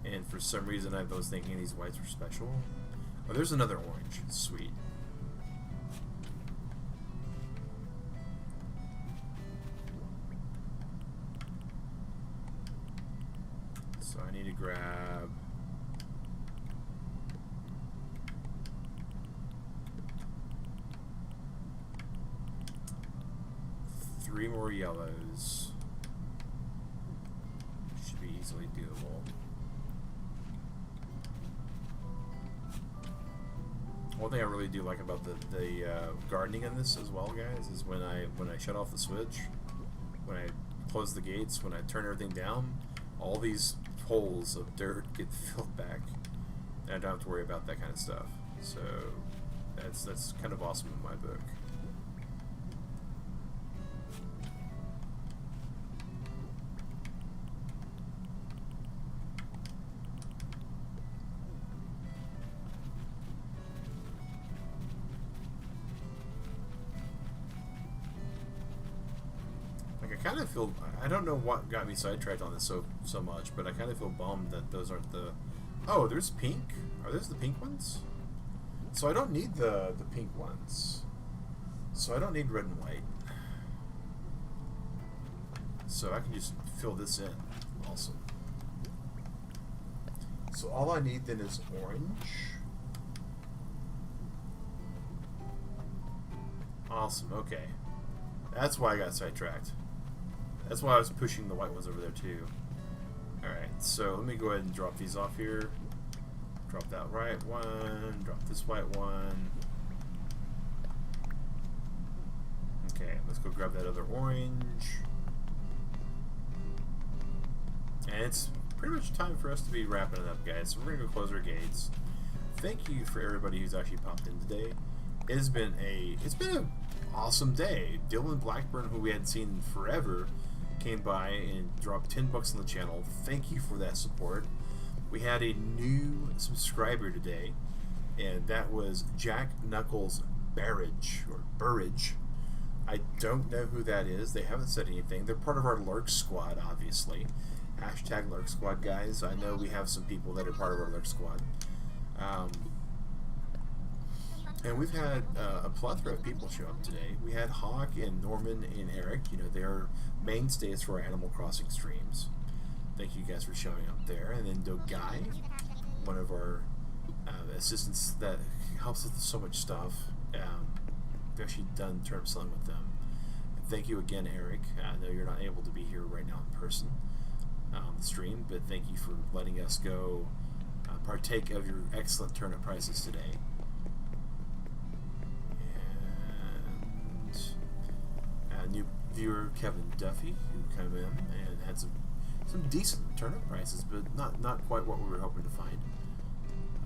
And for some reason I was thinking these whites were special. Oh, there's another orange. Sweet. So I need to grab three more yellows. Should be easily doable. One thing I really do like about the gardening in this as well, guys, is when I shut off the switch, when I close the gates, when I turn everything down, all these holes of dirt get filled back, and I don't have to worry about that kind of stuff. So that's kind of awesome in my book. Kind of feel, I don't know what got me sidetracked on this so much, but I kind of feel bummed that those aren't the. Oh, there's pink. Are those the pink ones? So I don't need the pink ones. So I don't need red and white. So I can just fill this in. Awesome. So all I need then is orange. Awesome. Okay. That's why I got sidetracked. That's why I was pushing the white ones over there too. Alright, so let me go ahead and drop these off here. Drop that right one, drop this white one. Okay, let's go grab that other orange. And it's pretty much time for us to be wrapping it up, guys. So we're gonna go close our gates. Thank you for everybody who's actually popped in today. It's been a awesome day. Dylan Blackburn, who we hadn't seen in forever, came by and dropped 10 bucks on the channel. Thank you for that support. We had a new subscriber today, and that was Jack Knuckles Burridge. I don't know who that is. They haven't said anything. They're part of our Lurk Squad, obviously. Hashtag Lurk Squad, guys. I know we have some people that are part of our Lurk Squad. And we've had a plethora of people show up today. We had Hawk and Norman and Eric. You know, they're mainstays for our Animal Crossing streams. Thank you guys for showing up there. And then Dogai, one of our assistants that helps us with so much stuff. We've actually done turnip selling with them. And thank you again, Eric. I know you're not able to be here right now in person on the stream, but thank you for letting us go partake of your excellent turnip prices today. And new viewer Kevin Duffy, who came in and had some decent turnip prices, but not quite what we were hoping to find.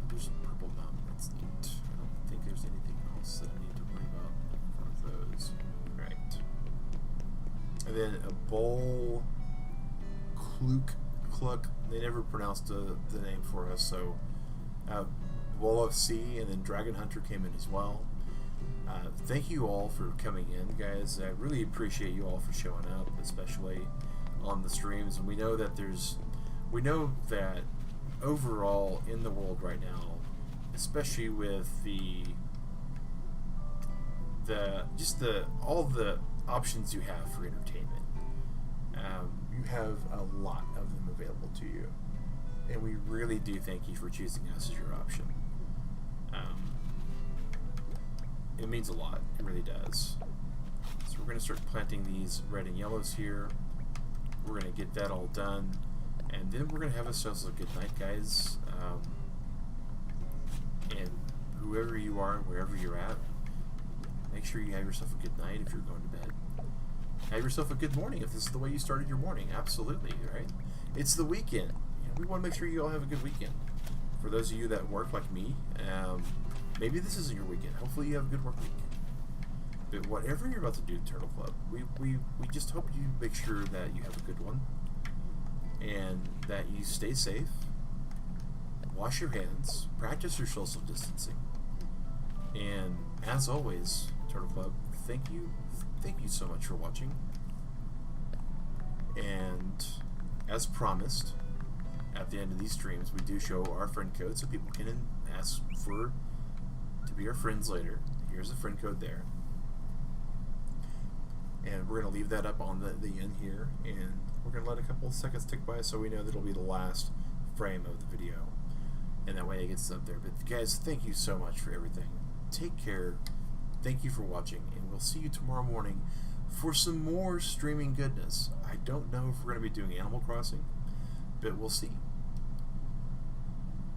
There's a purple mountain. That's neat. I don't think there's anything else that I need to worry about for those. Right. And then a bowl Cluck. They never pronounced the name for us, so Bowl of Sea, and then Dragon Hunter came in as well. Thank you all for coming in, guys. I really appreciate you all for showing up, especially on the streams. And we know that overall in the world right now, especially with all the options you have for entertainment, you have a lot of them available to you, and we really do thank you for choosing us as your option. It means a lot. It really does. So we're going to start planting these red and yellows here. We're going to get that all done, and then we're going to have ourselves a good night, guys. And whoever you are, wherever you're at, make sure you have yourself a good night if you're going to bed. Have yourself a good morning if this is the way you started your morning. Absolutely, right? It's the weekend. We want to make sure you all have a good weekend. For those of you that work like me, maybe this isn't your weekend. Hopefully you have a good work week. But whatever you're about to do, Turtle Club, we just hope you make sure that you have a good one, and that you stay safe, wash your hands, practice your social distancing, and as always, Turtle Club, thank you so much for watching. And as promised, at the end of these streams, we do show our friend code so people can ask to be our friends later. Here's a friend code there. And we're going to leave that up on the end here, and we're going to let a couple of seconds tick by so we know that it'll be the last frame of the video, and that way it gets up there. But guys, thank you so much for everything. Take care. Thank you for watching, and we'll see you tomorrow morning for some more streaming goodness. I don't know if we're going to be doing Animal Crossing, but we'll see.